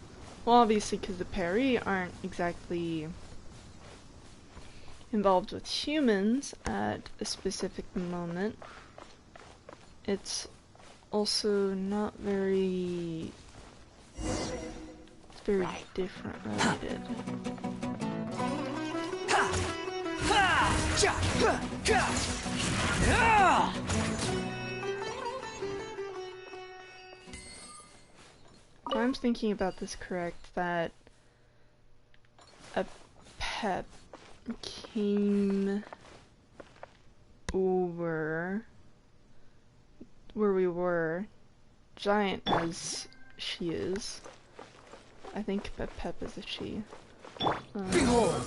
well, obviously because the Peri aren't exactly involved with humans at a specific moment. It's also not very... it's very different related. If I'm thinking about this correct, that a Pep came over where we were, giant as she is. I think Pep is a she. Behold!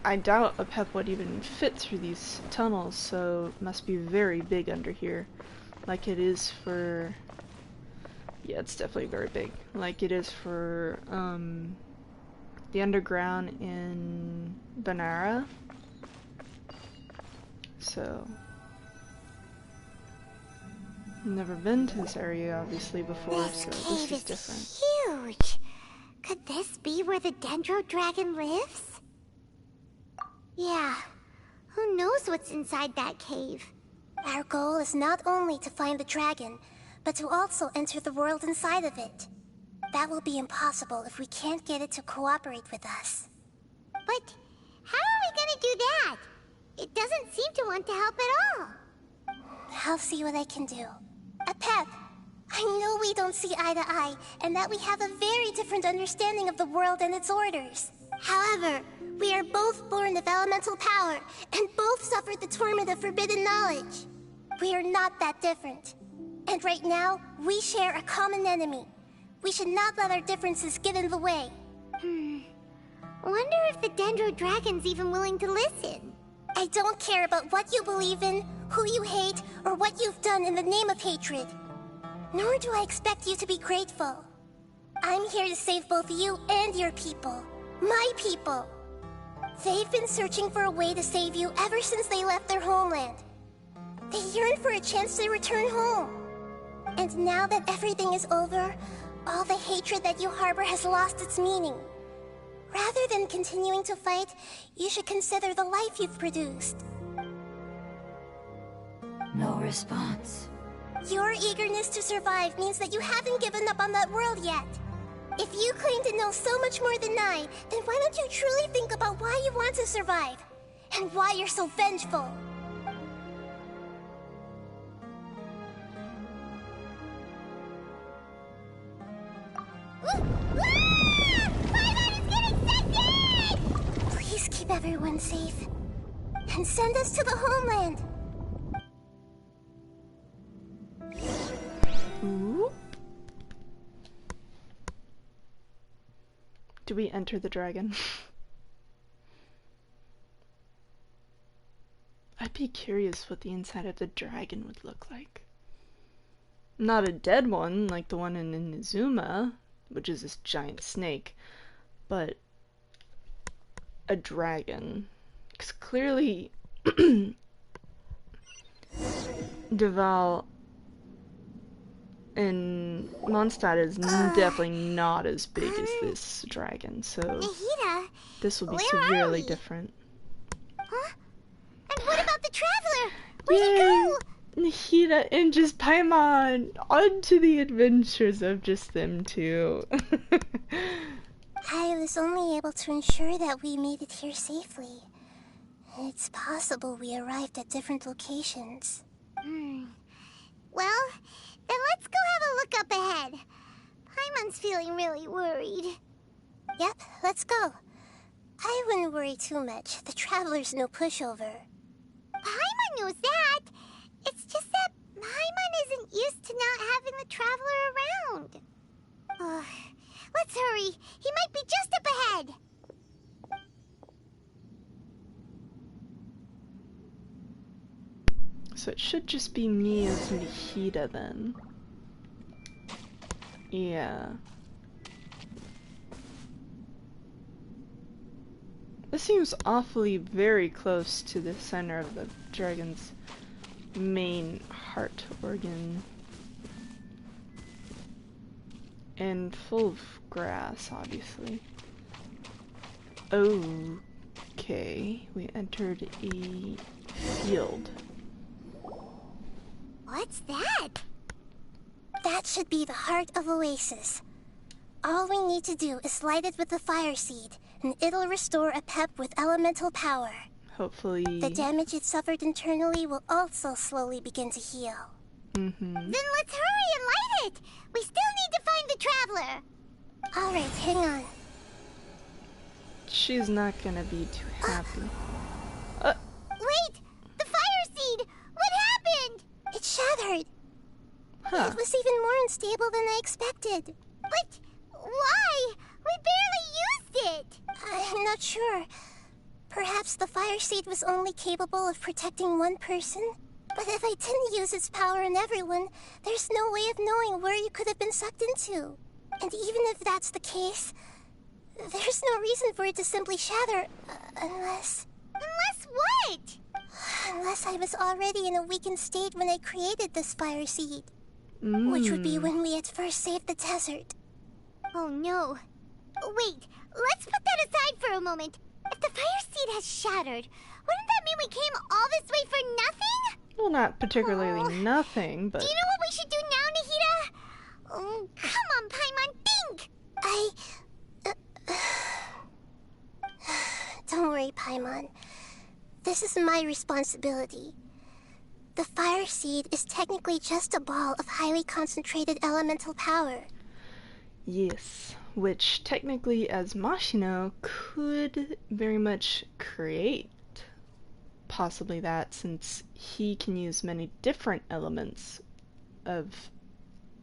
I doubt a Pep would even fit through these tunnels, so it must be very big under here. Like it is for... yeah, it's definitely very big. Like it is for, the underground in Banara. So... Never been to this area, obviously, before, This so cave this is different. huge. Could this be where the Dendro Dragon lives? Yeah. Who knows what's inside that cave? Our goal is not only to find the dragon, but to also enter the world inside of it. That will be impossible if we can't get it to cooperate with us. But how are we gonna do that? It doesn't seem to want to help at all. I'll see what I can do. Pep, I know we don't see eye to eye, and that we have a very different understanding of the world and its orders. However, we are both born of elemental power, and both suffered the torment of forbidden knowledge. We are not that different. And right now, we share a common enemy. We should not let our differences get in the way. Wonder if the Dendro Dragon's even willing to listen. I don't care about what you believe in, who you hate, or what you've done in the name of hatred. Nor do I expect you to be grateful. I'm here to save both you and your people. My people. They've been searching for a way to save you ever since they left their homeland. They yearn for a chance to return home. And now that everything is over, all the hatred that you harbor has lost its meaning. Rather than continuing to fight, you should consider the life you've produced. No response. Your eagerness to survive means that you haven't given up on that world yet. If you claim to know so much more than I, then why don't you truly think about why you want to survive? And why you're so vengeful? Please keep everyone safe. And send us to the homeland. Oop. Do we enter the dragon? I'd be curious what the inside of the dragon would look like. Not a dead one like the one in Inazuma, which is this giant snake, but a dragon. Because clearly Duval and Mondstadt is definitely not as big as this dragon, so Nahida, this will be where are severely we? different. Huh? And what about the Traveler? Where'd he Yay! go? Nahida and just Paimon on to the adventures of just them two. I was only able to ensure that we made it here safely. It's possible we arrived at different locations. Well, then let's go have a look up ahead. Paimon's feeling really worried. Yep, let's go. I wouldn't worry too much. The Traveler's no pushover. Paimon knows that. It's just that Paimon isn't used to not having the Traveler around. Let's hurry. He might be just up ahead. So it should just be me as Nahida then. Yeah. This seems awfully very close to the center of the dragon's main heart organ. And full of grass, obviously. Okay, we entered a field. What's that? That should be the heart of Oasis. All we need to do is light it with the fire seed, and it'll restore a pep with elemental power. Hopefully... The damage it suffered internally will also slowly begin to heal. Then let's hurry and light it! We still need to find the Traveler! Alright, hang on. She's not gonna be too happy. Wait! The fire seed! What happened? It shattered! Huh. It was even more unstable than I expected. But why? We barely used it! I'm not sure. Perhaps the fire seed was only capable of protecting one person? But if I didn't use its power on everyone, there's no way of knowing where you could have been sucked into. And even if that's the case, there's no reason for it to simply shatter, unless... Unless what? Unless I was already in a weakened state when I created this fire seed. which would be when we at first saved the desert. Oh no. Wait, let's put that aside for a moment. If the fire seed has shattered, wouldn't that mean we came all this way for nothing? Well, not particularly nothing, but... Do you know what we should do now, Nahida? Oh, come on, Paimon, think! Don't worry, Paimon. This is my responsibility. The fire seed is technically just a ball of highly concentrated elemental power. Yes, which technically as Mashino could very much create possibly that, since he can use many different elements of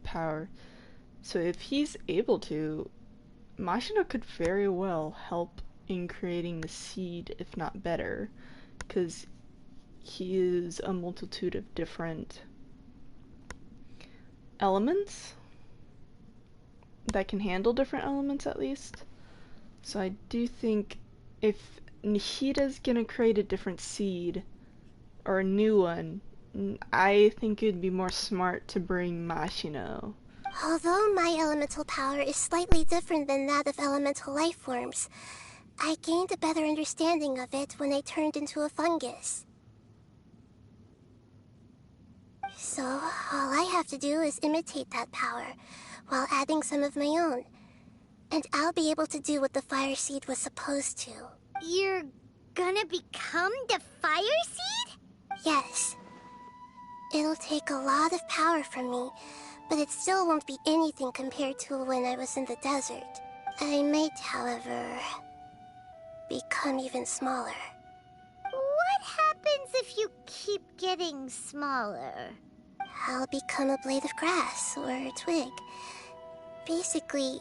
power. So if he's able to, Mashino could very well help in creating the seed, if not better, because he is a multitude of different elements that can handle different elements at least. So I do think if Nahida's gonna create a different seed, or a new one, I think it'd be more smart to bring Mashino. Although my elemental power is slightly different than that of elemental life forms, I gained a better understanding of it when I turned into a fungus. So, all I have to do is imitate that power, while adding some of my own. And I'll be able to do what the fire seed was supposed to. You're gonna become the fire seed? Yes. It'll take a lot of power from me, but it still won't be anything compared to when I was in the desert. I might, however, become even smaller. What happens if you keep getting smaller? I'll become a blade of grass or a twig. Basically,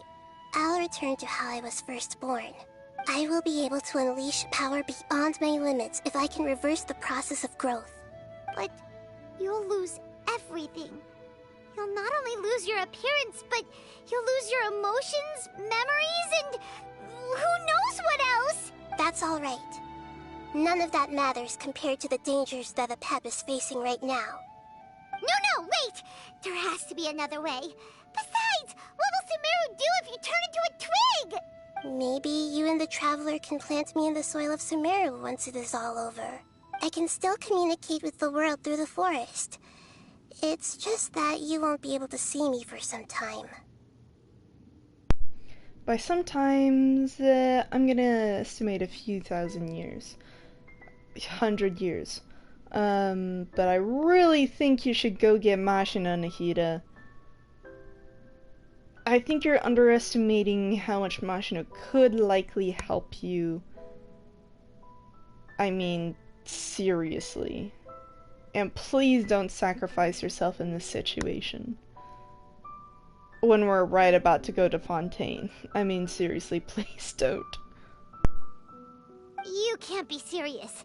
I'll return to how I was first born. I will be able to unleash power beyond my limits if I can reverse the process of growth. But you'll lose everything. You'll not only lose your appearance, but you'll lose your emotions, memories, and who knows what else? That's all right. None of that matters compared to the dangers that the Pep is facing right now. No, wait! There has to be another way. Besides, what will Sumeru do if you turn into a twig? Maybe you and the Traveler can plant me in the soil of Sumeru once it is all over. I can still communicate with the world through the forest. It's just that you won't be able to see me for some time. By sometimes, I'm gonna estimate a few thousand years. 100 years. But I really think you should go get Mashino, Nahida. I think you're underestimating how much Mashino could likely help you. I mean, seriously. And please don't sacrifice yourself in this situation. When we're right about to go to Fontaine. I mean, seriously, please don't. You can't be serious.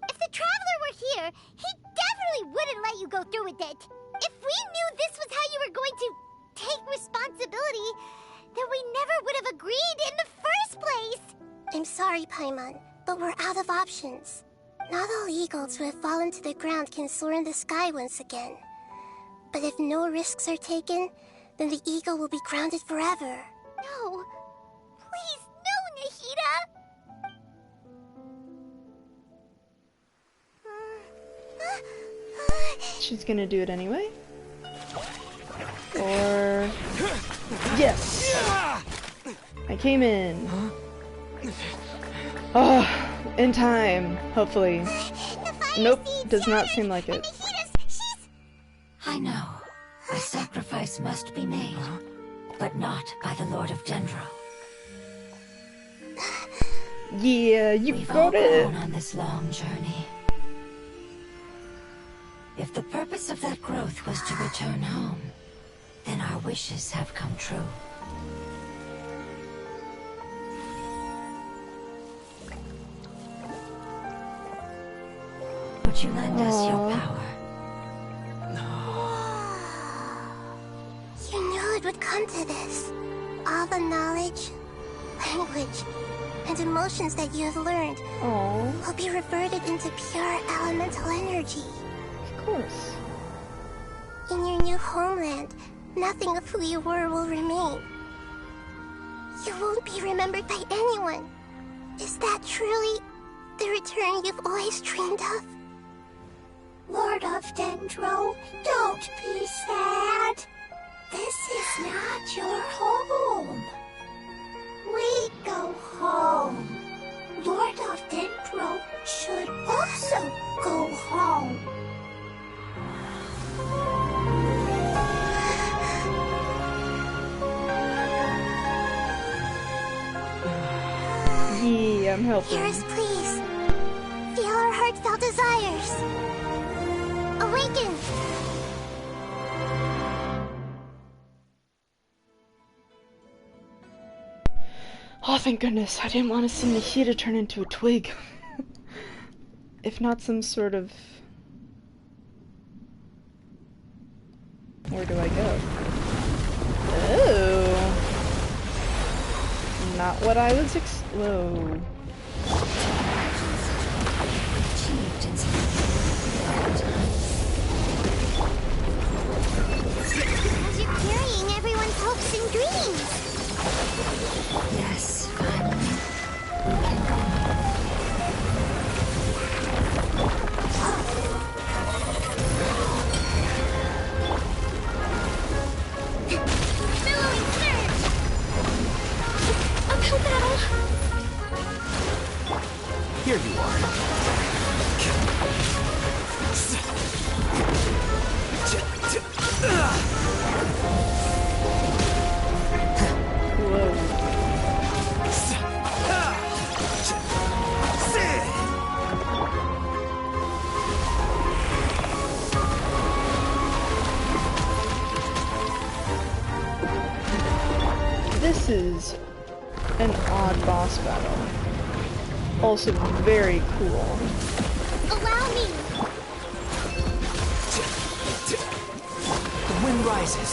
If the Traveler were here, he definitely wouldn't let you go through with it. If we knew this was how you were going to take responsibility, then we never would have agreed in the first place. I'm sorry, Paimon, but we're out of options. Not all eagles who have fallen to the ground can soar in the sky once again. But if no risks are taken, then the eagle will be grounded forever. No. Please, no, Nahida! She's gonna do it anyway? Or... Yes! I came in. Oh, in time, hopefully. Nope, does not seem like it. I know. A sacrifice must be made, but not by the Lord of Dendro. Yeah, you We've got all it! gone on this long journey. If the purpose of that growth was to return home, then our wishes have come true. Would you lend us your power? You knew it would come to this. All the knowledge, language, and emotions that you have learned will be reverted into pure elemental energy. Of course. In your new homeland, nothing of who you were will remain. You won't be remembered by anyone. Is that truly the return you've always dreamed of? Lord of Dendro, don't be sad. This is not your home. We go home. Lord of Dendro should also go home. Yeah, I'm helping. Hear us, please. Feel our heartfelt desires. Awaken! Oh, thank goodness. I didn't want to send Nahida turn into a twig. If not some sort of... Where do I go? Oh! Not what I was whoa. Because you're carrying everyone's hopes and dreams. Yes, finally. We can go. Billowing surge! Uphill battle! Here you are. Whoa. This is an odd boss battle. Also very cool. Allow me! The wind rises.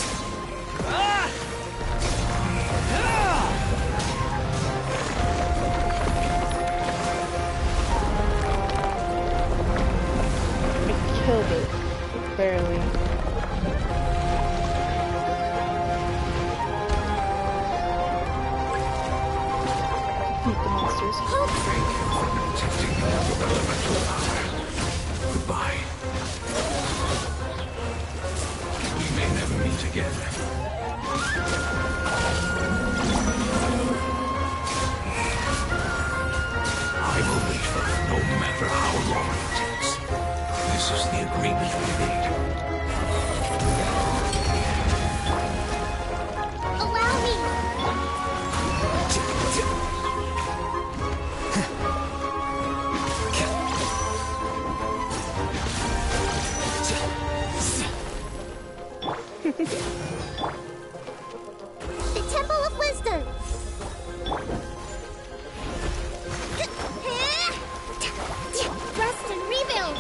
I killed it. Barely. Defeat the monsters. Thank you for protecting me with elemental power. Goodbye. We may never meet again. I will wait for it no matter how long it takes. This is the agreement we made. Allow me! The Temple of Wisdom! Rest and rebuild!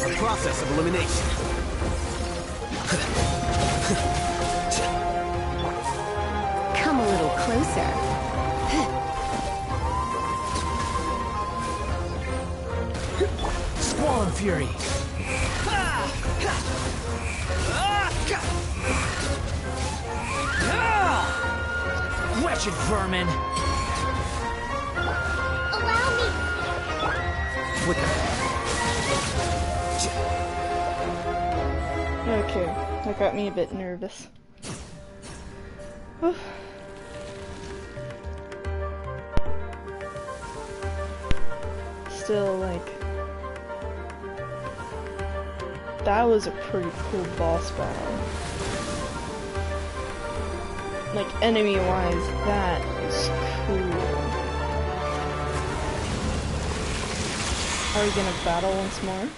A process of elimination. Come a little closer. Squall and Fury. Wretched vermin. Allow me! Flicker. Okay, that got me a bit nervous. Whew. Still, like... That was a pretty cool boss battle. Like, enemy-wise, that is cool. Are we gonna battle once more?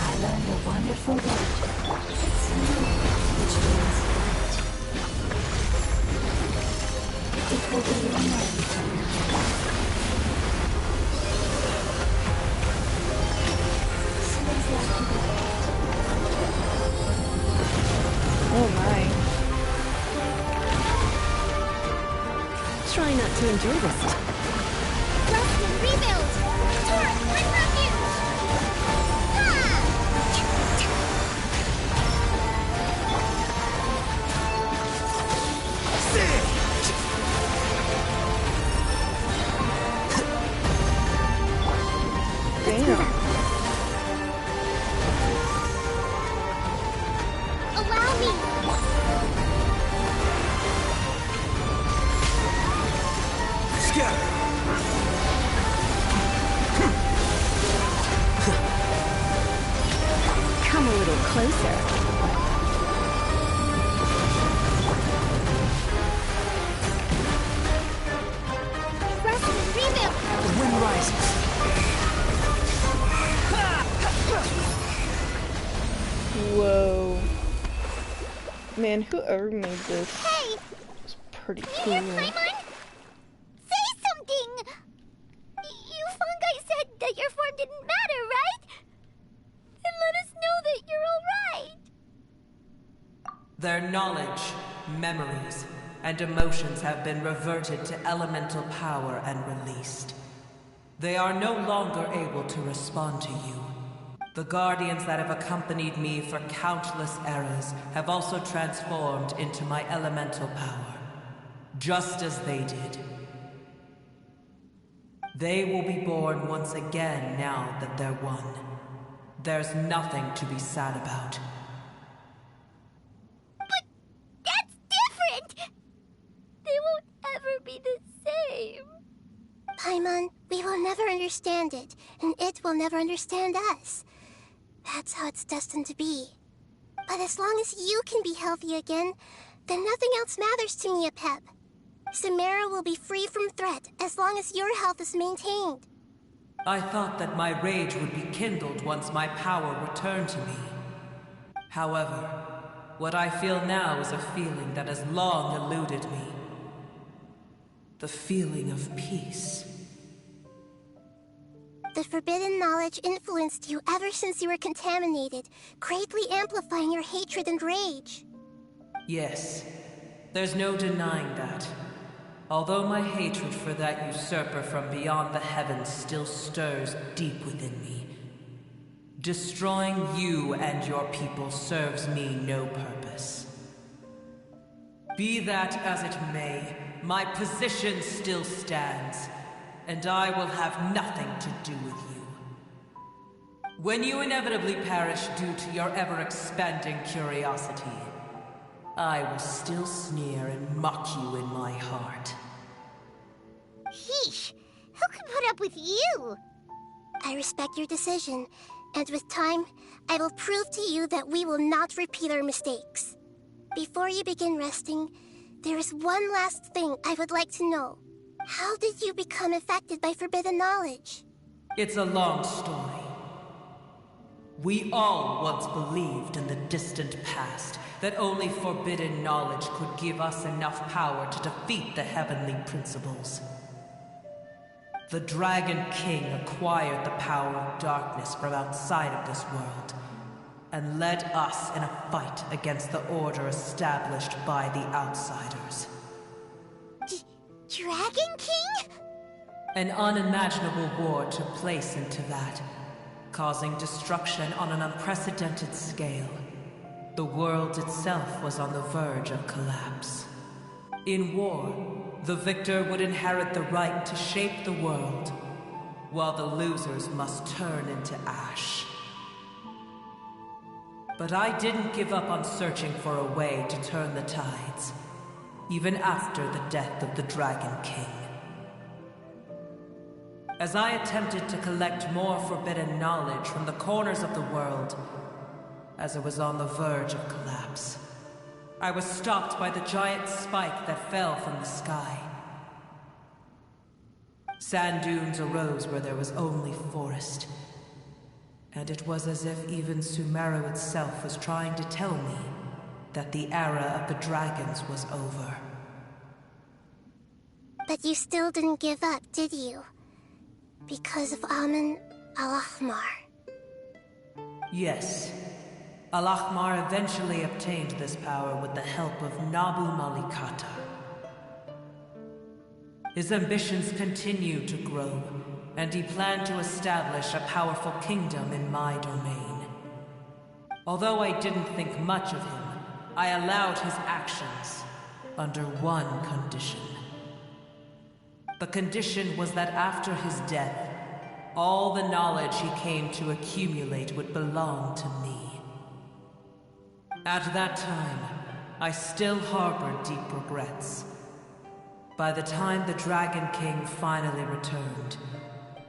I learned a wonderful word. It's new, which means light. It will be your name from now on. Seems like you to endure this. Rest and rebuild! Turret, bring refuge! Damn. Allow me! Scatter! Come a little closer. Rest and rebuild! The wind rises. Whoa. Man, whoever made this Hey! is pretty You cool. hear Paimon? Say something! You fungi said that your form didn't matter, right? Then let us know that you're alright! Their knowledge, memories, and emotions have been reverted to elemental power and released. They are no longer able to respond to you. The guardians that have accompanied me for countless eras have also transformed into my elemental power, just as they did. They will be born once again now that they're one. There's nothing to be sad about. But that's different! They won't ever be the same. Paimon, we will never understand it, and it will never understand us. That's how it's destined to be. But as long as you can be healthy again, then nothing else matters to me, Pep. Samara will be free from threat as long as your health is maintained. I thought that my rage would be kindled once my power returned to me. However, what I feel now is a feeling that has long eluded me. The feeling of peace. The forbidden knowledge influenced you ever since you were contaminated, greatly amplifying your hatred and rage. Yes, there's no denying that. Although my hatred for that usurper from beyond the heavens still stirs deep within me, destroying you and your people serves me no purpose. Be that as it may, my position still stands, and I will have nothing to do with you. When you inevitably perish due to your ever-expanding curiosity, I will still sneer and mock you in my heart. Heesh! Who can put up with you? I respect your decision, and with time, I will prove to you that we will not repeat our mistakes. Before you begin resting, there is one last thing I would like to know. How did you become affected by forbidden knowledge? It's a long story. We all once believed in the distant past that only forbidden knowledge could give us enough power to defeat the heavenly principles. The Dragon King acquired the power of darkness from outside of this world, and led us in a fight against the order established by the outsiders. Dragon King? An unimaginable war took place into that, causing destruction on an unprecedented scale. The world itself was on the verge of collapse. In war, the victor would inherit the right to shape the world, while the losers must turn into ash. But I didn't give up on searching for a way to turn the tides, even after the death of the Dragon King. As I attempted to collect more forbidden knowledge from the corners of the world, as it was on the verge of collapse, I was stopped by the giant spike that fell from the sky. Sand dunes arose where there was only forest, and it was as if even Sumeru itself was trying to tell me that the era of the dragons was over. But you still didn't give up, did you? Because of Amun Al-Ahmar. Yes. Al-Ahmar eventually obtained this power with the help of Nabu Malikata. His ambitions continued to grow, and he planned to establish a powerful kingdom in my domain. Although I didn't think much of him, I allowed his actions under one condition. The condition was that after his death, all the knowledge he came to accumulate would belong to me. At that time, I still harbored deep regrets. By the time the Dragon King finally returned,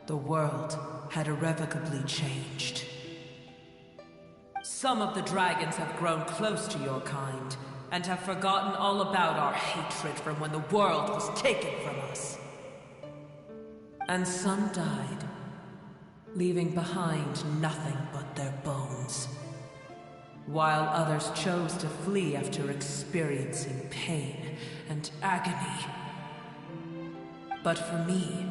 the world had irrevocably changed. Some of the dragons have grown close to your kind, and have forgotten all about our hatred from when the world was taken from us. And some died, leaving behind nothing but their bones, while others chose to flee after experiencing pain and agony. But for me,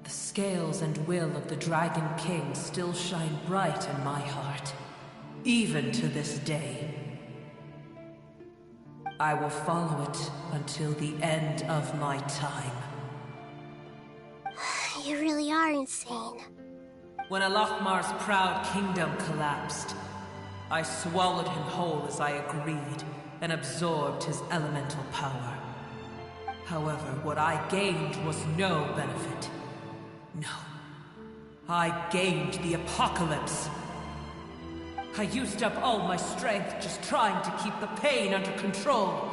the scales and will of the Dragon King still shine bright in my heart, even to this day. I will follow it until the end of my time. You really are insane. When Alachmar's proud kingdom collapsed, I swallowed him whole as I agreed, and absorbed his elemental power. However, what I gained was no benefit. No. I gained the apocalypse. I used up all my strength just trying to keep the pain under control.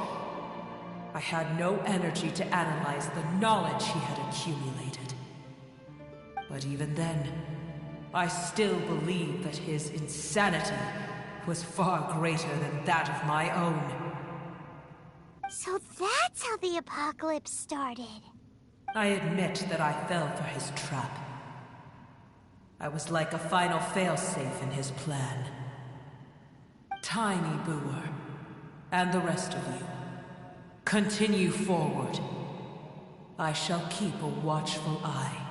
I had no energy to analyze the knowledge he had accumulated. But even then, I still believed that his insanity was far greater than that of my own. So that's how the apocalypse started. I admit that I fell for his trap. I was like a final failsafe in his plan. Tiny Booer, and the rest of you, continue forward. I shall keep a watchful eye.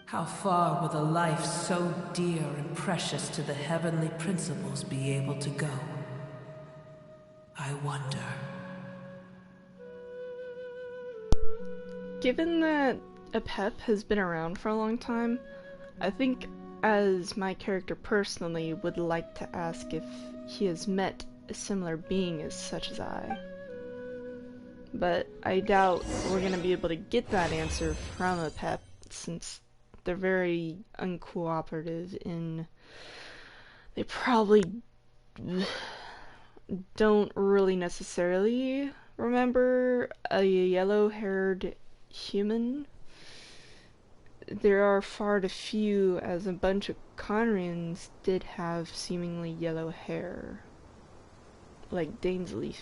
How far will a life so dear and precious to the heavenly principles be able to go? I wonder. Given that Ep has been around for a long time, I think as my character personally would like to ask if he has met a similar being as such as I. But I doubt we're gonna be able to get that answer from Ep since they're very uncooperative in... They probably don't really necessarily remember a yellow-haired human. There are far too few, as a bunch of Conrians did have seemingly yellow hair. Like Dainsleif,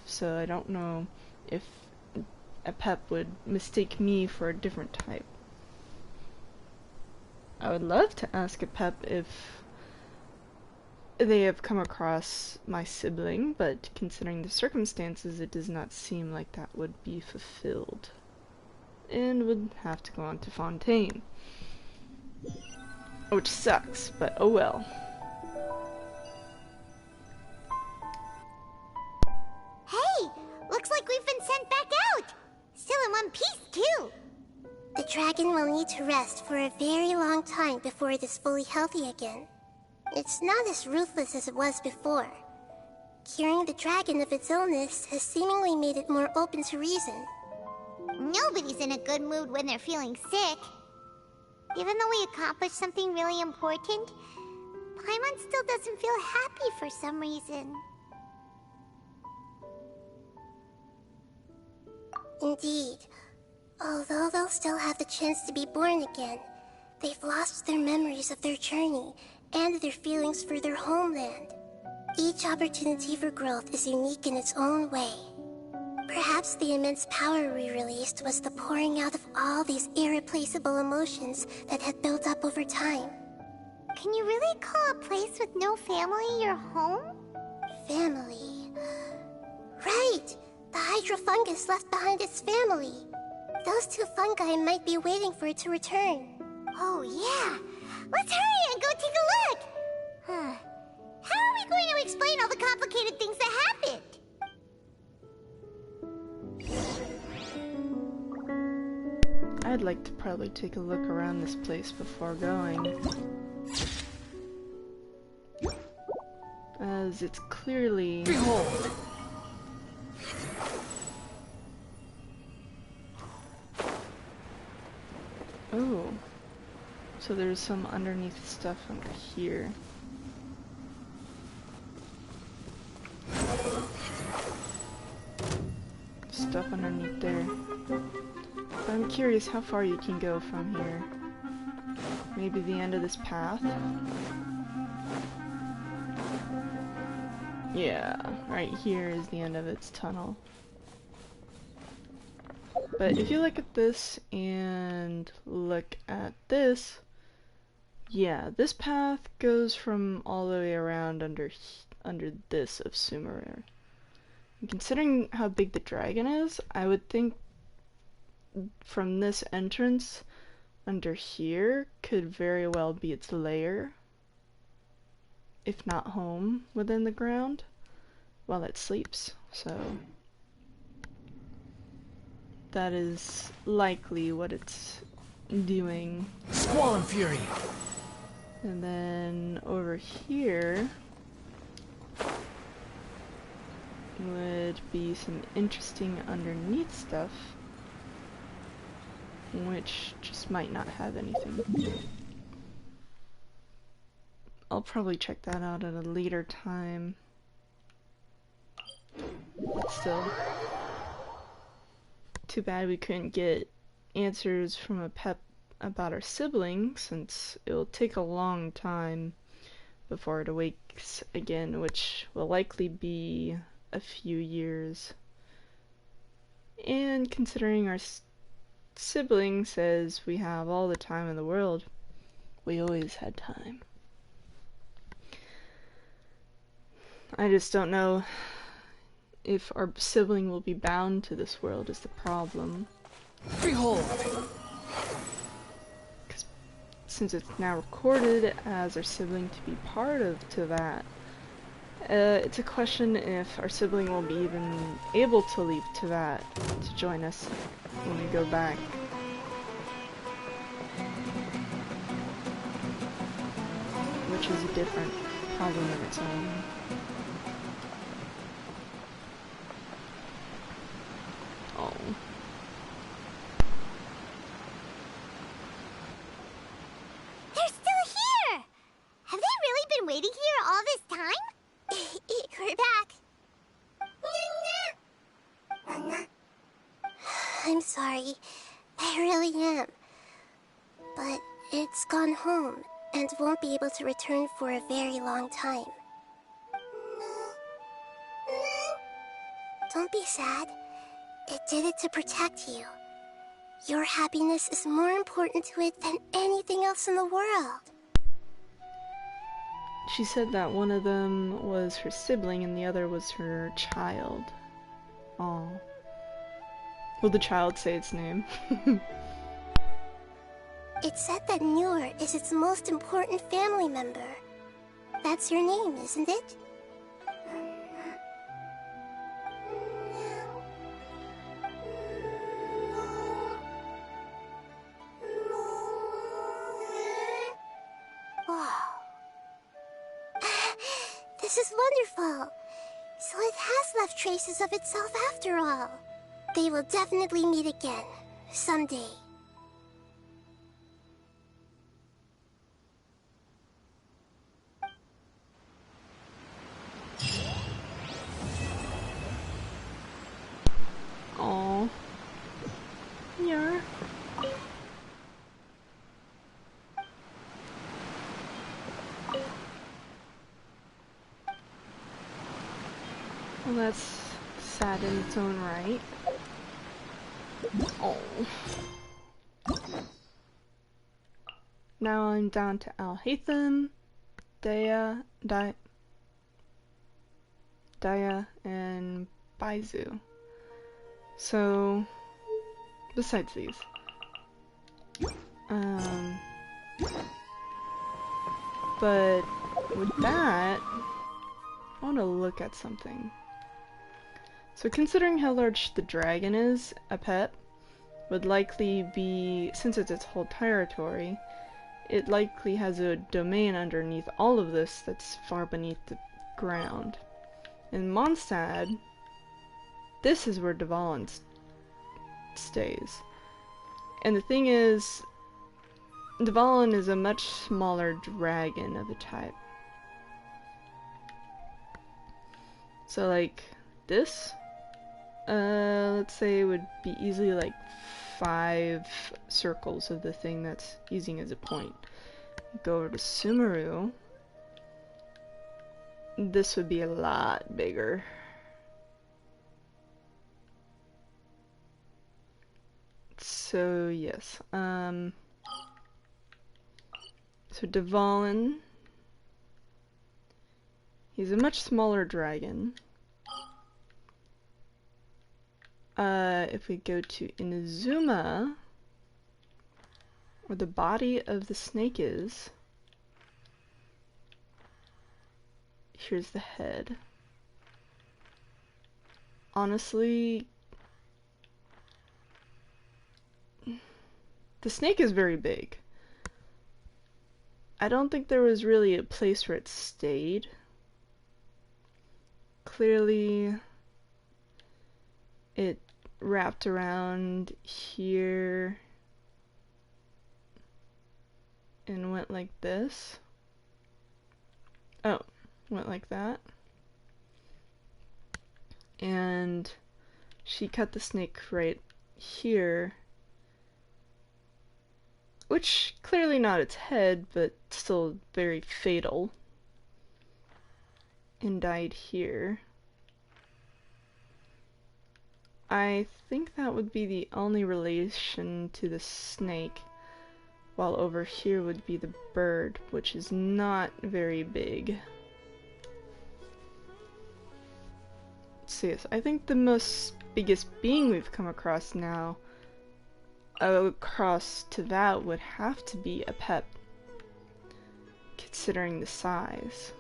so I don't know if Ep would mistake me for a different type. I would love to ask Ep if they have come across my sibling, but considering the circumstances, it does not seem like that would be fulfilled. And would have to go on to Fontaine. Which sucks, but oh well. Hey! Looks like we've been sent back out! Still in one piece, too! The dragon will need to rest for a very long time before it is fully healthy again. It's not as ruthless as it was before. Curing the dragon of its illness has seemingly made it more open to reason. Nobody's in a good mood when they're feeling sick. Even though we accomplished something really important, Paimon still doesn't feel happy for some reason. Indeed. Although they'll still have the chance to be born again, they've lost their memories of their journey and their feelings for their homeland. Each opportunity for growth is unique in its own way. Perhaps the immense power we released was the pouring out of all these irreplaceable emotions that had built up over time. Can you really call a place with no family your home? Family... Right! The hydrofungus left behind its family. Those two fungi might be waiting for it to return. Oh yeah! Let's hurry and go take a look! How are we going to explain all the complicated things that happened? I'd like to probably take a look around this place before going, as it's clearly... Behold! Oh, so there's some underneath stuff under here. Stuff underneath there. But I'm curious how far you can go from here. Maybe the end of this path? Yeah, right here is the end of its tunnel. But if you look at this and look at this, yeah, this path goes from all the way around under this of Sumeru. And considering how big the dragon is, I would think from this entrance under here could very well be its lair, if not home within the ground, while it sleeps. So that is likely what it's doing. Squall and Fury! And then over here would be some interesting underneath stuff, which just might not have anything. I'll probably check that out at a later time. But still, too bad we couldn't get answers from a pet about our sibling, since it'll take a long time before it awakes again, which will likely be a few years. And considering our sibling says we have all the time in the world, we always had time. I just don't know if our sibling will be bound to this world is the problem. Behold! Since it's now recorded as our sibling to be part of that, it's a question if our sibling will be even able to leave to that to join us when we go back. Which is a different problem in its own. Oh. They're still here! Have they really been waiting here all this time? We're back. I'm sorry. I really am. But it's gone home and won't be able to return for a very long time. Don't be sad. It did it to protect you. Your happiness is more important to it than anything else in the world. She said that one of them was her sibling and the other was her child. Aw. Will the child say its name? It said that Noor is its most important family member. That's your name, isn't it? This is wonderful. So it has left traces of itself after all. They will definitely meet again, someday. Aww. Yeah. Well, that's sad in its own right. Oh. Now I'm down to Al-Haytham, Daya, and Baizu. So, besides these. But with that, I want to look at something. So considering how large the dragon is, a pet, would likely be, since it's its whole territory, it likely has a domain underneath all of this that's far beneath the ground. In Mondstadt, this is where Dvalin stays. And the thing is, Dvalin is a much smaller dragon of a type. So like this, let's say it would be easily like 5 circles of the thing that's using as a point. Go over to Sumeru. This would be a lot bigger. So yes, so Dvalin, he's a much smaller dragon. If we go to Inazuma, where the body of the snake is, here's the head. Honestly, the snake is very big. I don't think there was really a place where it stayed. Clearly, it wrapped around here and went like this. Oh, went like that. And she cut the snake right here, which clearly not its head, but still very fatal, and died here. I think that would be the only relation to the snake, while over here would be the bird, which is not very big. So yes, I think the biggest being we've come across now, across to that, would have to be a Pep, considering the size.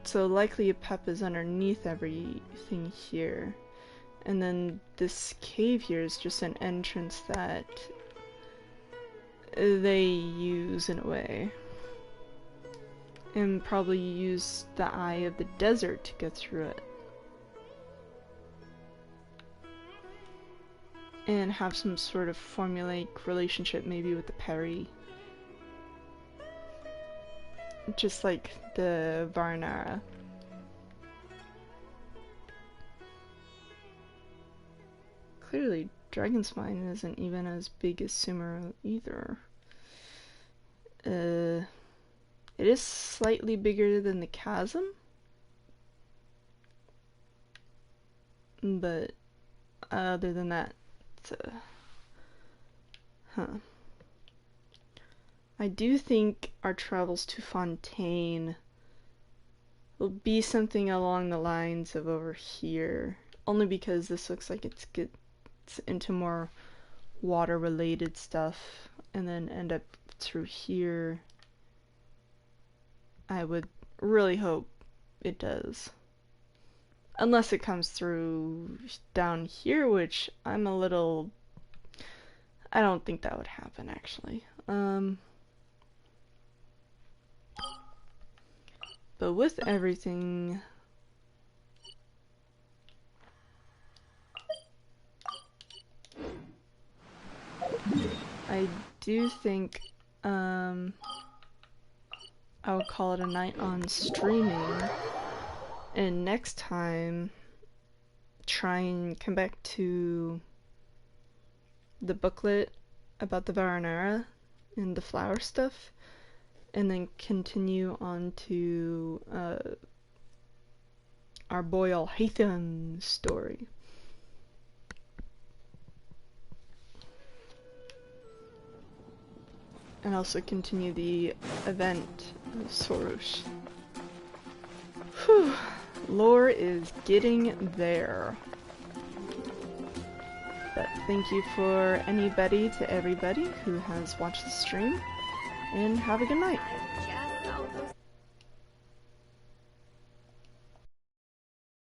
So likely a Pep is underneath everything here. And then this cave here is just an entrance that they use in a way. And probably use the eye of the desert to get through it. And have some sort of formulaic relationship maybe with the Peri. Just like the Varnara. Clearly, Dragonspine isn't even as big as Sumeru either. It is slightly bigger than the Chasm, but other than that, I do think our travels to Fontaine will be something along the lines of over here, only because this looks like it gets into more water-related stuff, and then end up through here. I would really hope it does. Unless it comes through down here, which I'm a little... I don't think that would happen, actually. But with everything... I do think, I'll call it a night on streaming, and next time try and come back to the booklet about the Varanara and the flower stuff, and then continue on to our boy Alhaitham's story. And also continue the event of Soros. Whew, lore is getting there. But thank you for anybody to everybody who has watched the stream, and have a good night.